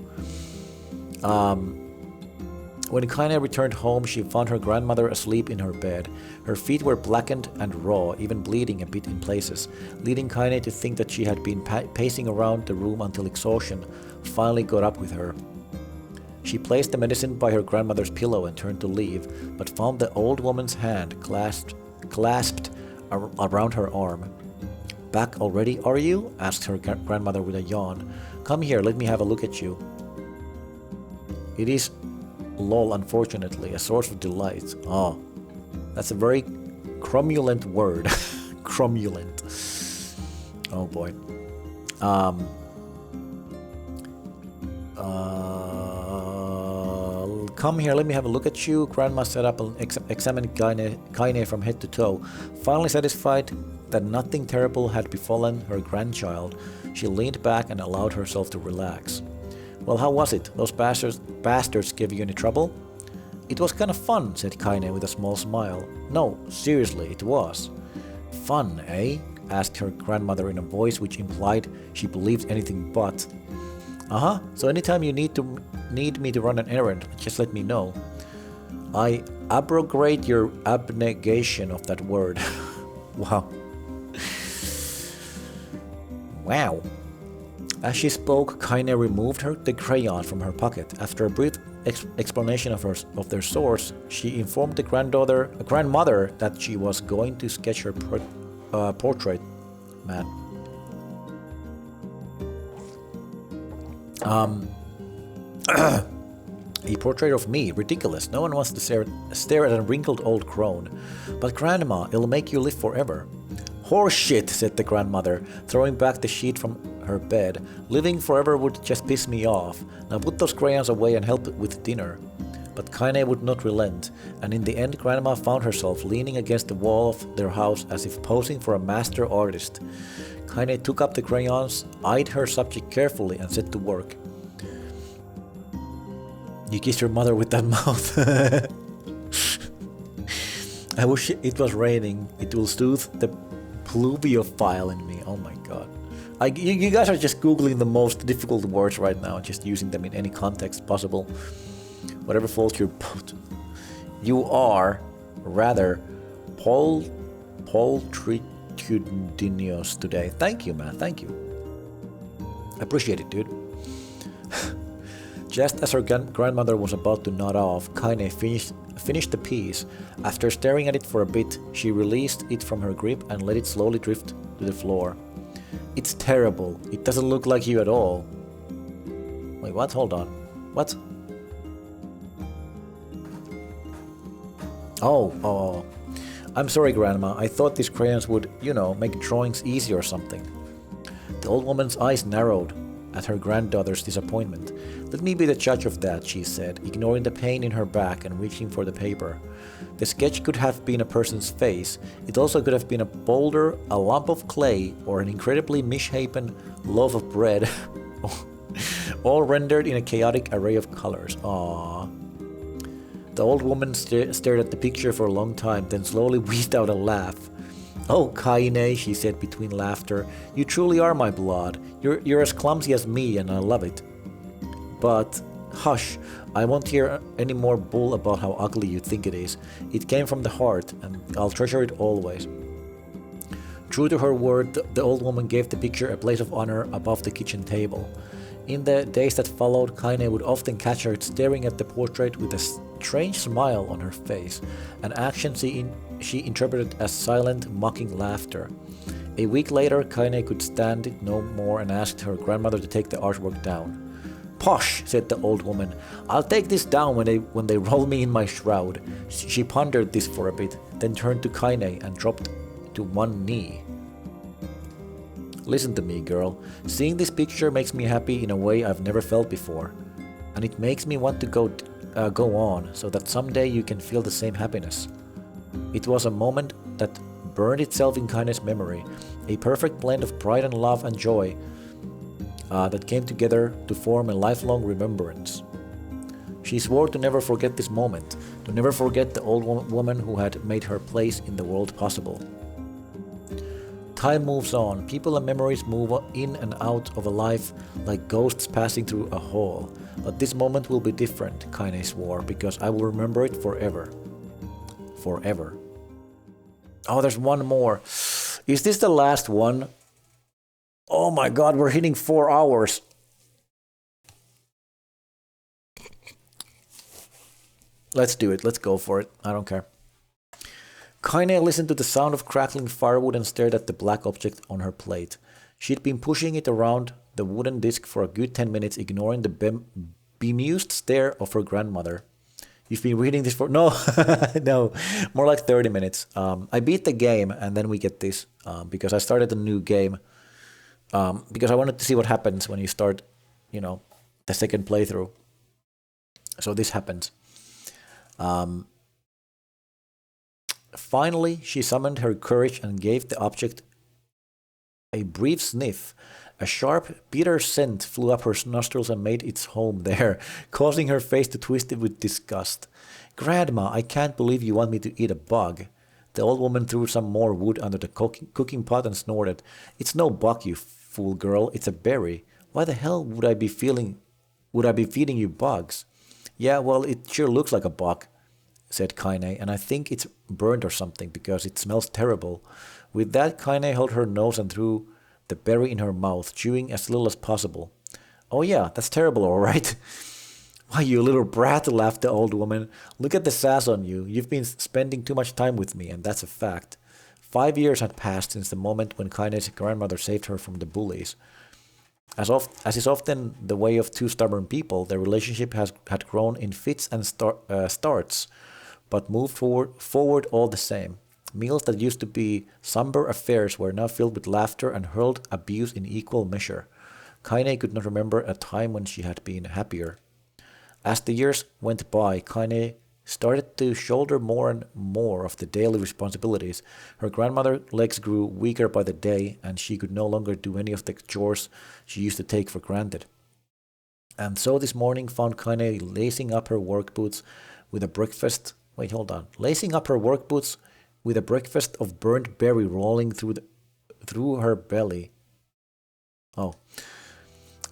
When Kaine returned home, she found her grandmother asleep in her bed. Her feet were blackened and raw, even bleeding a bit in places, leading Kaine to think that she had been pacing around the room until exhaustion finally got up with her. She placed the medicine by her grandmother's pillow and turned to leave, but found the old woman's hand clasped around her arm. "Back already, are you?" asked her grandmother with a yawn. "Come here, let me have a look at you." It is, lol, unfortunately, a source of delight. Oh, that's a very cromulent word. Cromulent. Oh boy. Come here, let me have a look at you. Grandma sat up and examined Kaine from head to toe. Finally satisfied that nothing terrible had befallen her grandchild, she leaned back and allowed herself to relax. "Well, how was it? Those bastards gave you any trouble?" "It was kind of fun," said Kaine with a small smile. "No, seriously, it was." "Fun, eh?" asked her grandmother in a voice which implied she believed anything but. "Uh-huh, so anytime you need me to run an errand, just let me know." "I abrogate your abnegation of that word." Wow. Wow. As she spoke, Kaine removed the crayon from her pocket. After a brief explanation of their source, she informed the grandmother that she was going to sketch her portrait. Man. A portrait of me? Ridiculous. No one wants to stare at a wrinkled old crone. "But grandma, it'll make you live forever." "Horseshit," said the grandmother, throwing back the sheet from her bed. "Living forever would just piss me off. Now put those crayons away and help with dinner." But Kaine would not relent, and in the end Grandma found herself leaning against the wall of their house as if posing for a master artist. Kaine took up the crayons, eyed her subject carefully, and set to work. "You kissed your mother with that mouth." "I wish it was raining. It will soothe the pluviophile in me." Oh my god. You guys are just googling the most difficult words right now and just using them in any context possible. Whatever fault you are rather poltritudinous today. Thank you, man. Thank you. Appreciate it, dude. Just as her grandmother was about to nod off, Kaine finished the piece. After staring at it for a bit, she released it from her grip and let it slowly drift to the floor. "It's terrible. It doesn't look like you at all." Wait, what? Hold on. What? Oh. I'm sorry, Grandma. I thought these crayons would, make drawings easy or something. The old woman's eyes narrowed. at her granddaughter's disappointment. "Let me be the judge of that," she said, ignoring the pain in her back and reaching for the paper. The sketch could have been a person's face. It also could have been a boulder, a lump of clay, or an incredibly misshapen loaf of bread, all rendered in a chaotic array of colors. Aww. The old woman stared at the picture for a long time, then slowly wheezed out a laugh. "Oh, Kaine," she said between laughter, "you truly are my blood. You're as clumsy as me, and I love it. But, hush, I won't hear any more bull about how ugly you think it is. It came from the heart, and I'll treasure it always." True to her word, the old woman gave the picture a place of honor above the kitchen table. In the days that followed, Kaine would often catch her staring at the portrait with a strange smile on her face, an action she interpreted as silent, mocking laughter. A week later, Kaine could stand it no more and asked her grandmother to take the artwork down. "Posh," said the old woman. "I'll take this down when they roll me in my shroud." She pondered this for a bit, then turned to Kaine and dropped to one knee. "Listen to me, girl. Seeing this picture makes me happy in a way I've never felt before. And it makes me want to go on, so that someday you can feel the same happiness." It was a moment that burned itself in Kaine's memory, a perfect blend of pride and love and joy that came together to form a lifelong remembrance. She swore to never forget this moment, to never forget the old woman who had made her place in the world possible. Time moves on. People and memories move in and out of a life like ghosts passing through a hall. But this moment will be different, Kaine swore, because I will remember it forever. Forever. Oh, there's one more. Is this the last one? Oh my god, we're hitting 4 hours. Let's do it. Let's go for it. I don't care. Kaine listened to the sound of crackling firewood and stared at the black object on her plate. She'd been pushing it around the wooden disc for a good 10 minutes, ignoring the bemused stare of her grandmother. You've been reading this for... No, no, more like 30 minutes. I beat the game and then we get this because I started a new game because I wanted to see what happens when you start, the second playthrough. So this happens. Finally, she summoned her courage and gave the object a brief sniff. A sharp, bitter scent flew up her nostrils and made its home there, causing her face to twist with disgust. "Grandma, I can't believe you want me to eat a bug." The old woman threw some more wood under the cooking pot and snorted. "It's no bug, you fool girl, it's a berry. Why the hell would I be feeding you bugs?" "Yeah, well, it sure looks like a bug," said Kaine, "and I think it's burnt or something because it smells terrible." With that, Kaine held her nose and threw the berry in her mouth, chewing as little as possible. "Oh yeah, that's terrible, all right." "Why, you little brat," laughed the old woman. "Look at the sass on you. You've been spending too much time with me, and that's a fact." 5 years had passed since the moment when Kaine's grandmother saved her from the bullies. As is often the way of two stubborn people, their relationship had grown in fits and starts, but moved forward all the same. Meals that used to be somber affairs were now filled with laughter and hurled abuse in equal measure. Kaine could not remember a time when she had been happier. As the years went by, Kaine started to shoulder more and more of the daily responsibilities. Her grandmother's legs grew weaker by the day, and she could no longer do any of the chores she used to take for granted. And so this morning found Kaine lacing up her work boots with a breakfast... Lacing up her work boots with a breakfast of burnt berry rolling through her belly. "Oh.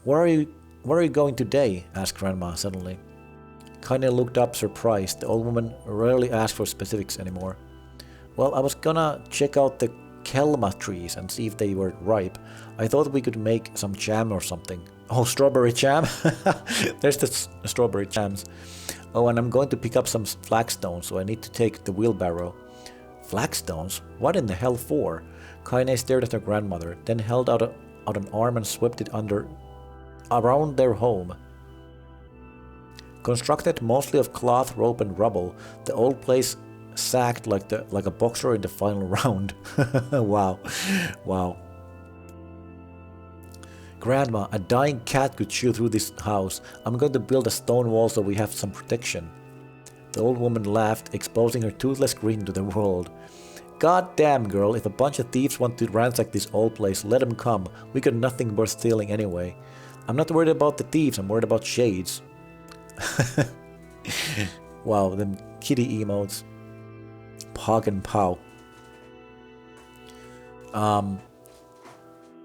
Where are you going today?" asked Grandma suddenly. Kaine looked up, surprised. The old woman rarely asked for specifics anymore. "Well, I was gonna check out the kelma trees and see if they were ripe. I thought we could make some jam or something." "Oh, strawberry jam?" There's the strawberry jams. "Oh, and I'm going to pick up some flagstones, so I need to take the wheelbarrow." "Flagstones? What in the hell for?" Kaine stared at her grandmother, then held out an arm and swept it around their home. Constructed mostly of cloth, rope, and rubble, the old place sagged like a boxer in the final round. Wow. Grandma, a dying cat could chew through this house. I'm going to build a stone wall so we have some protection. The old woman laughed, exposing her toothless grin to the world. God damn, girl, if a bunch of thieves want to ransack this old place, let them come. We got nothing worth stealing anyway. I'm not worried about the thieves, I'm worried about shades. Wow, them kitty emotes. Pog and pow.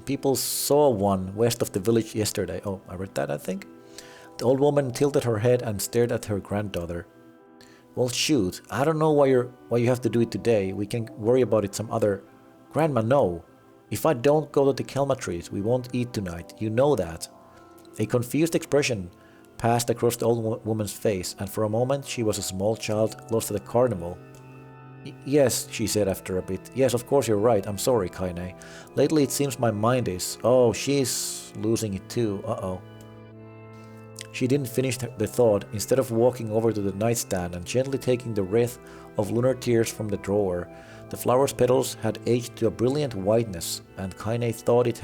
People saw one west of the village yesterday. Oh, I read that, I think. The old woman tilted her head and stared at her granddaughter. Well, shoot, I don't know why you have to do it today. We can worry about it some other... Grandma, no. If I don't go to the Kelma trees, we won't eat tonight. You know that. A confused expression passed across the old woman's face, and for a moment she was a small child lost at a carnival. Yes, she said after a bit. Yes, of course you're right. I'm sorry, Kaine. Lately it seems my mind is... Oh, she's losing it too. Uh-oh. She didn't finish the thought. Instead of walking over to the nightstand and gently taking the wreath of lunar tears from the drawer, the flower's petals had aged to a brilliant whiteness, and Kaine thought it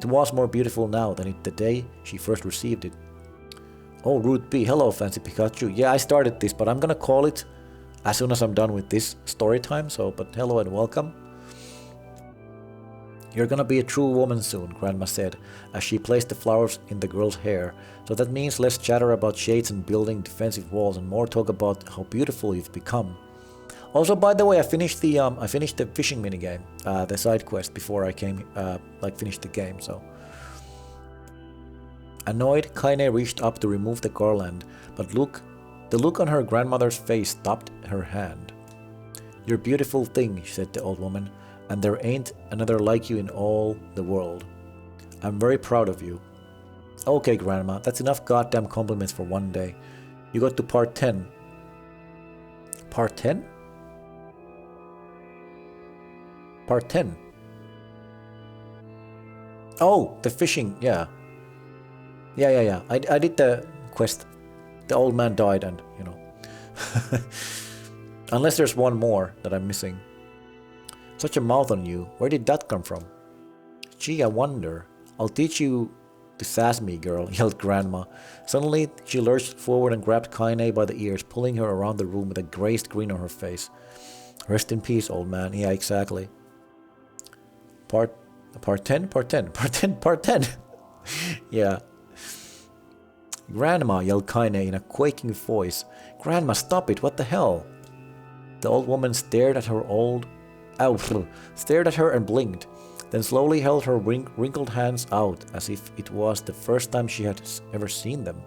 was more beautiful now than the day she first received it. Oh, Root B, hello Fancy Pikachu. Yeah, I started this, but I'm gonna call it as soon as I'm done with this story time, but hello and welcome. You're gonna be a true woman soon, Grandma said, as she placed the flowers in the girl's hair. So that means less chatter about shades and building defensive walls and more talk about how beautiful you've become. Also, by the way, I finished the fishing minigame, the side quest before I finished the game, so. Annoyed, Kaine reached up to remove the garland, but the look on her grandmother's face stopped her hand. You're a beautiful thing, said the old woman, and there ain't another like you in all the world. I'm very proud of you. Okay, Grandma, that's enough goddamn compliments for one day. You got to part 10. Part 10? Part 10. Oh, the fishing, yeah. Yeah. I did the quest. The old man died and, you know. Unless there's one more that I'm missing. Such a mouth on you. Where did that come from? Gee, I wonder. I'll teach you to sass me, girl, yelled Grandma. Suddenly, she lurched forward and grabbed Kaine by the ears, pulling her around the room with a grazed grin on her face. Rest in peace, old man. Yeah, exactly. Part 10? Yeah. Grandma, yelled Kaine in a quaking voice. Grandma, stop it, what the hell? The old woman stared at her and blinked, then slowly held her wrinkled hands out as if it was the first time she had ever seen them.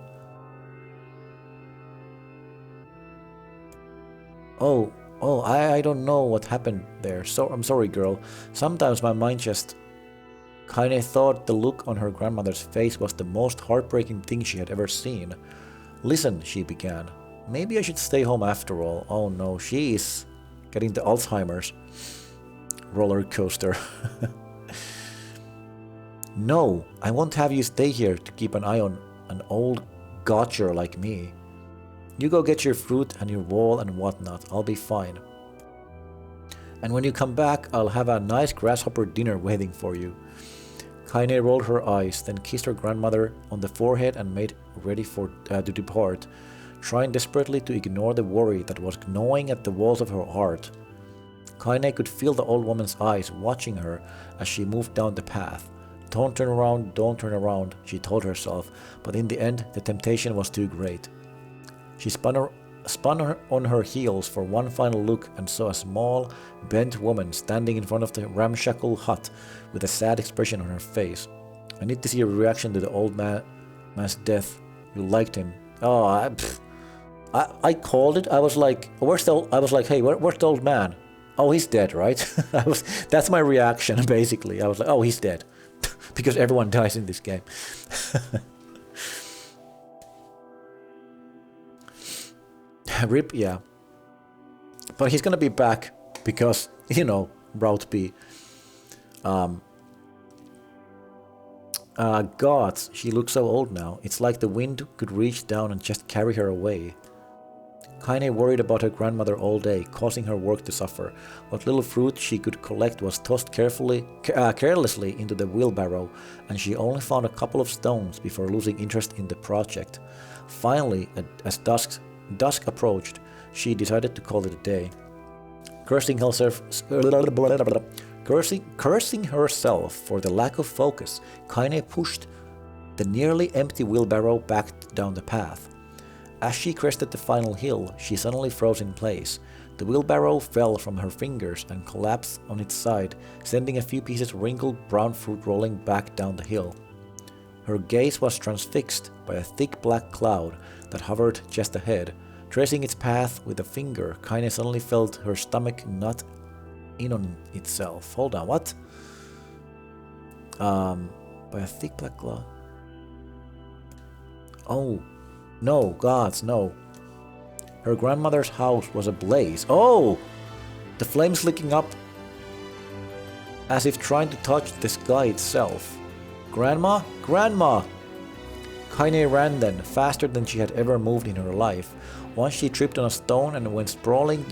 Oh, I don't know what happened there. I'm sorry, girl. Sometimes my mind just... Kaine thought the look on her grandmother's face was the most heartbreaking thing she had ever seen. Listen, she began. Maybe I should stay home after all. Oh no, she is getting the Alzheimer's roller coaster. No, I won't have you stay here to keep an eye on an old gotcher like me. You go get your fruit and your wall and whatnot. I'll be fine. And when you come back, I'll have a nice grasshopper dinner waiting for you. Kaine rolled her eyes, then kissed her grandmother on the forehead and made ready to depart, trying desperately to ignore the worry that was gnawing at the walls of her heart. Kaine could feel the old woman's eyes watching her as she moved down the path. Don't turn around, she told herself, but in the end the temptation was too great. She spun on her heels for one final look and saw a small, bent woman standing in front of the ramshackle hut with a sad expression on her face. I need to see your reaction to the old man's death. You liked him. Oh, I called it. I was like, hey, where's the old man? Oh, he's dead, right? That's my reaction, basically. I was like, oh, he's dead. Because everyone dies in this game. Rip, yeah. But he's gonna be back because, you know, Route B. Gods, she looks so old now. It's like the wind could reach down and just carry her away. Kaine worried about her grandmother all day, causing her work to suffer. What little fruit she could collect was tossed carelessly into the wheelbarrow, and she only found a couple of stones before losing interest in the project. Finally, as dusk approached, she decided to call it a day. Cursing herself for the lack of focus, Kaine pushed the nearly empty wheelbarrow back down the path. As she crested the final hill, she suddenly froze in place. The wheelbarrow fell from her fingers and collapsed on its side, sending a few pieces of wrinkled brown fruit rolling back down the hill. Her gaze was transfixed by a thick black cloud that hovered just ahead. Tracing its path with a finger, Kaine suddenly felt her stomach knot in on itself. Hold on, what? By a thick black cloud. Oh, no, gods, no. Her grandmother's house was ablaze. Oh! The flames licking up as if trying to touch the sky itself. Grandma? Grandma! Kaine ran then, faster than she had ever moved in her life. Once she tripped on a stone and went sprawling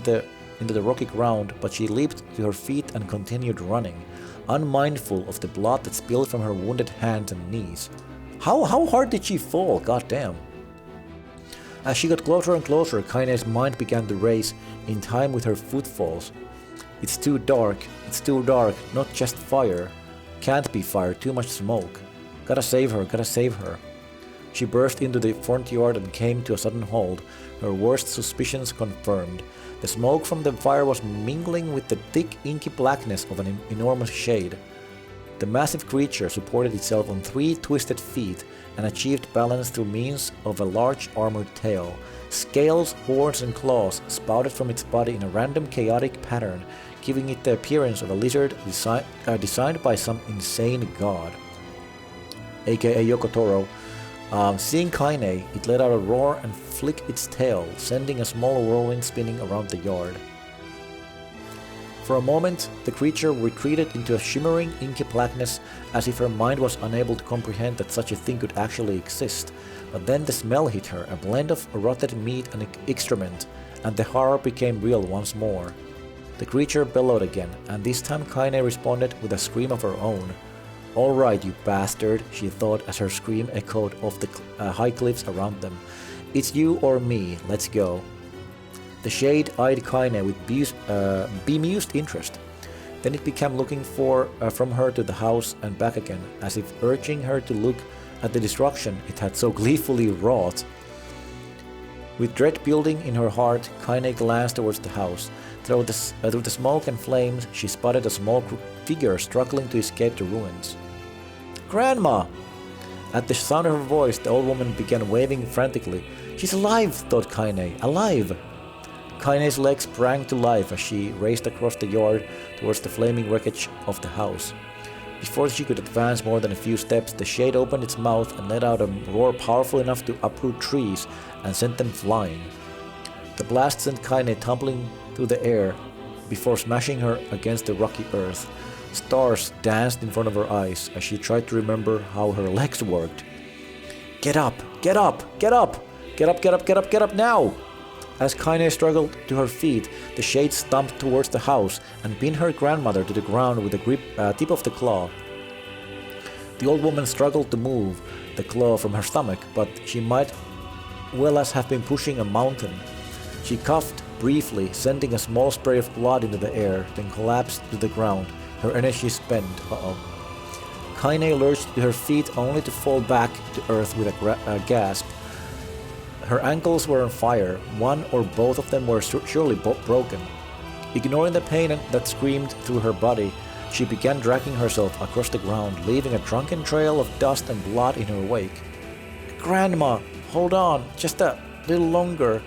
into the rocky ground, but she leaped to her feet and continued running, unmindful of the blood that spilled from her wounded hands and knees. How hard did she fall? Goddamn. As she got closer and closer, Kaine's mind began to race in time with her footfalls. It's too dark, not just fire. Can't be fire, too much smoke. Gotta save her. She burst into the front yard and came to a sudden halt, her worst suspicions confirmed. The smoke from the fire was mingling with the thick, inky blackness of an enormous shade. The massive creature supported itself on 3 twisted feet and achieved balance through means of a large armored tail. Scales, horns, and claws spouted from its body in a random chaotic pattern, giving it the appearance of a lizard designed by some insane god, aka Yokotoro. Seeing Kaine, it let out a roar and flicked its tail, sending a small whirlwind spinning around the yard. For a moment, the creature retreated into a shimmering, inky blackness, as if her mind was unable to comprehend that such a thing could actually exist. But then the smell hit her, a blend of rotted meat and excrement, and the horror became real once more. The creature bellowed again, and this time Kaine responded with a scream of her own. "All right, you bastard," she thought as her scream echoed off the high cliffs around them. "It's you or me, let's go." The shade eyed Kaine with bemused interest. Then it began looking from her to the house and back again, as if urging her to look at the destruction it had so gleefully wrought. With dread building in her heart, Kaine glanced towards the house. Through the smoke and flames, she spotted a small figure struggling to escape the ruins. "Grandma!" At the sound of her voice, the old woman began waving frantically. "She's alive!" thought Kaine. "Alive!" Kaine's legs sprang to life as she raced across the yard towards the flaming wreckage of the house. Before she could advance more than a few steps, the shade opened its mouth and let out a roar powerful enough to uproot trees and send them flying. The blast sent Kaine tumbling through the air before smashing her against the rocky earth. Stars danced in front of her eyes as she tried to remember how her legs worked. "Get up! Get up! Get up! Get up! Get up! Get up! Get up now!" As Kaine struggled to her feet, the shade stumped towards the house and pinned her grandmother to the ground with the tip of the claw. The old woman struggled to move the claw from her stomach, but she might well as have been pushing a mountain. She coughed briefly, sending a small spray of blood into the air, then collapsed to the ground, her energy spent. Kaine lurched to her feet only to fall back to earth with a gasp. Her ankles were on fire, one or both of them were surely broken. Ignoring the pain that screamed through her body, she began dragging herself across the ground, leaving a drunken trail of dust and blood in her wake. "Grandma, hold on, just a little longer."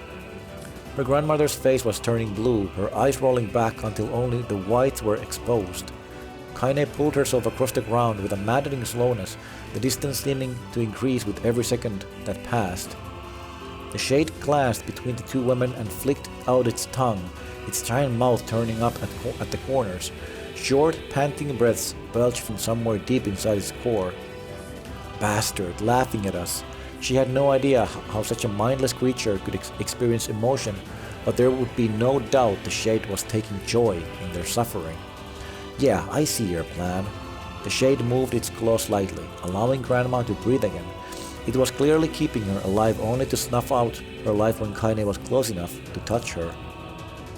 Her grandmother's face was turning blue, her eyes rolling back until only the whites were exposed. Kaine pulled herself across the ground with a maddening slowness, the distance seeming to increase with every second that passed. The shade glanced between the two women and flicked out its tongue, its giant mouth turning up at the corners. Short, panting breaths belched from somewhere deep inside its core. "Bastard, laughing at us. She had no idea how such a mindless creature could experience emotion, but there would be no doubt the Shade was taking joy in their suffering. Yeah, I see your plan. The Shade moved its claw slightly, allowing Grandma to breathe again. It was clearly keeping her alive only to snuff out her life when Kaine was close enough to touch her.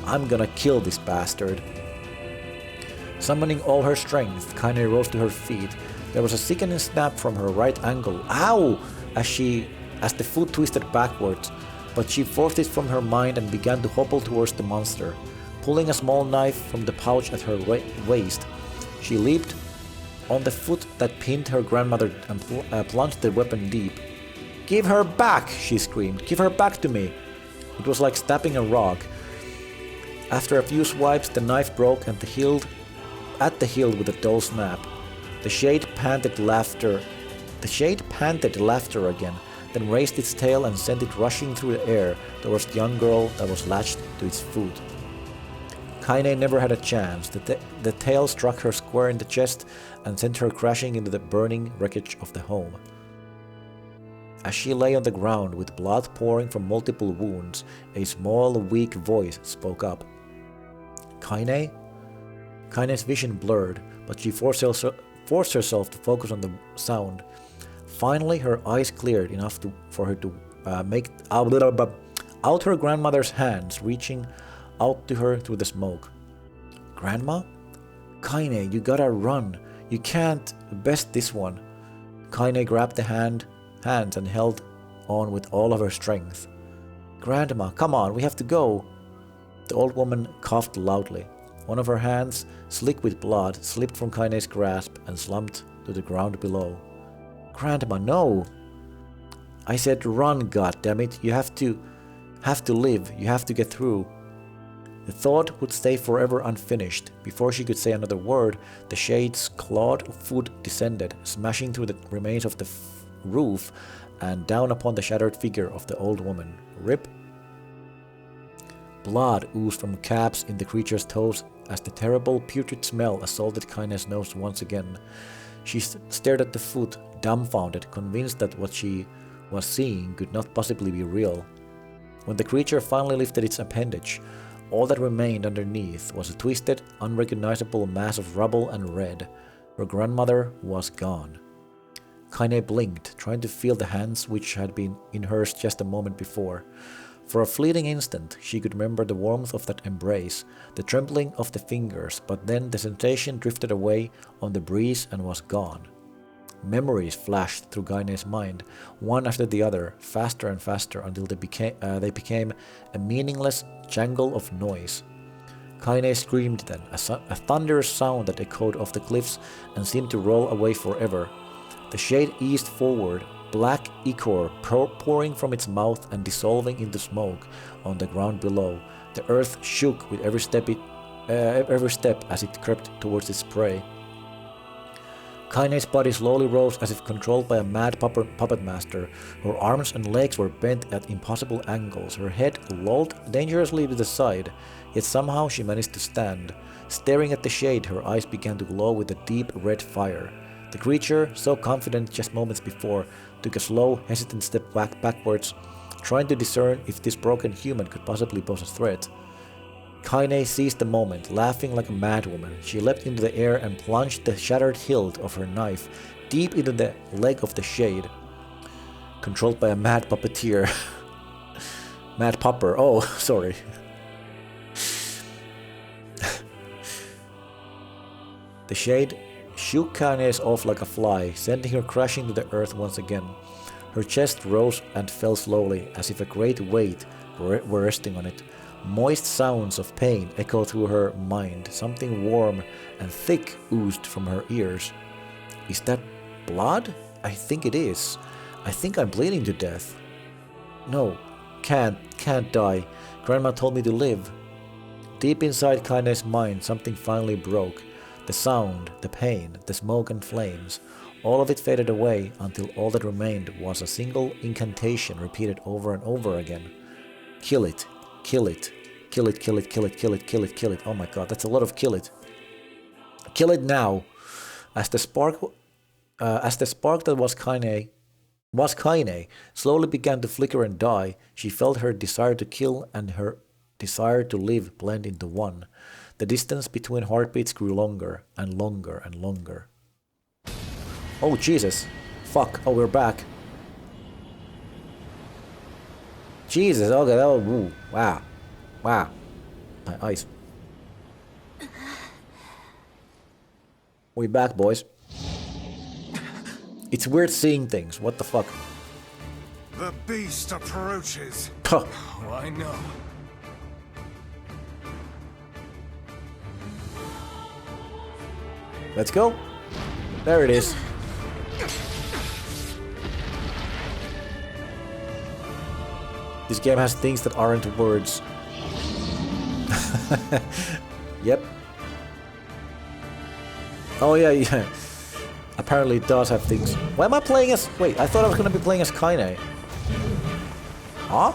I'm gonna kill this bastard. Summoning all her strength, Kaine rose to her feet. There was a sickening snap from her right ankle. Ow! As the foot twisted backwards, but she forced it from her mind and began to hobble towards the monster. Pulling a small knife from the pouch at her waist, she leaped on the foot that pinned her grandmother and plunged the weapon deep. Give her back! She screamed. Give her back to me! It was like stabbing a rock. After a few swipes, the knife broke and at the hilt with a dull snap. The Shade panted laughter again, then raised its tail and sent it rushing through the air towards the young girl that was latched to its foot. Kaine never had a chance. The tail struck her square in the chest and sent her crashing into the burning wreckage of the home. As she lay on the ground with blood pouring from multiple wounds, a small, weak voice spoke up. Kaine? Kaine's vision blurred, but she forced herself to focus on the sound. Finally, her eyes cleared enough for her to make out her grandmother's hands, reaching out to her through the smoke. Grandma? Kaine, you gotta run. You can't best this one. Kaine grabbed the hands and held on with all of her strength. Grandma, come on, we have to go. The old woman coughed loudly. One of her hands, slick with blood, slipped from Kaine's grasp and slumped to the ground below. Grandma, no! I said run, goddammit. You have to live. You have to get through. The thought would stay forever unfinished. Before she could say another word, the Shade's clawed foot descended, smashing through the remains of the roof and down upon the shattered figure of the old woman. Rip. Blood oozed from caps in the creature's toes as the terrible putrid smell assaulted Kaine's nose once again. She stared at the foot, dumbfounded, convinced that what she was seeing could not possibly be real. When the creature finally lifted its appendage, all that remained underneath was a twisted, unrecognizable mass of rubble and red. Her grandmother was gone. Kaine blinked, trying to feel the hands which had been in hers just a moment before. For a fleeting instant, she could remember the warmth of that embrace, the trembling of the fingers, but then the sensation drifted away on the breeze and was gone. Memories flashed through Kaine's mind, one after the other, faster and faster until they became a meaningless jangle of noise. Kaine screamed then, a thunderous sound that echoed off the cliffs and seemed to roll away forever. The Shade eased forward, black ichor pouring from its mouth and dissolving into smoke on the ground below. The earth shook with every step as it crept towards its prey. Kaine's body slowly rose as if controlled by a mad puppet master. Her arms and legs were bent at impossible angles. Her head lolled dangerously to the side, yet somehow she managed to stand. Staring at the Shade, her eyes began to glow with a deep red fire. The creature, so confident just moments before, took a slow, hesitant step backwards, trying to discern if this broken human could possibly pose a threat. Kaine seized the moment, laughing like a madwoman. She leapt into the air and plunged the shattered hilt of her knife deep into the leg of the Shade. Controlled by a mad puppeteer. Mad pupper, oh, sorry. The Shade shook Kaine's off like a fly, sending her crashing to the earth once again. Her chest rose and fell slowly, as if a great weight were resting on it. Moist sounds of pain echoed through her mind. Something warm and thick oozed from her ears. Is that blood? I think it is. I think I'm bleeding to death. No, can't die. Grandma told me to live. Deep inside Kaine's mind, something finally broke. The sound, the pain, the smoke and flames, all of it faded away until all that remained was a single incantation repeated over and over again. Kill it, kill it, kill it, kill it, kill it, kill it, kill it, kill it. Oh my god, that's a lot of kill it. Kill it now. As the spark that was Kaine was Kaine. Slowly began to flicker and die. She felt her desire to kill and her desire to live blend into one. The distance between heartbeats grew longer and longer and longer. Oh Jesus. Fuck. Oh, we're back. Jesus. Okay. Oh, ooh. Wow. Wow. My eyes. We back, boys. It's weird seeing things. What the fuck? The beast approaches. Puh. Oh, I know. Let's go. There it is. This game has things that aren't words. Yep. Oh yeah, yeah. Apparently it does have things. Why am I playing as... Wait, I thought I was gonna be playing as Kaine. Huh?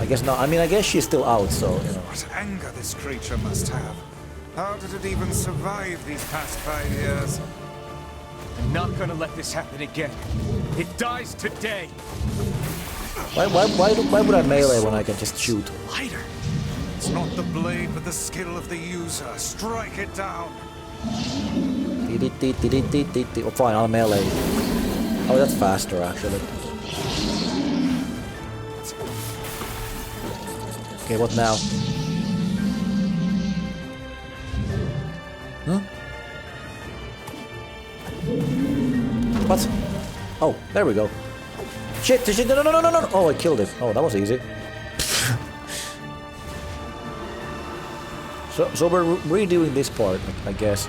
I guess not. I mean, I guess she's still out, so, you know. What anger this creature must have. How did it even survive these past 5 years? I'm not gonna let this happen again. It dies today. Why would I melee when I can just shoot? Lighter. It's not the blade, but the skill of the user. Strike it down. Oh, fine, I'll melee. Oh, that's faster, actually. Okay, what now? Huh? What? Oh, there we go. Shit, shit, no, no, no, no, no. Oh, I killed it. Oh, that was easy. So we're redoing this part, I guess.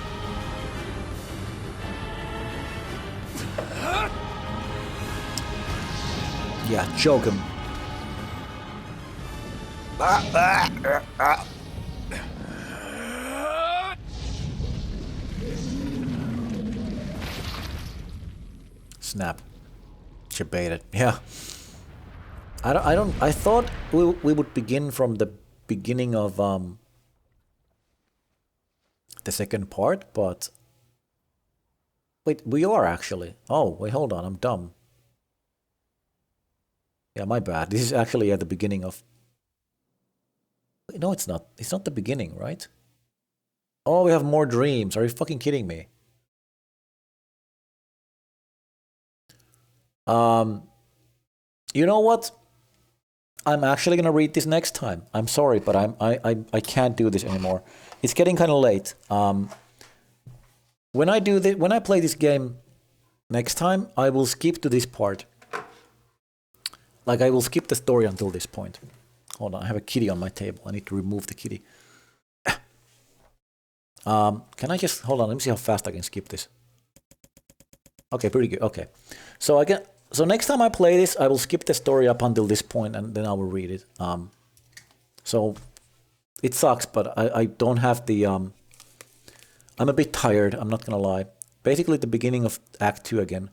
Yeah, choke him. Snap. She baited. Yeah. I thought we would begin from the beginning of the second part, but wait, we are actually. Oh, wait, hold on, I'm dumb. Yeah, my bad. This is actually at the beginning of... Wait, no, it's not. It's not the beginning, right? Oh, we have more dreams. Are you fucking kidding me? You know what? I'm actually gonna read this next time. I'm sorry, but I can't do this anymore. It's getting kind of late. When I play this game next time, I will skip to this part. Like, I will skip the story until this point. Hold on, I have a kitty on my table. I need to remove the kitty. Can I just... Hold on, let me see how fast I can skip this. Okay, pretty good. Okay. So so next time I play this, I will skip the story up until this point, and then I will read it. So it sucks, but I don't have the... I'm a bit tired, I'm not gonna lie. Basically the beginning of Act 2 again.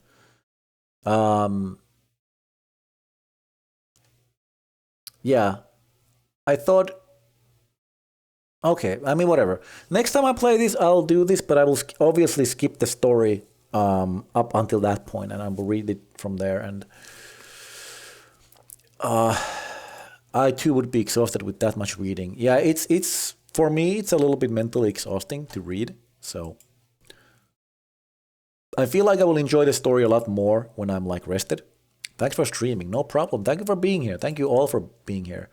Yeah, I thought... Okay, I mean, whatever. Next time I play this, I'll do this, but I will obviously skip the story up until that point, and I will read it from there, and... I too would be exhausted with that much reading. Yeah, it's for me, it's a little bit mentally exhausting to read, so... I feel like I will enjoy the story a lot more when I'm, like, rested. Thanks for streaming, no problem. Thank you for being here. Thank you all for being here.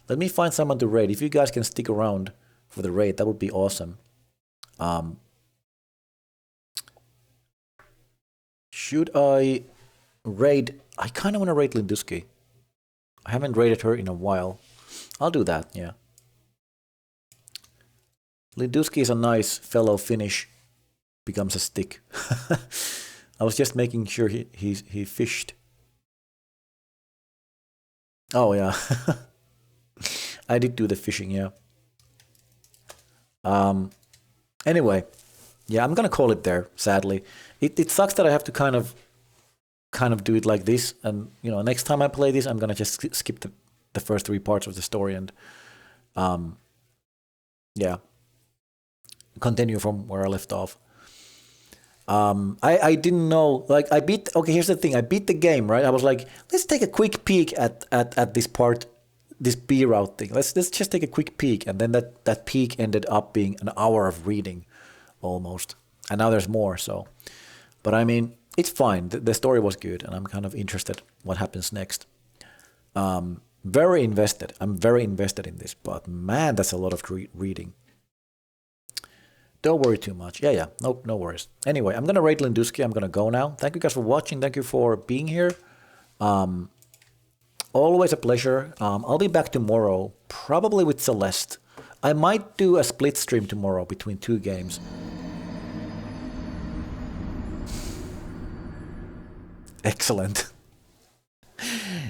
Let me find someone to raid. If you guys can stick around for the raid, that would be awesome. Should I raid? I kind of want to raid Linduski. I haven't raided her in a while. I'll do that, yeah. Linduski is a nice fellow Finnish. Becomes a stick. I was just making sure he fished. Oh yeah. I did do the fishing, yeah. Anyway, yeah, I'm gonna call it there, sadly. It sucks that I have to kind of do it like this, and you know, next time I play this, I'm gonna just skip the first 3 parts of the story and yeah, continue from where I left off. I didn't know, like, okay, here's the thing, I beat the game, right? I was like, let's take a quick peek at this part, this B route thing. Let's just take a quick peek, and then that peek ended up being an hour of reading, almost. And now there's more, so. But I mean, it's fine. The story was good, and I'm kind of interested what happens next. Very invested. I'm very invested in this, but man, that's a lot of reading. Don't worry too much. Yeah. Nope, no worries. Anyway, I'm going to rate Linduski. I'm going to go now. Thank you guys for watching. Thank you for being here. Always a pleasure. I'll be back tomorrow, probably with Celeste. I might do a split stream tomorrow between 2 games. Excellent.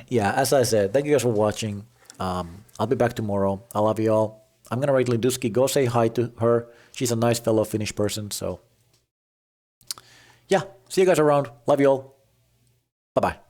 Yeah, as I said, thank you guys for watching. I'll be back tomorrow. I love you all. I'm going to rate Linduski. Go say hi to her. She's a nice fellow Finnish person, so. Yeah, see you guys around. Love you all. Bye-bye.